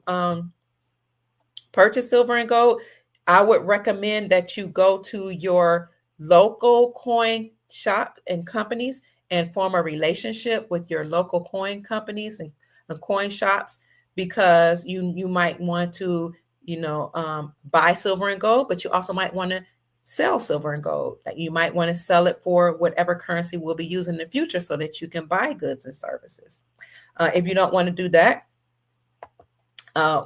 A: purchase silver and gold, I would recommend that you go to your local coin shop and companies and form a relationship with your local coin companies and coin shops, because you might want to, buy silver and gold, but you also might want to sell silver and gold. Like you might want to sell it for whatever currency we'll be using in the future so that you can buy goods and services. If you don't want to do that,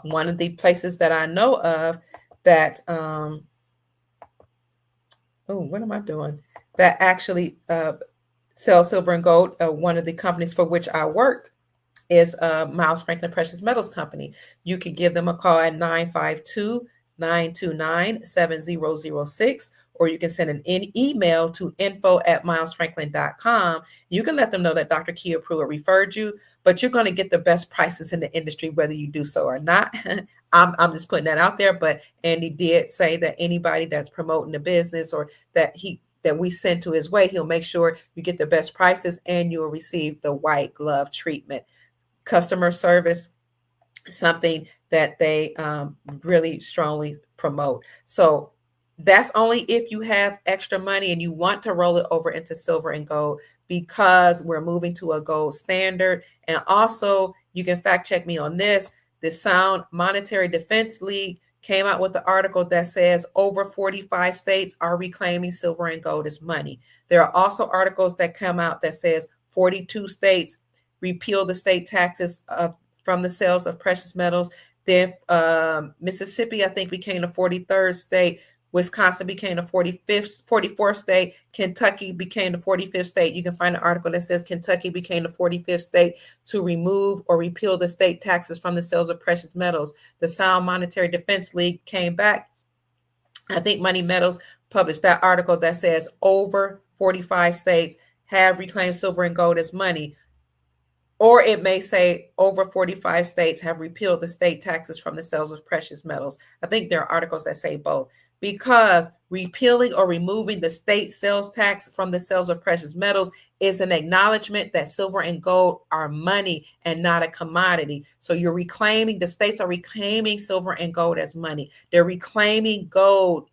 A: one of the places that I know of that, what am I doing? That actually sell silver and gold, one of the companies for which I worked is Miles Franklin Precious Metals Company. You can give them a call at 952-929-7006, or you can send an email to info@milesfranklin.com. You can let them know that Dr. Kia Pruitt referred you, but you're going to get the best prices in the industry, whether you do so or not. I'm just putting that out there, but Andy did say that anybody that's promoting the business or that we send to his way, he'll make sure you get the best prices and you'll receive the white glove treatment. Customer service, something that they really strongly promote. So that's only if you have extra money and you want to roll it over into silver and gold, because we're moving to a gold standard. And also, you can fact check me on this. The Sound Monetary Defense League came out with the article that says over 45 states are reclaiming silver and gold as money. There are also articles that come out that says 42 states repeal the state taxes from the sales of precious metals. Then Mississippi, I think, became the 43rd state. Wisconsin became the 44th state. Kentucky became the 45th state. You can find an article that says Kentucky became the 45th state to remove or repeal the state taxes from the sales of precious metals. The Sound Monetary Defense League came back. I think Money Metals published that article that says over 45 states have reclaimed silver and gold as money. Or it may say over 45 states have repealed the state taxes from the sales of precious metals. I think there are articles that say both, because repealing or removing the state sales tax from the sales of precious metals is an acknowledgement that silver and gold are money and not a commodity. So the states are reclaiming silver and gold as money. They're reclaiming gold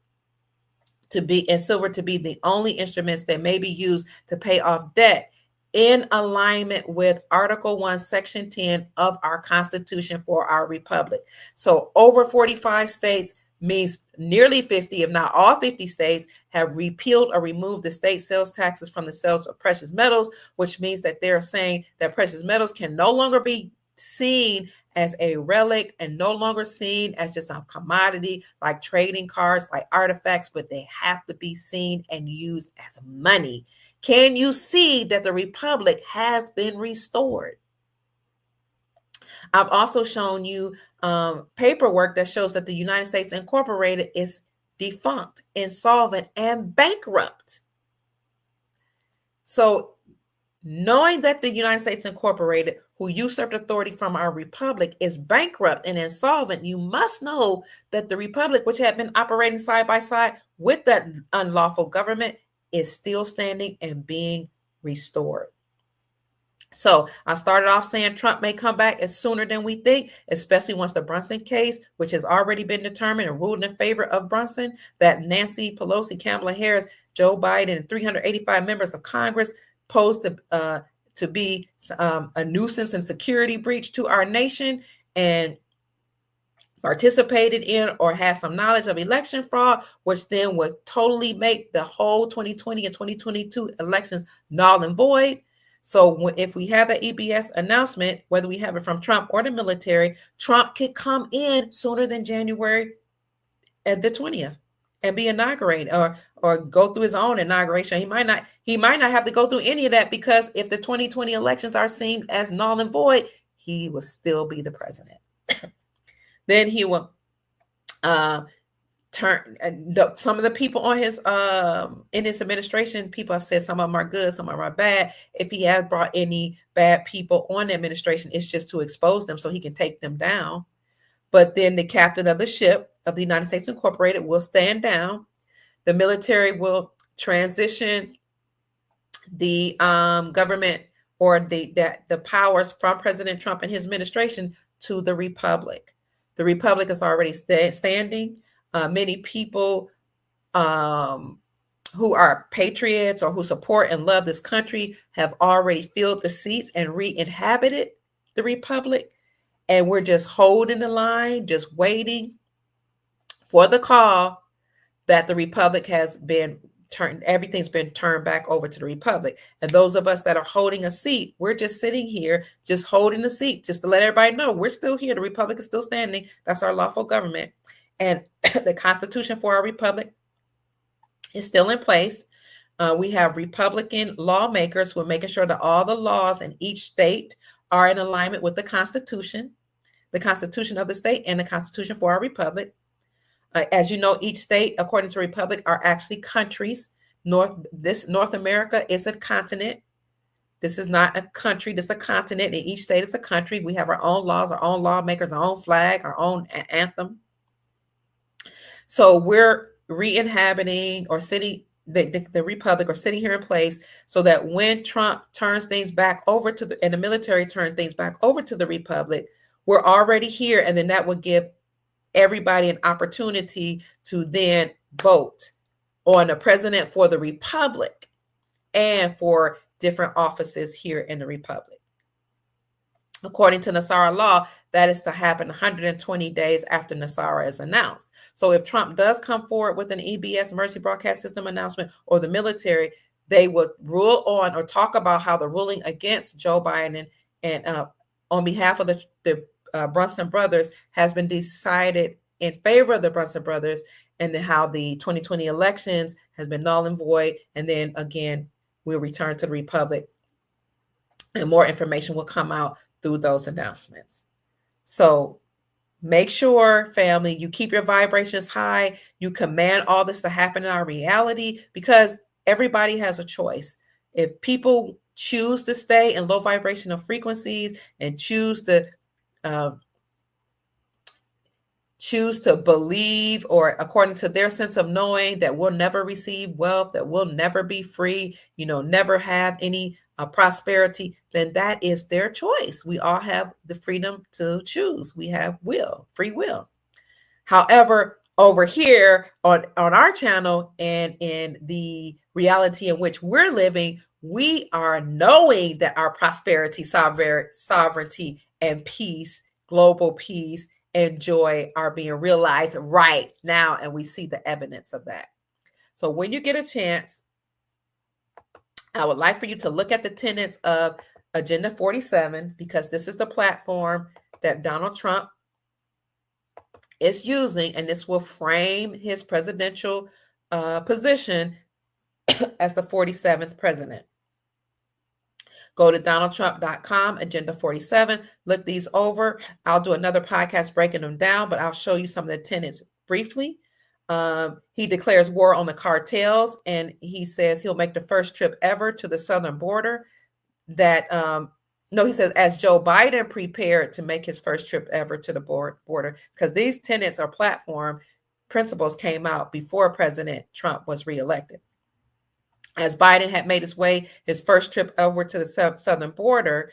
A: and silver to be the only instruments that may be used to pay off debt, in alignment with Article 1, Section 10 of our Constitution for our Republic. So over 45 states means nearly 50, if not all 50 states, have repealed or removed the state sales taxes from the sales of precious metals, which means that they're saying that precious metals can no longer be seen as a relic and no longer seen as just a commodity like trading cards, like artifacts, but they have to be seen and used as money. Can you see that the Republic has been restored? I've also shown you paperwork that shows that the United States Incorporated is defunct, insolvent, and bankrupt. So knowing that the United States Incorporated, who usurped authority from our republic, is bankrupt and insolvent, you must know that the republic, which had been operating side by side with that unlawful government, is still standing and being restored. So I started off saying Trump may come back as sooner than we think, especially once the Brunson case, which has already been determined and ruled in favor of Brunson, that Nancy Pelosi, Kamala Harris, Joe Biden, and 385 members of Congress posed to be a nuisance and security breach to our nation and participated in or had some knowledge of election fraud, which then would totally make the whole 2020 and 2022 elections null and void. So if we have the EBS announcement, whether we have it from Trump or the military, Trump could come in sooner than January at the 20th and be inaugurated or go through his own inauguration. He might not have to go through any of that, because if the 2020 elections are seen as null and void, he will still be the president. Then he will turn some of the people on his in his administration. People have said some of them are good, some of them are bad. If he has brought any bad people on the administration, it's just to expose them so he can take them down. But then the captain of the ship of the United States Incorporated will stand down. The military will transition the government or the powers from President Trump and his administration to the Republic. The Republic is already standing. Many people who are patriots or who support and love this country have already filled the seats and re-inhabited the Republic. And we're just holding the line, just waiting for the call that the Republic has been turned, everything's been turned back over to the Republic. And those of us that are holding a seat, we're just sitting here, just holding the seat, just to let everybody know we're still here. The Republic is still standing. That's our lawful government. And the Constitution for our Republic is still in place. We have Republican lawmakers who are making sure that all the laws in each state are in alignment with the Constitution of the state, and the Constitution for our Republic. As you know, each state, according to Republic, are actually countries. North America is a continent. This is not a country. This is a continent, and each state is a country. We have our own laws, our own lawmakers, our own flag, our own anthem. So we're re-inhabiting or sitting the Republic, or sitting here in place, so that when Trump turns things back over to and the military turn things back over to the Republic, we're already here, and then that would give everybody an opportunity to then vote on a president for the Republic and for different offices here in the Republic. According to NESARA law, that is to happen 120 days after NESARA is announced. So if Trump does come forward with an EBS, emergency broadcast system announcement, or the military, they would rule on or talk about how the ruling against Joe Biden and on behalf of the Brunson brothers has been decided in favor of the Brunson brothers, and then how the 2020 elections has been null and void. And then again, we'll return to the Republic, and more information will come out through those announcements. So make sure, family, you keep your vibrations high. You command all this to happen in our reality, because everybody has a choice. If people choose to stay in low vibrational frequencies and choose to believe, or according to their sense of knowing, that we'll never receive wealth, that we'll never be free, never have any prosperity, then that is their choice. We all have the freedom to choose. We have free will. However, over here on our channel and in the reality in which we're living, we are knowing that our prosperity, sovereignty, and peace, global peace, and joy are being realized right now, and we see the evidence of that. So when you get a chance, I would like for you to look at the tenets of Agenda 47, because this is the platform that Donald Trump is using, and this will frame his presidential position as the 47th president. Go to donaldtrump.com, Agenda 47. Look these over. I'll do another podcast breaking them down, but I'll show you some of the tenets briefly. He declares war on the cartels, and he says he'll make the first trip ever to the southern border. He says as Joe Biden prepared to make his first trip ever to the border, because these tenets or platform principles came out before President Trump was reelected. As Biden had made his first trip over to the southern border,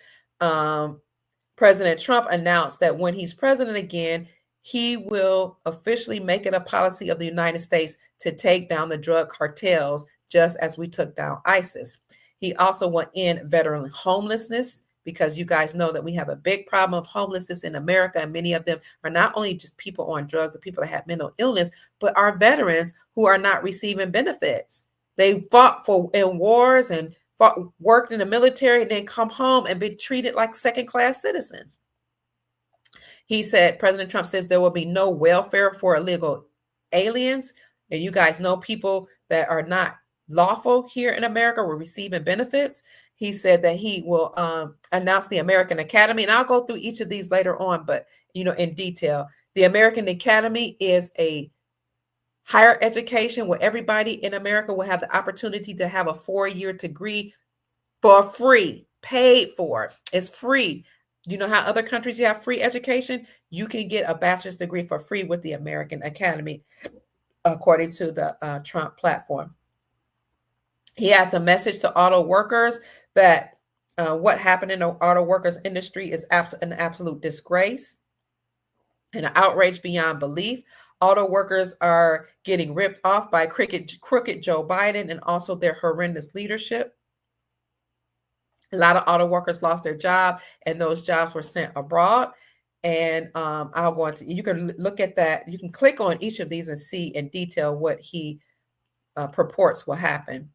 A: President Trump announced that when he's president again, he will officially make it a policy of the United States to take down the drug cartels, just as we took down ISIS. He also will end veteran homelessness, because you guys know that we have a big problem of homelessness in America, and many of them are not only just people on drugs or people that have mental illness, but are veterans who are not receiving benefits. They fought in wars and worked in the military, and then come home and be treated like second-class citizens. President Trump says there will be no welfare for illegal aliens. And you guys know people that are not lawful here in America were receiving benefits. He said that he will announce the American Academy. And I'll go through each of these later on, but in detail. The American Academy is a higher education where everybody in America will have the opportunity to have a 4-year degree for free, paid for. It's free. You know how other countries you have free education? You can get a bachelor's degree for free with the American Academy, according to the Trump platform. He has a message to auto workers that what happened in the auto workers industry is an absolute disgrace and an outrage beyond belief. Auto workers are getting ripped off by crooked Joe Biden and also their horrendous leadership. A lot of auto workers lost their job, and those jobs were sent abroad. And I'll go into, you can look at that. You can click on each of these and see in detail what he purports will happen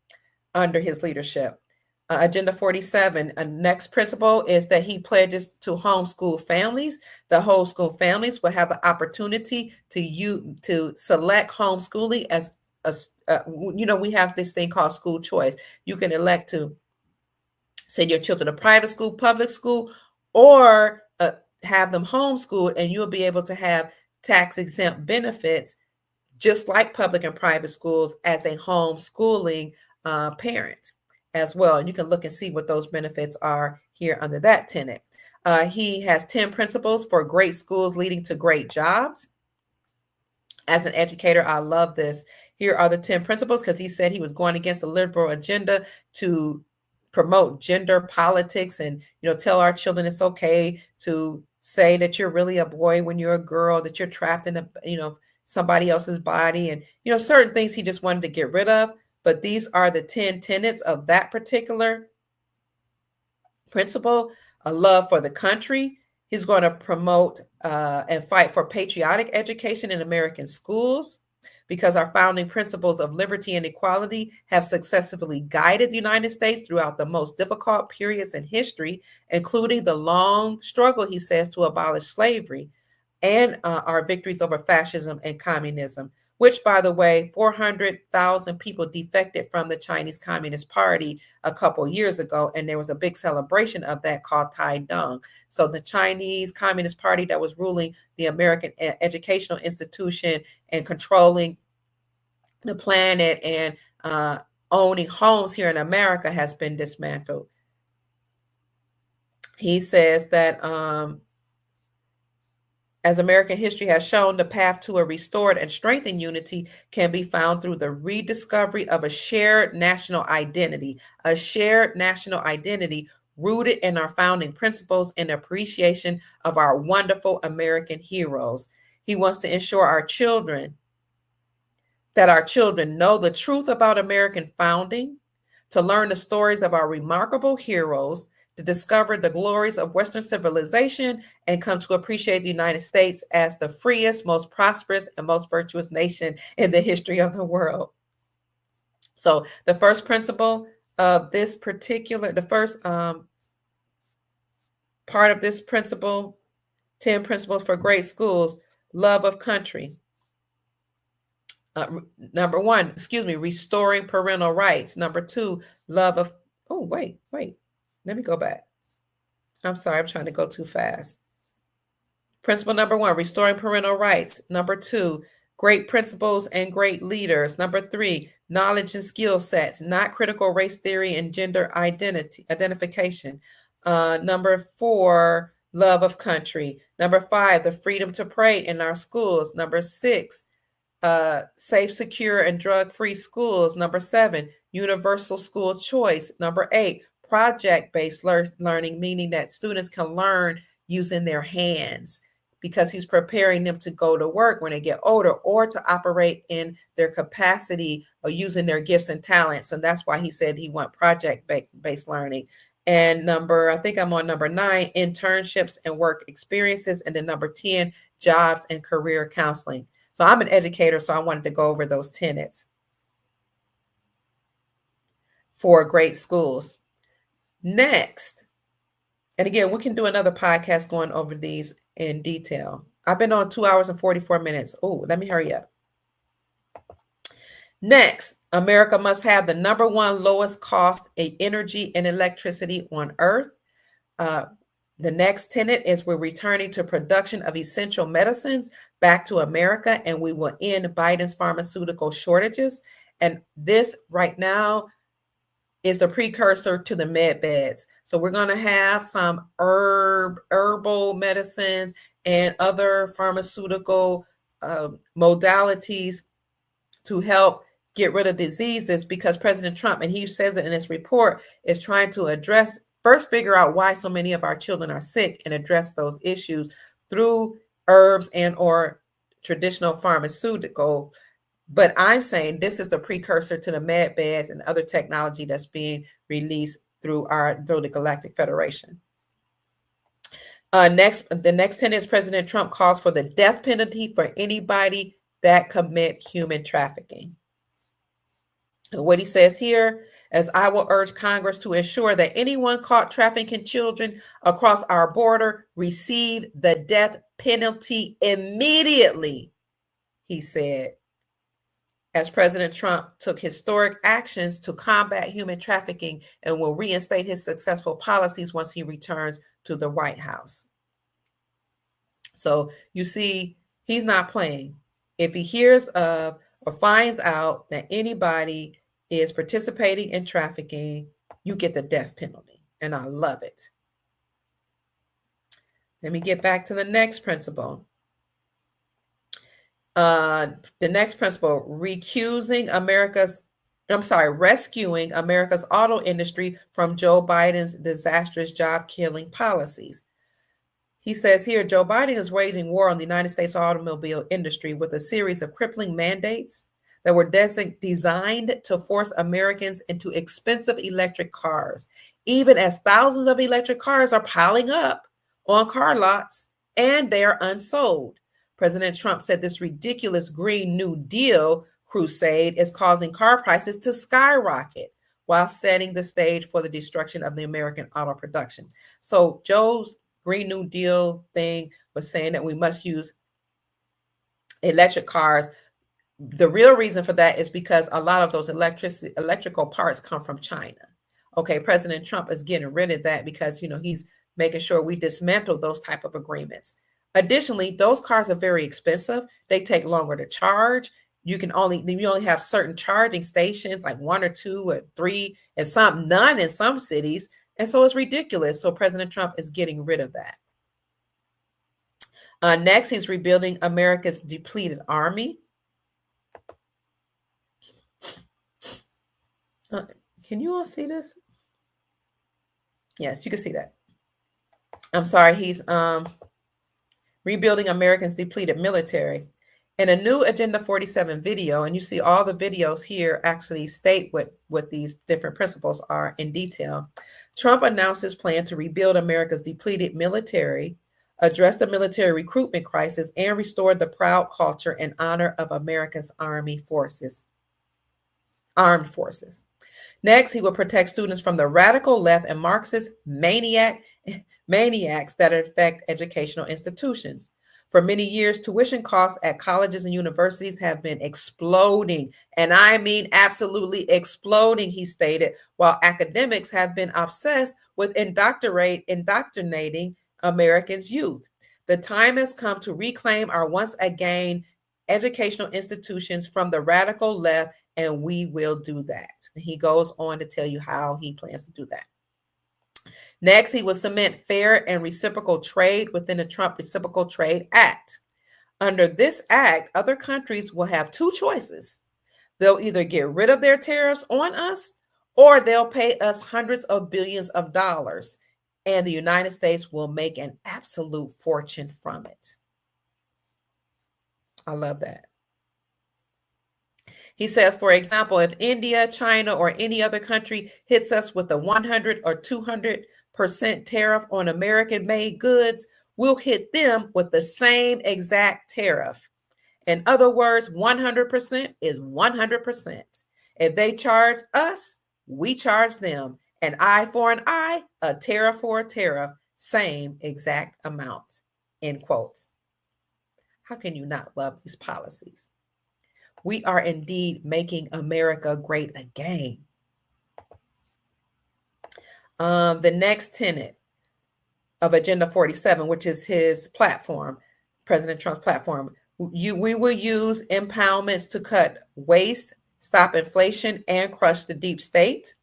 A: under his leadership. Agenda 47, next principle is that he pledges to homeschool families. The homeschool families will have the opportunity to select homeschooling as we have this thing called school choice. You can elect to send your children to private school, public school, or have them homeschooled, and you'll be able to have tax exempt benefits just like public and private schools as a homeschooling parent as well. And you can look and see what those benefits are here under that tenet. He has 10 principles for great schools leading to great jobs. As an educator, I love this. Here are the 10 principles, because he said he was going against the liberal agenda to promote gender politics and, tell our children it's okay to say that you're really a boy when you're a girl, that you're trapped in somebody else's body, and, certain things he just wanted to get rid of. But these are the 10 tenets of that particular principle. A love for the country. He's going to promote and fight for patriotic education in American schools, because our founding principles of liberty and equality have successfully guided the United States throughout the most difficult periods in history, including the long struggle, he says, to abolish slavery, and our victories over fascism and communism, which, by the way, 400,000 people defected from the Chinese Communist Party a couple years ago, and there was a big celebration of that called Tai Dung. So the Chinese Communist Party that was ruling the American educational institution and controlling the planet and owning homes here in America has been dismantled. He says that as American history has shown, the path to a restored and strengthened unity can be found through the rediscovery of a shared national identity rooted in our founding principles and appreciation of our wonderful American heroes. He wants to ensure that our children know the truth about American founding, to learn the stories of our remarkable heroes, to discover the glories of Western civilization, and come to appreciate the United States as the freest, most prosperous, and most virtuous nation in the history of the world. So the first principle of this particular, the first part of this principle 10 principles for great schools. Love of country. Number 1, restoring parental rights. Number 2, love of, oh, wait. Let me go back. I'm sorry, I'm trying to go too fast. Principle number 1, restoring parental rights. Number 2, great principles and great leaders. Number 3, knowledge and skill sets, not critical race theory and gender identification. Number 4, love of country. Number 5, the freedom to pray in our schools. Number 6, safe, secure, and drug-free schools. Number 7, universal school choice. Number 8, project-based learning, meaning that students can learn using their hands, because he's preparing them to go to work when they get older, or to operate in their capacity of using their gifts and talents. And that's why he said he want project-based learning. And I think I'm on number 9, internships and work experiences. And then number 10, jobs and career counseling. So I'm an educator, so I wanted to go over those tenets for great schools. Next, and again, we can do another podcast going over these in detail. I've been on 2 hours and 44 minutes. Oh, let me hurry up. Next, America must have the number 1 lowest cost of energy and electricity on earth. The next tenet is we're returning to production of essential medicines back to America, and we will end Biden's pharmaceutical shortages. And this right now is the precursor to the med beds. So we're going to have some herbal medicines and other pharmaceutical modalities to help get rid of diseases, because President Trump, and he says it in his report, is trying to figure out why so many of our children are sick and address those issues through herbs and or traditional pharmaceutical. But I'm saying this is the precursor to the med beds and other technology that's being released through the Galactic Federation. The next tenet is President Trump calls for the death penalty for anybody that commit human trafficking. And what he says here is, I will urge Congress to ensure that anyone caught trafficking children across our border receive the death penalty immediately, he said, as President Trump took historic actions to combat human trafficking and will reinstate his successful policies once he returns to the White House. So you see, he's not playing. If he hears of or finds out that anybody is participating in trafficking, you get the death penalty. And I love it. Let me get back to the next principle. The next principle, rescuing America's auto industry from Joe Biden's disastrous job-killing policies. He says here, Joe Biden is waging war on the United States automobile industry with a series of crippling mandates that were designed to force Americans into expensive electric cars, even as thousands of electric cars are piling up on car lots and they are unsold. President Trump said this ridiculous Green New Deal crusade is causing car prices to skyrocket while setting the stage for the destruction of the American auto production. So Joe's Green New Deal thing was saying that we must use electric cars. The real reason for that is because a lot of those electrical parts come from China. Okay, President Trump is getting rid of that because, he's making sure we dismantle those type of agreements. Additionally, those cars are very expensive. They take longer to charge. You only have certain charging stations, like 1 or 2 or 3, and none in some cities. And so it's ridiculous. So President Trump is getting rid of that. Next, he's rebuilding America's depleted army. Can you all see this? Yes, you can see that. I'm sorry. He's rebuilding America's depleted military. In a new Agenda 47 video, and you see all the videos here actually state what these different principles are in detail. Trump announced his plan to rebuild America's depleted military, address the military recruitment crisis, and restore the proud culture and honor of America's armed forces. Next, he will protect students from the radical left and Marxist maniac maniacs that affect educational institutions. For many years, tuition costs at colleges and universities have been exploding, and I mean absolutely exploding, he stated, while academics have been obsessed with indoctrinating Americans' youth. The time has come to reclaim our once again educational institutions from the radical left, and we will do that. He goes on to tell you how he plans to do that. Next, he will cement fair and reciprocal trade within the Trump Reciprocal Trade Act. Under this act, other countries will have two choices. They'll either get rid of their tariffs on us, or they'll pay us hundreds of billions of dollars, and the United States will make an absolute fortune from it. I love that. He says, for example, if India, China, or any other country hits us with a 100 or 200% tariff on American-made goods, we'll hit them with the same exact tariff. In other words, 100% is 100%. If they charge us, we charge them. An eye for an eye, a tariff for a tariff, same exact amount, end quotes. How can you not love these policies? We are indeed making America great again. The next tenet of Agenda 47, which is his platform, President Trump's platform, we will use empowerments to cut waste, stop inflation, and crush the deep state.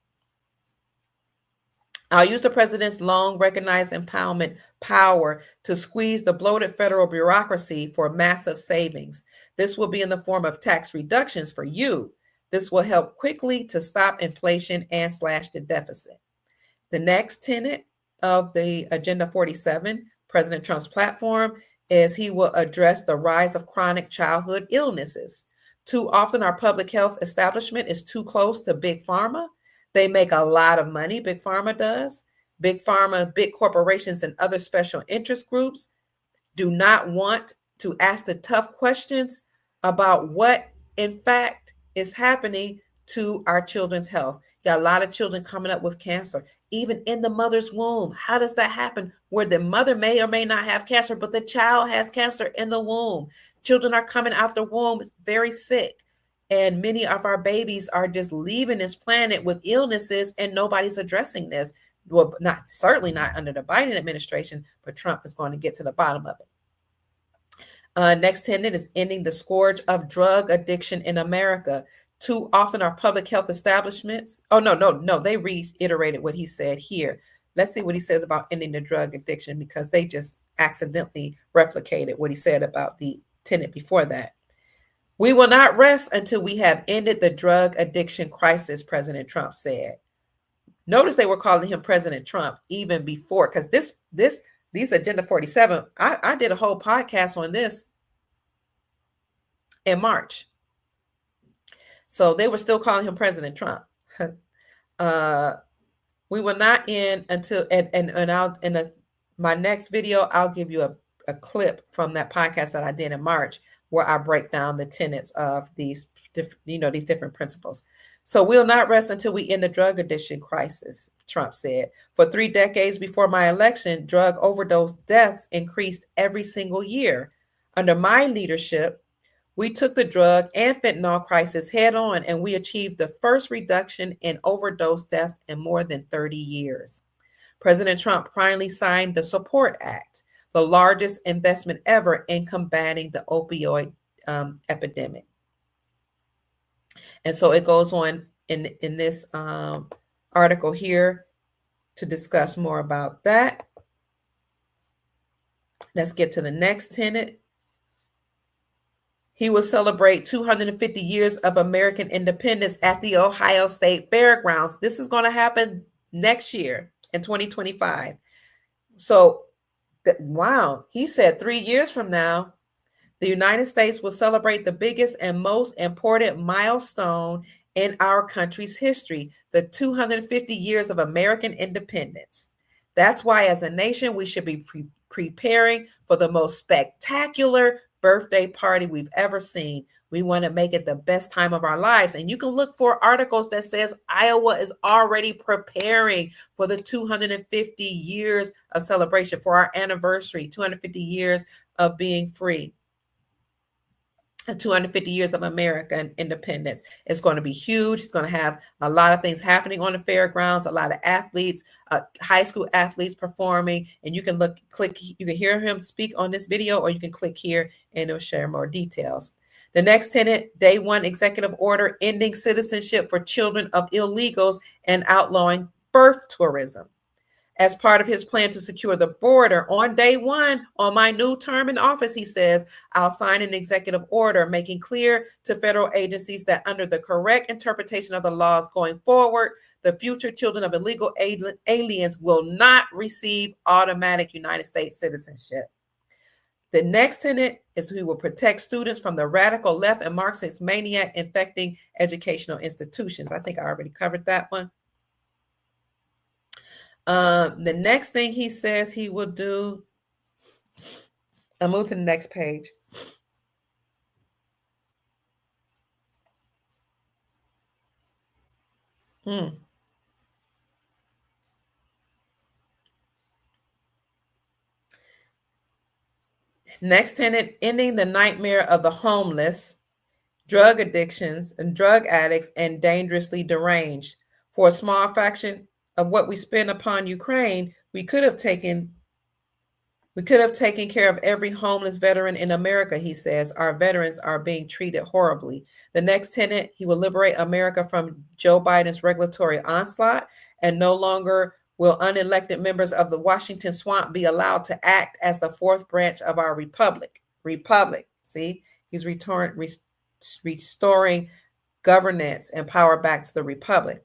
A: I'll use the president's long recognized empowerment power to squeeze the bloated federal bureaucracy for massive savings. This will be in the form of tax reductions for you. This will help quickly to stop inflation and slash the deficit. The next tenet of the Agenda 47, President Trump's platform, is he will address the rise of chronic childhood illnesses. Too often our public health establishment is too close to Big Pharma. They make a lot of money, Big Pharma does. Big Pharma, big corporations, and other special interest groups do not want to ask the tough questions about what, in fact, is happening to our children's health. Got a lot of children coming up with cancer, even in the mother's womb. How does that happen? Where the mother may or may not have cancer, but the child has cancer in the womb. Children are coming out the womb very sick. And many of our babies are just leaving this planet with illnesses, and nobody's addressing this. Well, certainly not under the Biden administration, but Trump is going to get to the bottom of it. Next tenet is ending the scourge of drug addiction in America. Too often our public health establishments, they reiterated what he said here. Let's see what he says about ending the drug addiction, because they just accidentally replicated what he said about the tenet before that. We will not rest until we have ended the drug addiction crisis, President Trump said. Notice they were calling him President Trump even before, because these Agenda 47, I did a whole podcast on this in March. So they were still calling him President Trump. We will not end until, and I'll, my next video, I'll give you a clip from that podcast that I did in March, where I break down the tenets of these different principles. So we'll not rest until we end the drug addiction crisis, Trump said. For 3 decades before my election, drug overdose deaths increased every single year. Under my leadership, we took the drug and fentanyl crisis head on, and we achieved the first reduction in overdose death in more than 30 years. President Trump finally signed the Support Act, the largest investment ever in combating the opioid epidemic. And so it goes on in this article here to discuss more about that. Let's get to the next tenet. He will celebrate 250 years of American independence at the Ohio State Fairgrounds. This is going to happen next year in 2025. So, wow, he said 3 years from now, the United States will celebrate the biggest and most important milestone in our country's history, the 250 years of American independence. That's why, as a nation, we should be preparing for the most spectacular birthday party we've ever seen. We want to make it the best time of our lives. And you can look for articles that says Iowa is already preparing for the 250 years of celebration, for our anniversary, 250 years of being free. 250 years of American independence. It's going to be huge. It's going to have a lot of things happening on the fairgrounds, a lot of athletes, high school athletes performing, and you can click, you can hear him speak on this video, or you can click here and it'll share more details. The next tenet, day one executive order, ending citizenship for children of illegals and outlawing birth tourism. As part of his plan to secure the border, on day one, on my new term in office, he says, I'll sign an executive order making clear to federal agencies that under the correct interpretation of the laws going forward, the future children of illegal aliens will not receive automatic United States citizenship. The next tenet is we will protect students from the radical left and Marxist maniac infecting educational institutions. I think I already covered that one. The next thing he says he will do, I'll move to the next page. Next tenet, ending the nightmare of the homeless, drug addictions and drug addicts, and dangerously deranged. For a small fraction of what we spend upon Ukraine, we could have taken care of every homeless veteran in America, he says. Our veterans are being treated horribly. The next tenet, he will liberate America from Joe Biden's regulatory onslaught, and no longer will unelected members of the Washington swamp be allowed to act as the fourth branch of our republic. See, he's restoring governance and power back to the republic.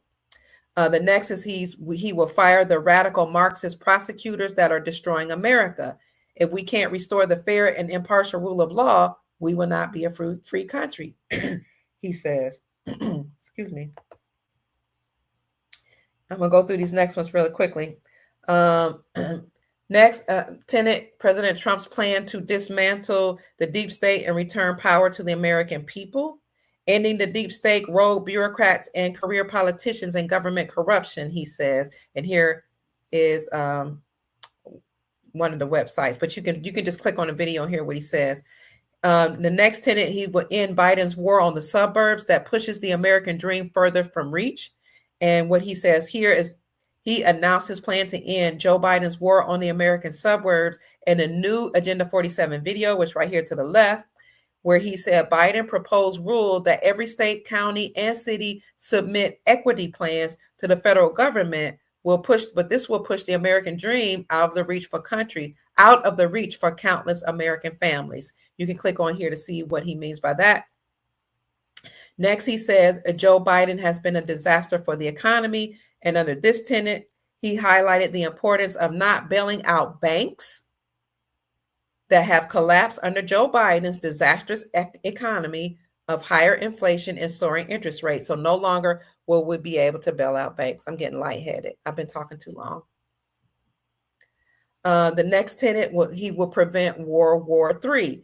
A: The next is he will fire the radical Marxist prosecutors that are destroying America. If we can't restore the fair and impartial rule of law, we will not be a free country, he says. Excuse me. I'm going to go through these next ones really quickly. Next, tenet, President Trump's plan to dismantle the deep state and return power to the American people. Ending the deep state, rogue bureaucrats, and career politicians and government corruption, he says. And here is one of the websites, but you can just click on the video and hear what he says. The next tenet, he will end Biden's war on the suburbs that pushes the American dream further from reach. And what he says here is he announced his plan to end Joe Biden's war on the American suburbs in a new Agenda 47 video, which right here to the left, where he said Biden proposed rules that every state, county, and city submit equity plans to the federal government but this will push the American dream out of the reach for countless American families. You can click on here to see what he means by that. Next, he says Joe Biden has been a disaster for the economy. And under this tenet, he highlighted the importance of not bailing out banks that have collapsed under Joe Biden's disastrous economy of higher inflation and soaring interest rates. So no longer will we be able to bail out banks. I'm getting lightheaded. I've been talking too long. The next tenet, he will prevent World War III.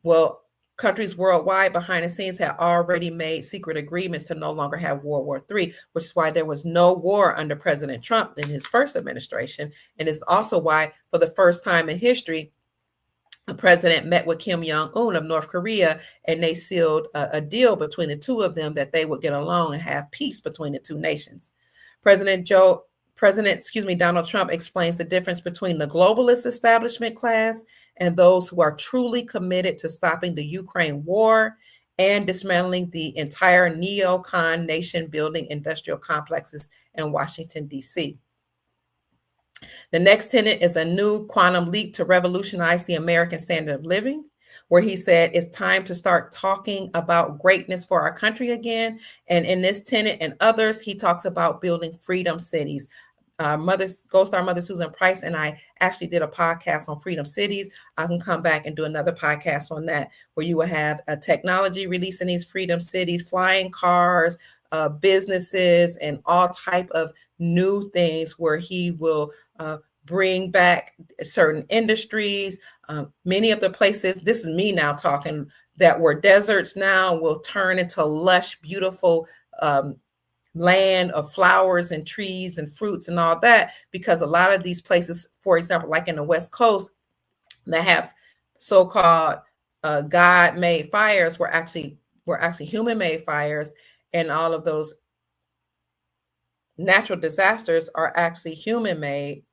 A: Well, countries worldwide behind the scenes had already made secret agreements to no longer have World War III, which is why there was no war under President Trump in his first administration. And it's also why, for the first time in history, the president met with Kim Jong-un of North Korea, and they sealed a deal between the two of them that they would get along and have peace between the two nations. Donald Trump explains the difference between the globalist establishment class and those who are truly committed to stopping the Ukraine war and dismantling the entire neocon nation-building industrial complexes in Washington, D.C. The next tenet is a new quantum leap to revolutionize the American standard of living, where he said it's time to start talking about greatness for our country again. And in this tenet and others, he talks about building freedom cities. Gold Star Mother Susan Price and I actually did a podcast on freedom cities. I can come back and do another podcast on that, where you will have a technology releasing these freedom cities, flying cars, businesses, and all type of new things, where he will bring back certain industries. Many of the places, this is me now talking, that were deserts now will turn into lush, beautiful land of flowers and trees and fruits and all that, because a lot of these places, for example, like in the West Coast, that have so-called God-made fires were actually human-made fires, and all of those natural disasters are actually human-made,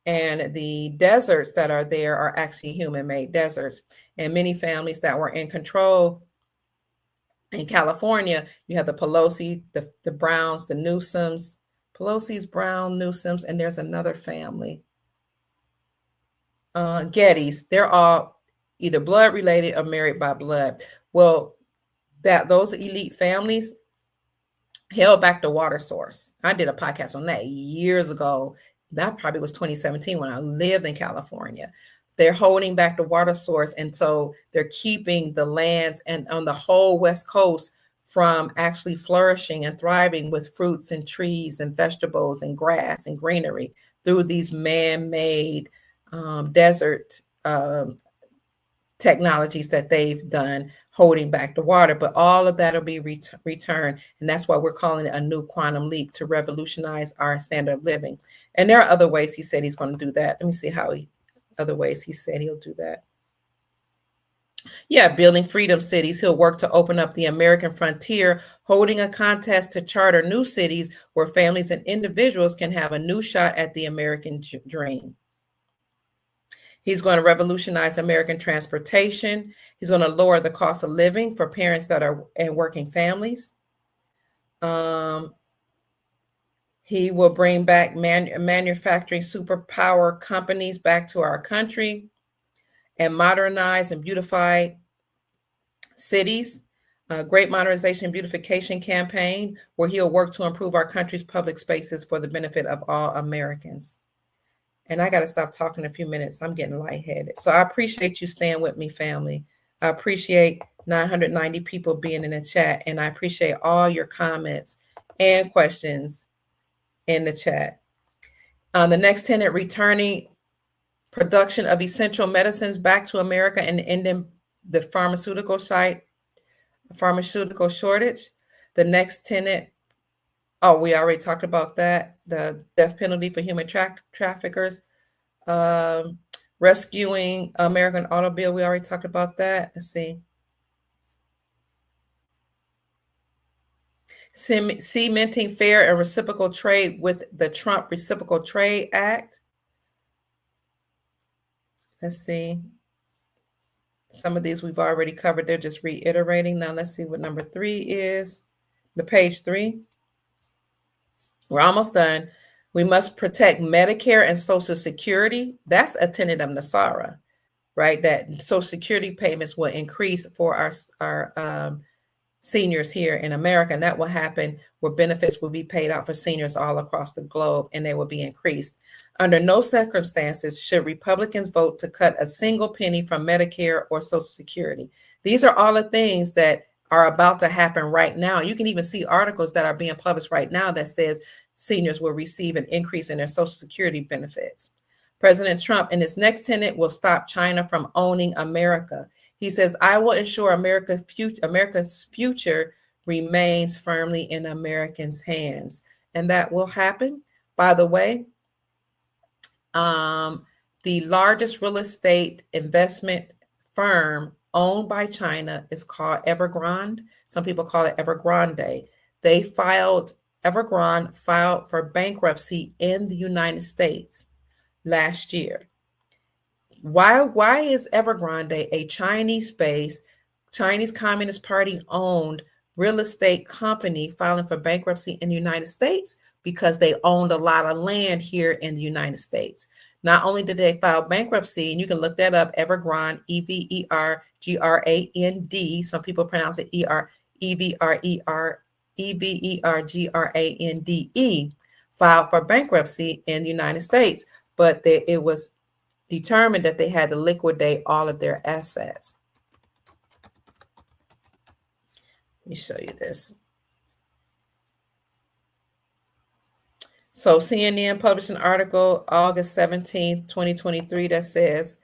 A: and the deserts that are there are actually human-made deserts. And many families that were in control in California, you have the Pelosi, the Browns, the Newsoms, Pelosi's, Brown, Newsoms, and there's another family, Gettys. They're all either blood related or married by blood. Well, those elite families held back the water source. I did a podcast on that years ago. That probably was 2017 when I lived in California. They're holding back the water source, and so they're keeping the lands and on the whole West Coast from actually flourishing and thriving with fruits and trees and vegetables and grass and greenery through these man-made desert technologies that they've done, holding back the water. But all of that will be returned, and that's why we're calling it a new quantum leap to revolutionize our standard of living. And there are other ways he said he's going to do that. Let me see other ways he said he'll do that. Yeah, building freedom cities. He'll work to open up the American frontier, holding a contest to charter new cities where families and individuals can have a new shot at the American dream. He's going to revolutionize American transportation. He's going to lower the cost of living for parents that are and working families. He will bring back manufacturing superpower companies back to our country and modernize and beautify cities. A great modernization and beautification campaign where he'll work to improve our country's public spaces for the benefit of all Americans. And I got to stop talking in a few minutes. I'm getting lightheaded. So I appreciate you staying with me, family. I appreciate 990 people being in the chat, and I appreciate all your comments and questions in the chat. The next tenant, returning production of essential medicines back to America and ending the pharmaceutical shortage. The next tenant, oh, we already talked about that. The death penalty for human traffickers. Rescuing American automobile, we already talked about that. Let's see. Cementing fair and reciprocal trade with the Trump Reciprocal Trade Act. Let's see. Some of these we've already covered. They're just reiterating. Now let's see what number 3 is. The page 3. We're almost done. We must protect Medicare and Social Security. That's a tenet of NESARA, right? That Social Security payments will increase for our seniors here in America, and that will happen where benefits will be paid out for seniors all across the globe, and they will be increased. Under no circumstances should Republicans vote to cut a single penny from Medicare or Social Security. These are all the things that are about to happen right now. You can even see articles that are being published right now that says seniors will receive an increase in their Social Security benefits. President Trump in his next tenet will stop China from owning America. He says, I will ensure America's future remains firmly in Americans' hands. And that will happen. By the way, the largest real estate investment firm owned by China is called Evergrande. Some people call it Evergrande. Evergrande filed for bankruptcy in the United States last year. Why is Evergrande a Chinese-based, Chinese Communist Party owned real estate company filing for bankruptcy in the United States? Because they owned a lot of land here in the United States. Not only did they file bankruptcy, and you can look that up, Evergrande, Evergrande. Some people pronounce it Evergrande, filed for bankruptcy in the United States, but it was determined that they had to liquidate all of their assets. Let me show you this. So CNN published an article August 17th, 2023 that says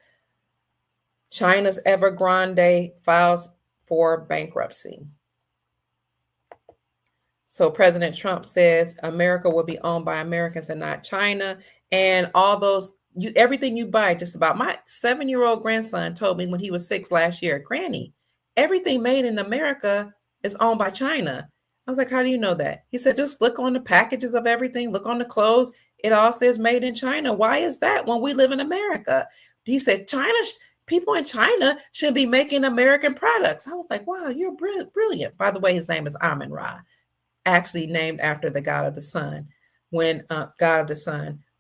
A: China's Evergrande files for bankruptcy. So President Trump says America will be owned by Americans and not China. And all those, everything you buy, just about. My 7-year-old grandson told me when he was 6 last year, Granny, everything made in America is owned by China. I was like, how do you know that? He said, just look on the packages of everything, look on the clothes. It all says made in China. Why is that when we live in America? He said, people in China should be making American products. I was like, wow, you're brilliant. By the way, his name is Amin Ra, actually named after the God of the Sun. When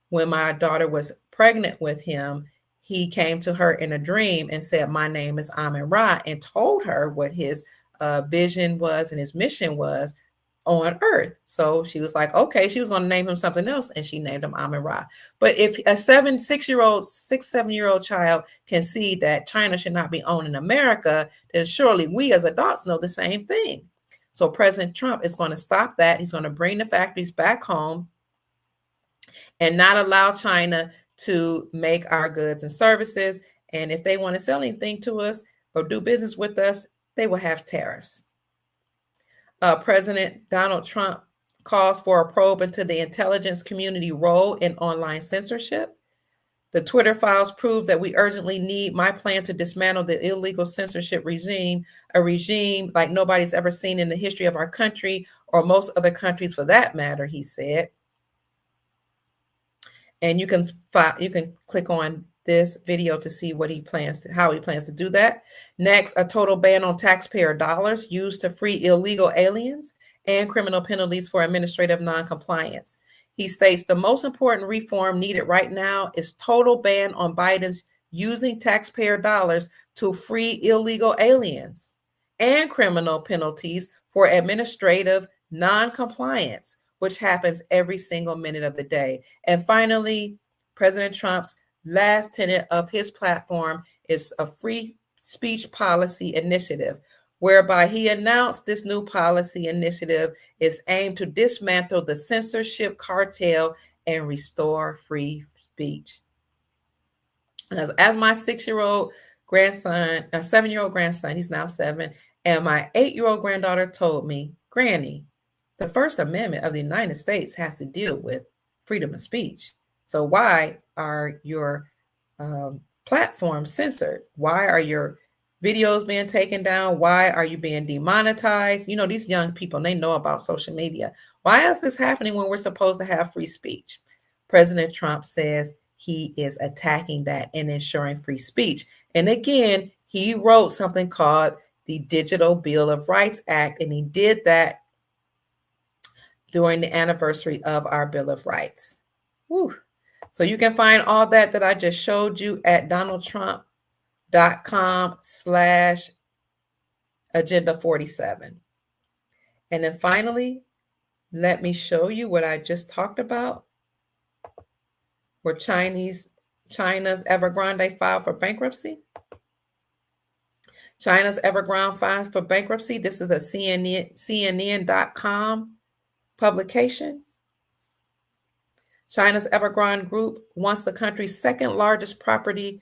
A: when my daughter was pregnant with him, he came to her in a dream and said, my name is Amin Ra, and told her what his vision was and his mission was on earth. So she was like, okay, she was going to name him something else, and she named him Amin Ra. But if a 7-year-old child can see that China should not be owned in America, then surely we as adults know the same thing. So President Trump is going to stop that. He's going to bring the factories back home and not allow China to make our goods and services. And if they want to sell anything to us or do business with us, they will have tariffs. President Donald Trump calls for a probe into the intelligence community role in online censorship. The Twitter files prove that we urgently need my plan to dismantle the illegal censorship regime, a regime like nobody's ever seen in the history of our country or most other countries for that matter, he said. And you can click on this video to see how he plans to do that. Next, a total ban on taxpayer dollars used to free illegal aliens and criminal penalties for administrative noncompliance. He states the most important reform needed right now is total ban on Biden's using taxpayer dollars to free illegal aliens and criminal penalties for administrative noncompliance, which happens every single minute of the day. And finally, President Trump's last tenet of his platform is a free speech policy initiative, whereby he announced this new policy initiative is aimed to dismantle the censorship cartel and restore free speech. As my 7-year-old grandson, he's now 7, and my 8-year-old granddaughter told me, Granny, the First Amendment of the United States has to deal with freedom of speech. So why are your platforms censored? Why are your videos being taken down? Why are you being demonetized? You know, these young people, they know about social media. Why is this happening when we're supposed to have free speech? President Trump says he is attacking that and ensuring free speech. And again, he wrote something called the Digital Bill of Rights Act, and he did that during the anniversary of our Bill of Rights. Whew. So you can find all that I just showed you at donaldtrump.com/agenda47. And then finally, let me show you what I just talked about, where China's Evergrande filed for bankruptcy. China's Evergrande filed for bankruptcy. This is a CNN.com publication. China's Evergrande Group, once the country's second largest property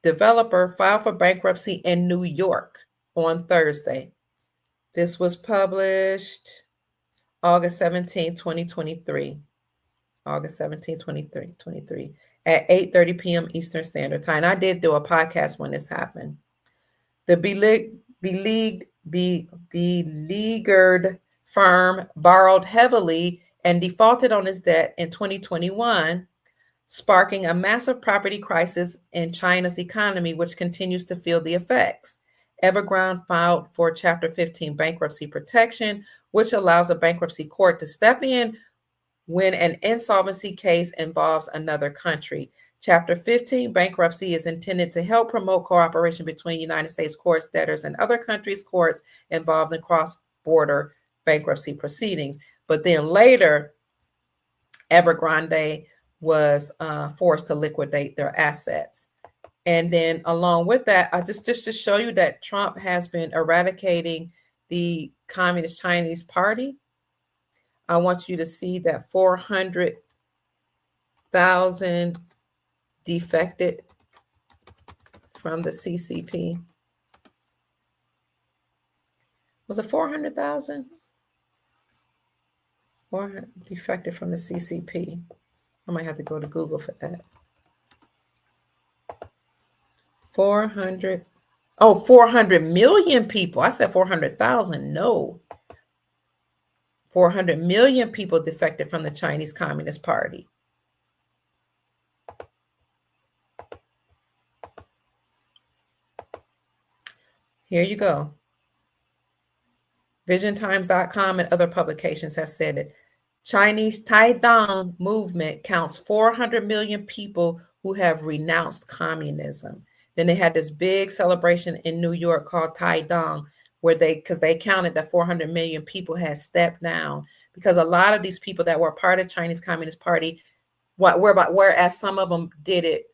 A: developer, filed for bankruptcy in New York on Thursday. This was published August 17, 2023. August 17, 2023 at 8:30 p.m. Eastern Standard Time. I did do a podcast when this happened. The beleaguered firm borrowed heavily and defaulted on its debt in 2021, sparking a massive property crisis in China's economy, which continues to feel the effects. Evergrande filed for Chapter 15 bankruptcy protection, which allows a bankruptcy court to step in when an insolvency case involves another country. Chapter 15 bankruptcy is intended to help promote cooperation between United States courts, debtors, and other countries' courts involved in cross-border bankruptcy proceedings. But then later, Evergrande was forced to liquidate their assets. And then along with that, just to show you that Trump has been eradicating the Communist Chinese Party, I want you to see that 400,000 defected from the CCP? Was it 400,000? Or defected from the CCP? I might have to go to Google for that. 400. Oh, 400 million people. I said 400,000. No. 400 million people defected from the Chinese Communist Party. Here you go. VisionTimes.com and other publications have said it. Chinese Taidong movement counts 400 million people who have renounced communism. Then they had this big celebration in New York called Taidong, where because they counted that 400 million people had stepped down, because a lot of these people that were part of Chinese Communist Party, whereas some of them did it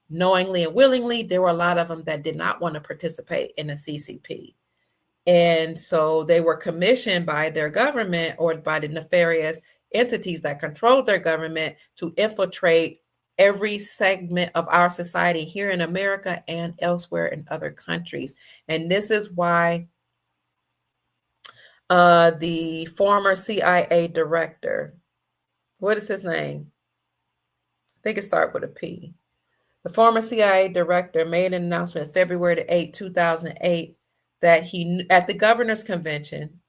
A: knowingly and willingly, there were a lot of them that did not want to participate in the CCP. And so they were commissioned by their government or by the nefarious entities that controlled their government to infiltrate every segment of our society here in America and elsewhere in other countries. And this is why the former CIA director, what is his name? I think it starts with a P. The former CIA director made an announcement February 8, 2008, that he, at the governor's convention,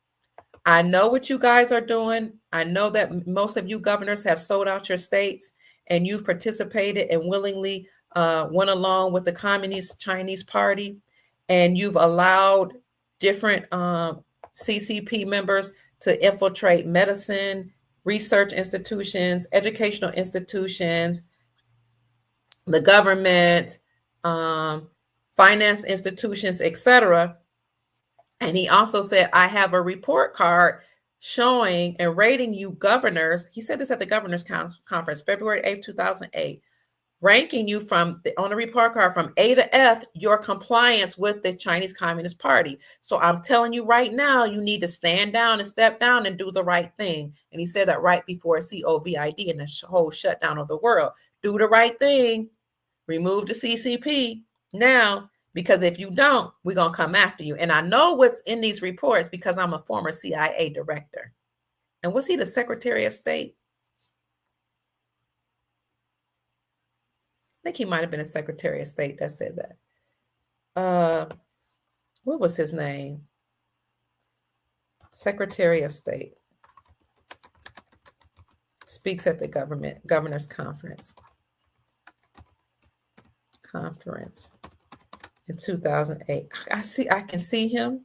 A: I know what you guys are doing. I know that most of you governors have sold out your states and you've participated and willingly went along with the Communist Chinese Party, and you've allowed different CCP members to infiltrate medicine, research institutions, educational institutions, the government, finance institutions, etc. And he also said, I have a report card showing and rating you governors. He said this at the governor's conference, February 8, 2008, ranking you on the report card from A to F, your compliance with the Chinese Communist Party. So I'm telling you right now, you need to stand down and step down and do the right thing. And he said that right before COVID and the whole shutdown of the world. Do the right thing, remove the CCP now, because if you don't, we're going to come after you. And I know what's in these reports because I'm a former CIA director. And was he the Secretary of State? I think he might have been a Secretary of State that said that. What was his name? Secretary of State. Speaks at the governor's conference in 2008. I can see him.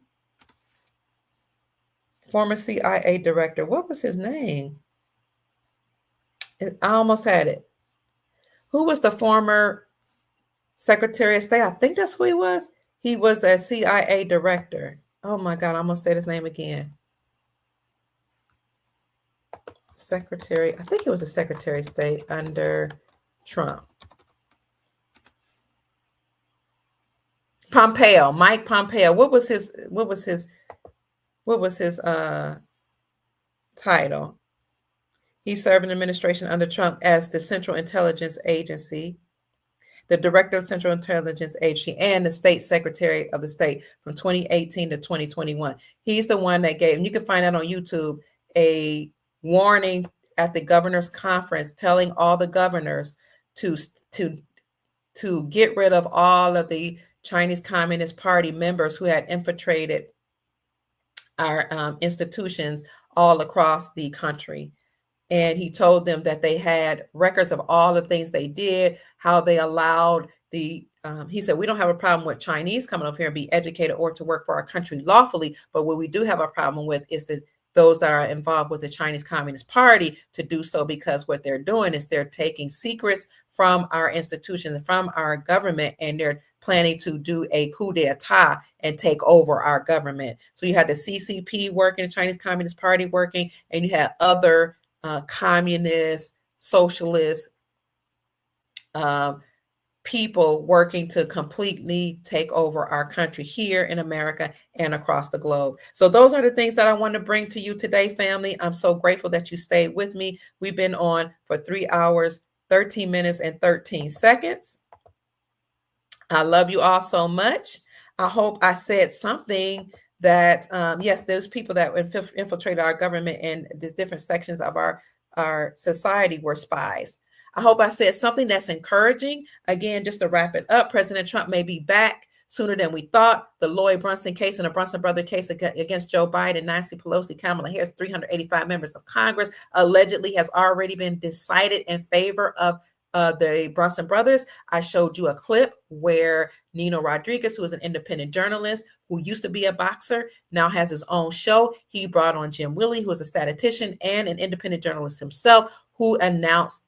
A: Former CIA director. What was his name? I almost had it. Who was the former Secretary of State? I think that's who he was. He was a CIA director. Oh my God, I almost said his name again. Secretary, I think he was a Secretary of State under Trump. Pompeo, Mike Pompeo. What was his title? He served in administration under Trump as the Central Intelligence Agency, the Director of Central Intelligence Agency, and the State Secretary of the State from 2018 to 2021. He's the one that gave, and you can find that on YouTube, a warning at the governor's conference telling all the governors to get rid of all of the Chinese Communist Party members who had infiltrated our institutions all across the country. And he told them that they had records of all the things they did, how they allowed he said, we don't have a problem with Chinese coming up here and be educated or to work for our country lawfully. But what we do have a problem with is those that are involved with the Chinese Communist Party to do so, because what they're doing is they're taking secrets from our institutions and from our government, and they're planning to do a coup d'etat and take over our government. So you had the CCP working, the Chinese Communist Party working, and you had other communist, socialist people working to completely take over our country here in America and across the globe. So those are the things that I want to bring to you today, family. I'm so grateful that you stayed with me. We've been on for 3 hours, 13 minutes, and 13 seconds. I love you all so much. I hope I said something that, yes, those people that infiltrated our government and the different sections of our society were spies. I hope I said something that's encouraging. Again, just to wrap it up, President Trump may be back sooner than we thought. The Lloyd Brunson case and the Brunson brother case against Joe Biden, Nancy Pelosi, Kamala Harris, 385 members of Congress, allegedly has already been decided in favor of the Brunson brothers. I showed you a clip where Nino Rodriguez, who is an independent journalist who used to be a boxer, now has his own show. He brought on Jim Willie, who is a statistician and an independent journalist himself, who announced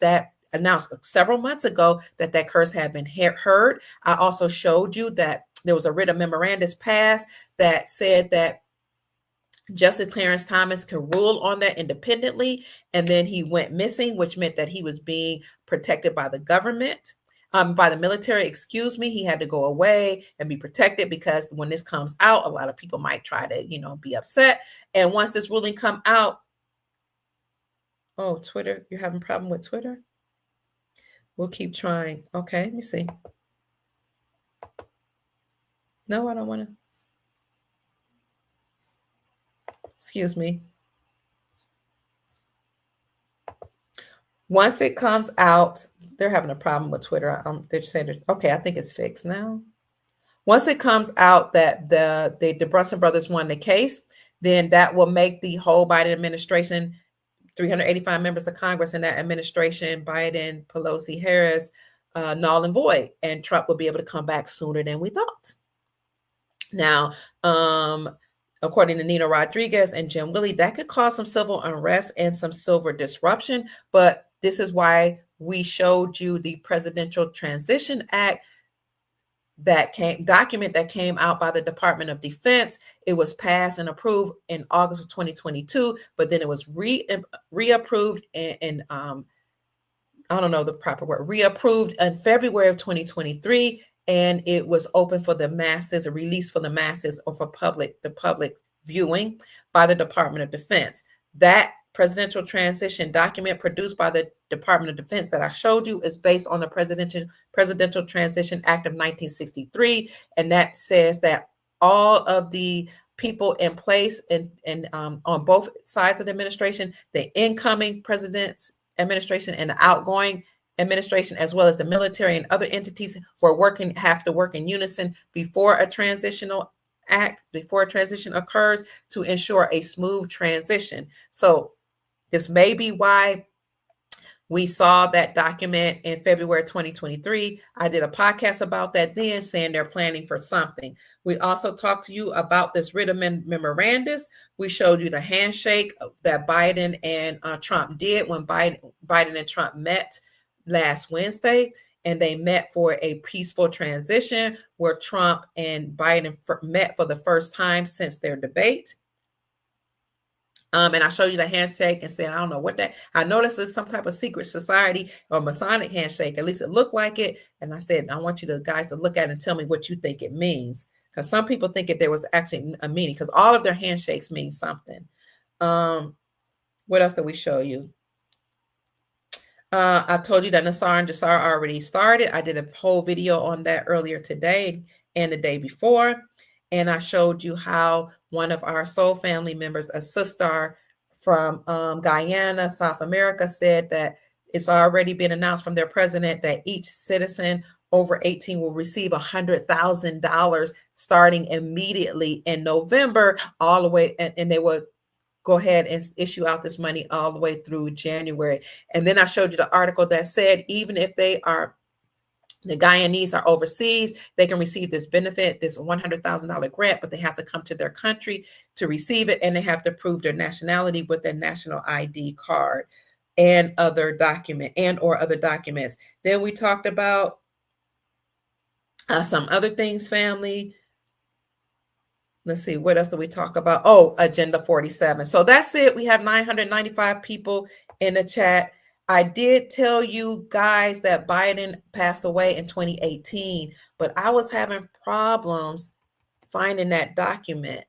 A: several months ago that curse had been heard. I also showed you that there was a writ of memorandus passed that said that Justice Clarence Thomas could rule on that independently, and then he went missing, which meant that he was being protected by the government, by the military, excuse me. He had to go away and be protected because when this comes out, a lot of people might try to, be upset. And once this ruling come out, oh, Twitter, you're having a problem with Twitter? We'll keep trying. Okay, let me see. No, I don't want to. Excuse me. Once it comes out, they're having a problem with Twitter. They're saying, okay, I think it's fixed now. Once it comes out that the Brunson brothers won the case, then that will make the whole Biden administration, 385 members of Congress in that administration, Biden, Pelosi, Harris, null and void, and Trump will be able to come back sooner than we thought. Now, according to Nino Rodriguez and Jim Willie, that could cause some civil unrest and some civil disruption. But this is why we showed you the Presidential Transition Act document that came out by the Department of Defense. It was passed and approved in August of 2022, but then it was reapproved and I don't know the proper word, reapproved in February of 2023. And it was open for the masses, or released for the masses, or for the public viewing by the Department of Defense. That presidential transition document produced by the Department of Defense that I showed you is based on the Presidential Transition Act of 1963. And that says that all of the people in place and on both sides of the administration, the incoming president's administration and the outgoing administration, as well as the military and other entities, have to work in unison before a transition occurs to ensure a smooth transition. So this may be why we saw that document in February 2023. I did a podcast about that then, saying they're planning for something. We also talked to you about this writ of memorandus. We showed you the handshake that Biden and Trump did when Biden and Trump met last Wednesday, and they met for a peaceful transition where Trump and Biden met for the first time since their debate. And I showed you the handshake and said, I don't know what that, I noticed it's some type of secret society or Masonic handshake. At least it looked like it. And I said, I want you guys to look at it and tell me what you think it means. Because some people think that there was actually a meaning, because all of their handshakes mean something. What else did we show you? I told you that NESARA and NESARA already started. I did a whole video on that earlier today and the day before. And I showed you how one of our soul family members, a sister from Guyana, South America, said that it's already been announced from their president that each citizen over 18 will receive $100,000 starting immediately in November, all the way, and they will go ahead and issue out this money all the way through January. And then I showed you the article that said even if the Guyanese are overseas, they can receive this benefit, this $100,000 grant, but they have to come to their country to receive it, and they have to prove their nationality with their national ID card and other documents. Then we talked about some other things, family. Let's see, what else do we talk about? Oh, Agenda 47. So that's it. We have 995 people in the chat. I did tell you guys that Biden passed away in 2018, but I was having problems finding that document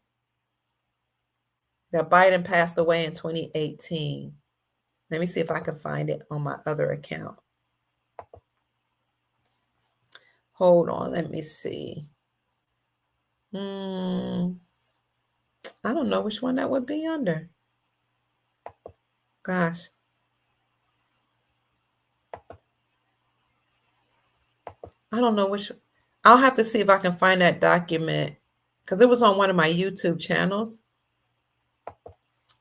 A: that Biden passed away in 2018. Let me see if I can find it on my other account. Hold on, let me see. I don't know which one that would be under. Gosh. I don't know which. I'll have to see if I can find that document because it was on one of my YouTube channels.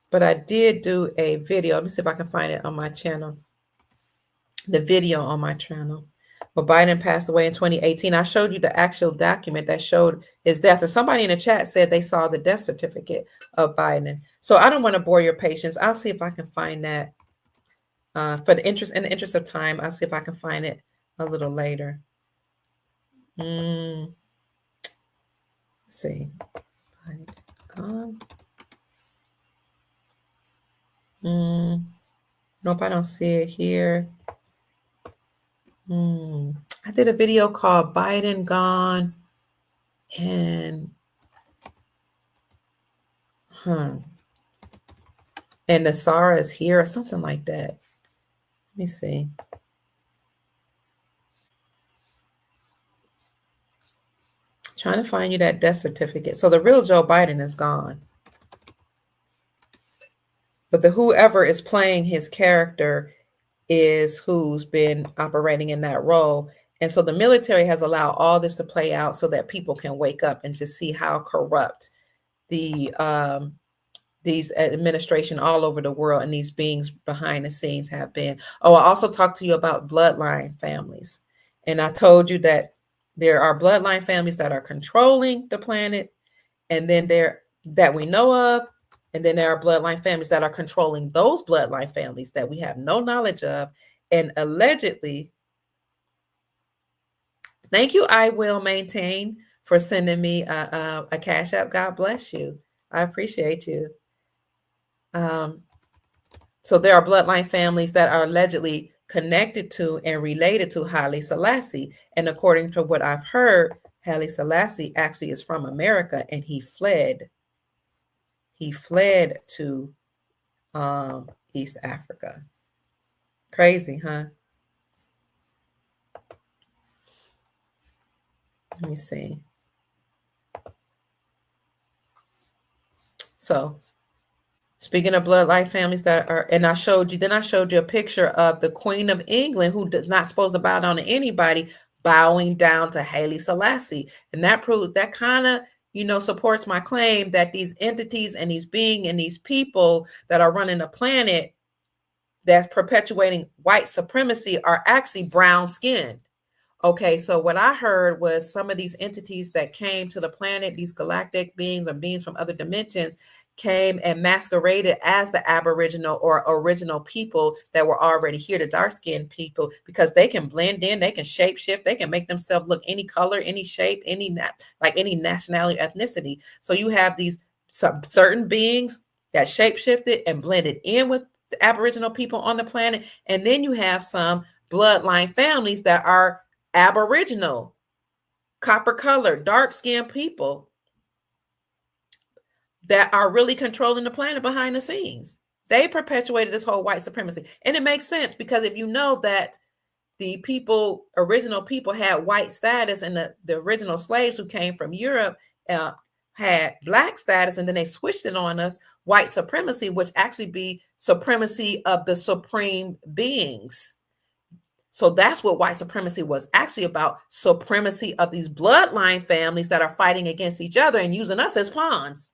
A: But I did do a video. Let me see if I can find it on my channel. The video on my channel. Well, Biden passed away in 2018. I showed you the actual document that showed his death. And somebody in the chat said they saw the death certificate of Biden. So I don't want to bore your patience. I'll see if I can find that. In the interest of time, I'll see if I can find it a little later. Let's see. Nope, I don't see it here. I did a video called Biden Gone and NESARA is here or something like that. Let me see. Trying to find you that death certificate. So the real Joe Biden is gone. But the whoever is playing his character is who's been operating in that role. And so the military has allowed all this to play out so that people can wake up and to see how corrupt these administration all over the world and these beings behind the scenes have been. Oh, I also talked to you about bloodline families. And I told you that there are bloodline families that are controlling the planet, and then that we know of. And then there are bloodline families that are controlling those bloodline families that we have no knowledge of. And allegedly, thank you, I Will Maintain, for sending me a Cash App. God bless you. I appreciate you. So there are bloodline families that are allegedly connected to and related to Haile Selassie. And according to what I've heard, Haile Selassie actually is from America, and he fled. He fled to East Africa. Crazy, huh? Let me see. So speaking of bloodline families that are, and I showed you a picture of the Queen of England, who does not supposed to bow down to anybody, bowing down to Haile Selassie. And that proves, that kind of, supports my claim that these entities and these beings and these people that are running the planet that's perpetuating white supremacy are actually brown skinned. Okay, so what I heard was some of these entities that came to the planet, these galactic beings or beings from other dimensions, came and masqueraded as the Aboriginal or original people that were already here, the dark-skinned people, because they can blend in, they can shape shift, they can make themselves look any color, any shape, any nationality, ethnicity. So you have these certain beings that shape shifted and blended in with the Aboriginal people on the planet, and then you have some bloodline families that are Aboriginal, copper-colored, dark-skinned people that are really controlling the planet behind the scenes. They perpetuated this whole white supremacy. And it makes sense because if you know that the original people had white status, and the original slaves who came from Europe had black status, and then they switched it on us, white supremacy, which actually be supremacy of the supreme beings. So that's what white supremacy was actually about, supremacy of these bloodline families that are fighting against each other and using us as pawns.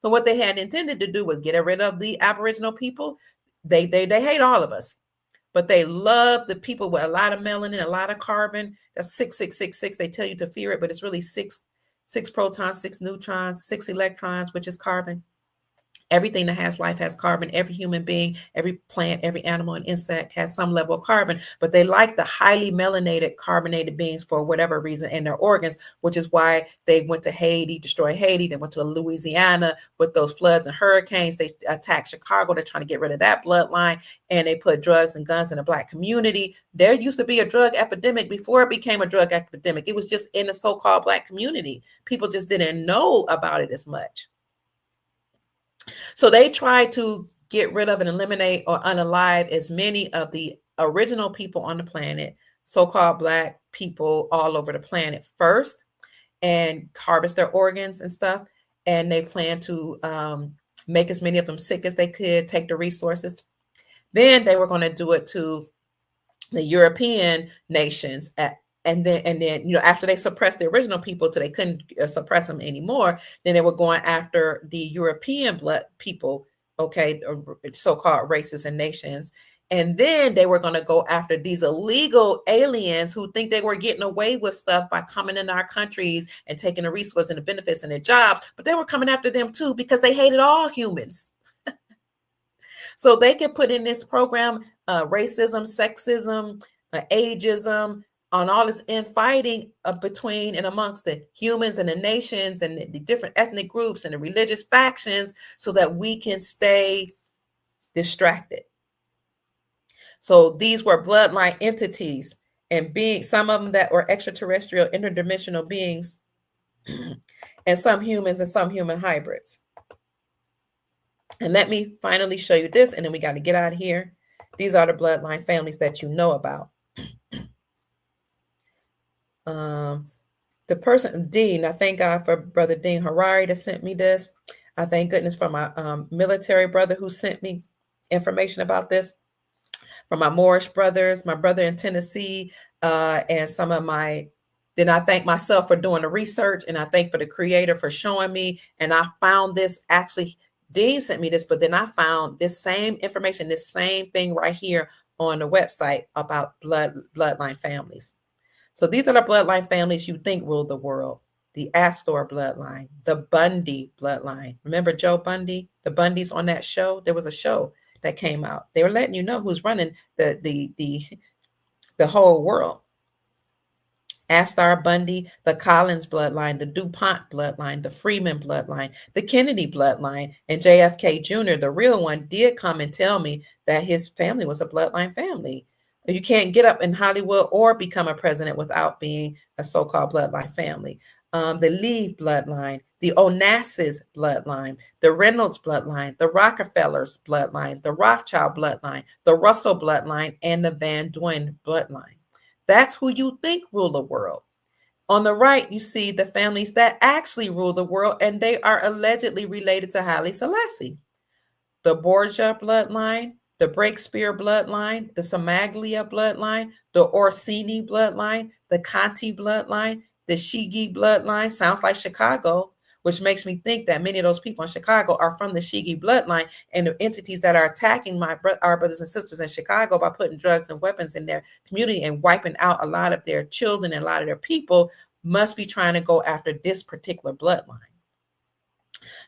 A: So what they had intended to do was get rid of the Aboriginal people. They hate all of us, but they love the people with a lot of melanin, a lot of carbon. That's 6666. They tell you to fear it, but it's really six protons, 6 neutrons, 6 electrons, which is carbon. Everything that has life has carbon. Every human being, every plant, every animal and insect has some level of carbon, but they like the highly melanated, carbonated beings for whatever reason in their organs, which is why they went to Haiti, destroyed Haiti. They went to Louisiana with those floods and hurricanes. They attacked Chicago. They're trying to get rid of that bloodline, and they put drugs and guns in the Black community. There used to be a drug epidemic before it became a drug epidemic. It was just in the so-called Black community. People just didn't know about it as much. So they tried to get rid of and eliminate or unalive as many of the original people on the planet so-called Black people all over the planet first and harvest their organs and stuff. And they plan to make as many of them sick as they could, take the resources. Then they were going to do it to the European nations and then after they suppressed the original people till they couldn't suppress them anymore, then they were going after the European blood people, okay, so-called races and nations. And then they were going to go after these illegal aliens who think they were getting away with stuff by coming into our countries and taking the resources and the benefits and the jobs, but they were coming after them too because they hated all humans. So they could put in this program racism, sexism, ageism, on all this infighting between and amongst the humans and the nations and the different ethnic groups and the religious factions so that we can stay distracted. So these were bloodline entities and some of them that were extraterrestrial, interdimensional beings, and some humans and some human hybrids. And let me finally show you this, and then we got to get out of here. These are the bloodline families that you know about. The person, Dean, I thank God for Brother Dean Harari that sent me this. I thank goodness for my military brother who sent me information about this. For my Moorish brothers, my brother in Tennessee, and some of my, then I thank myself for doing the research, and I thank for the creator for showing me. And I found this actually, Dean sent me this, but then I found this same information, this same thing right here on the website about bloodline families. So these are the bloodline families you think rule the world. The Astor bloodline, the Bundy bloodline. Remember Joe Bundy? The Bundys on that show? There was a show that came out. They were letting you know who's running the whole world. Astor Bundy, the Collins bloodline, the DuPont bloodline, the Freeman bloodline, the Kennedy bloodline, and JFK Jr., the real one, did come and tell me that his family was a bloodline family. You can't get up in Hollywood or become a president without being a so-called bloodline family. The Lee bloodline, the Onassis bloodline, the Reynolds bloodline, the Rockefellers bloodline, the Rothschild bloodline, the Russell bloodline, and the Van Duyn bloodline. That's who you think rule the world. On the right, you see the families that actually rule the world, and they are allegedly related to Haile Selassie. The Borgia bloodline, the Breakspear bloodline, the Somaglia bloodline, the Orsini bloodline, the Conti bloodline, the Shigi bloodline, sounds like Chicago, which makes me think that many of those people in Chicago are from the Shigi bloodline, and the entities that are attacking our brothers and sisters in Chicago by putting drugs and weapons in their community and wiping out a lot of their children and a lot of their people must be trying to go after this particular bloodline.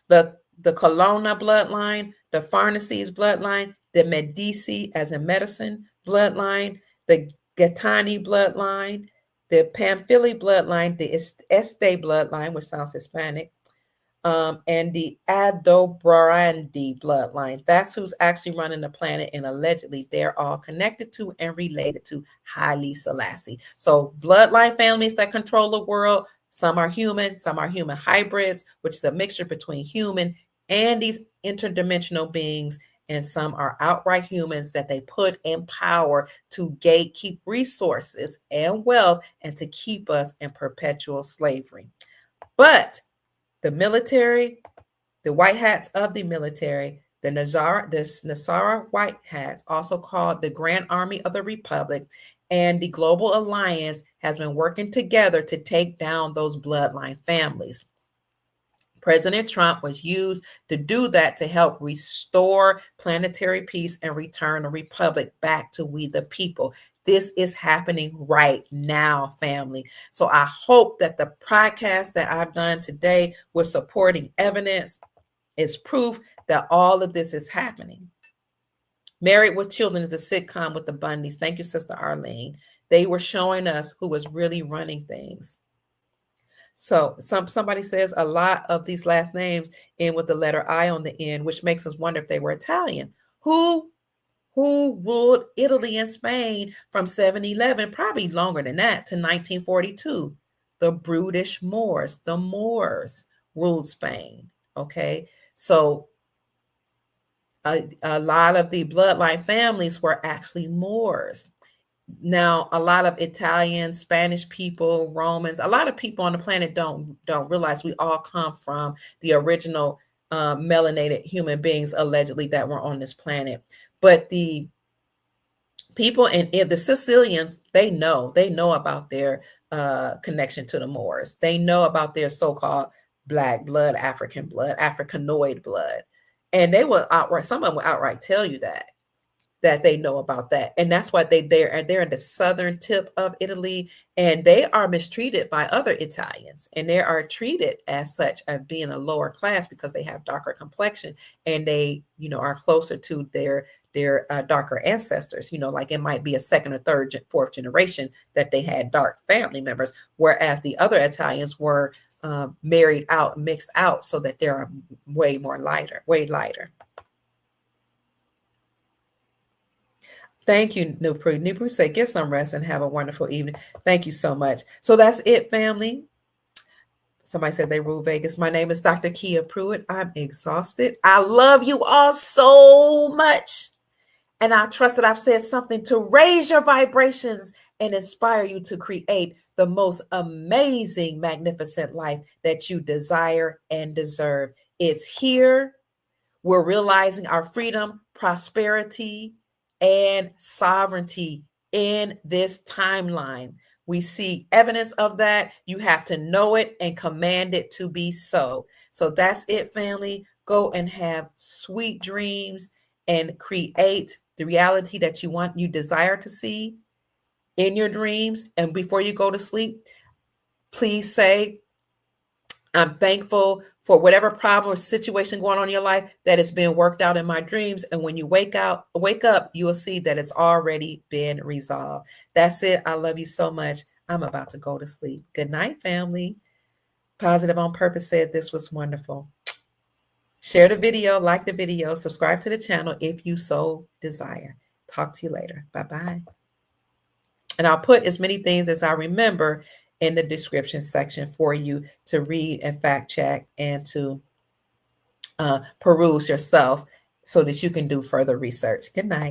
A: The Colonna bloodline, the Farnaces bloodline, the Medici as in medicine bloodline, the Gaetani bloodline, the Pamphili bloodline, the Este bloodline, which sounds Hispanic, and the Aldobrandi bloodline. That's who's actually running the planet, and allegedly they're all connected to and related to Haile Selassie. So bloodline families that control the world, some are human hybrids, which is a mixture between human and these interdimensional beings, and some are outright humans that they put in power to gatekeep resources and wealth and to keep us in perpetual slavery. But the military, the white hats of the military, the NESARA white hats, also called the Grand Army of the Republic, and the Global Alliance has been working together to take down those bloodline families. President Trump was used to do that to help restore planetary peace and return the republic back to we the people. This is happening right now, family. So I hope that the podcast that I've done today with supporting evidence is proof that all of this is happening. Married with Children is a sitcom with the Bundys. Thank you, Sister Arlene. They were showing us who was really running things. So somebody says a lot of these last names end with the letter I on the end, which makes us wonder if they were Italian. Who ruled Italy and Spain from 711, probably longer than that, to 1942? The brutish Moors, the Moors ruled Spain. Okay, so a lot of the bloodline families were actually Moors. Now, a lot of Italian, Spanish people, Romans, a lot of people on the planet don't realize we all come from the original melanated human beings, allegedly, that were on this planet. But the people in the Sicilians, they know about their connection to the Moors. They know about their so-called black blood, African blood, Africanoid blood, and they will outright, some of them will outright tell you that they know about that. And that's why they're in the southern tip of Italy, and they are mistreated by other Italians, and they are treated as such, as being a lower class, because they have darker complexion, and they, are closer to their darker ancestors. Like it might be a second or third, fourth generation that they had dark family members, whereas the other Italians were married out, mixed out, so that they're way lighter. Thank you, Nupru. Nupru said, get some rest and have a wonderful evening. Thank you so much. So that's it, family. Somebody said they rule Vegas. My name is Dr. Kia Pruitt. I'm exhausted. I love you all so much. And I trust that I've said something to raise your vibrations and inspire you to create the most amazing, magnificent life that you desire and deserve. It's here. We're realizing our freedom, prosperity, and sovereignty in this timeline. We see evidence of that. You have to know it and command it to be so. So that's it, family. Go and have sweet dreams and create the reality that you desire to see in your dreams. And before you go to sleep, please say, I'm thankful for whatever problem or situation going on in your life that it's been worked out in my dreams. And when you wake up, you will see that it's already been resolved. That's it. I love you so much. I'm about to go to sleep. Good night, family. Positive on Purpose said this was wonderful. Share the video, like the video, subscribe to the channel if you so desire. Talk to you later. Bye-bye. And I'll put as many things as I remember in the description section for you to read and fact check and to peruse yourself so that you can do further research. Good night.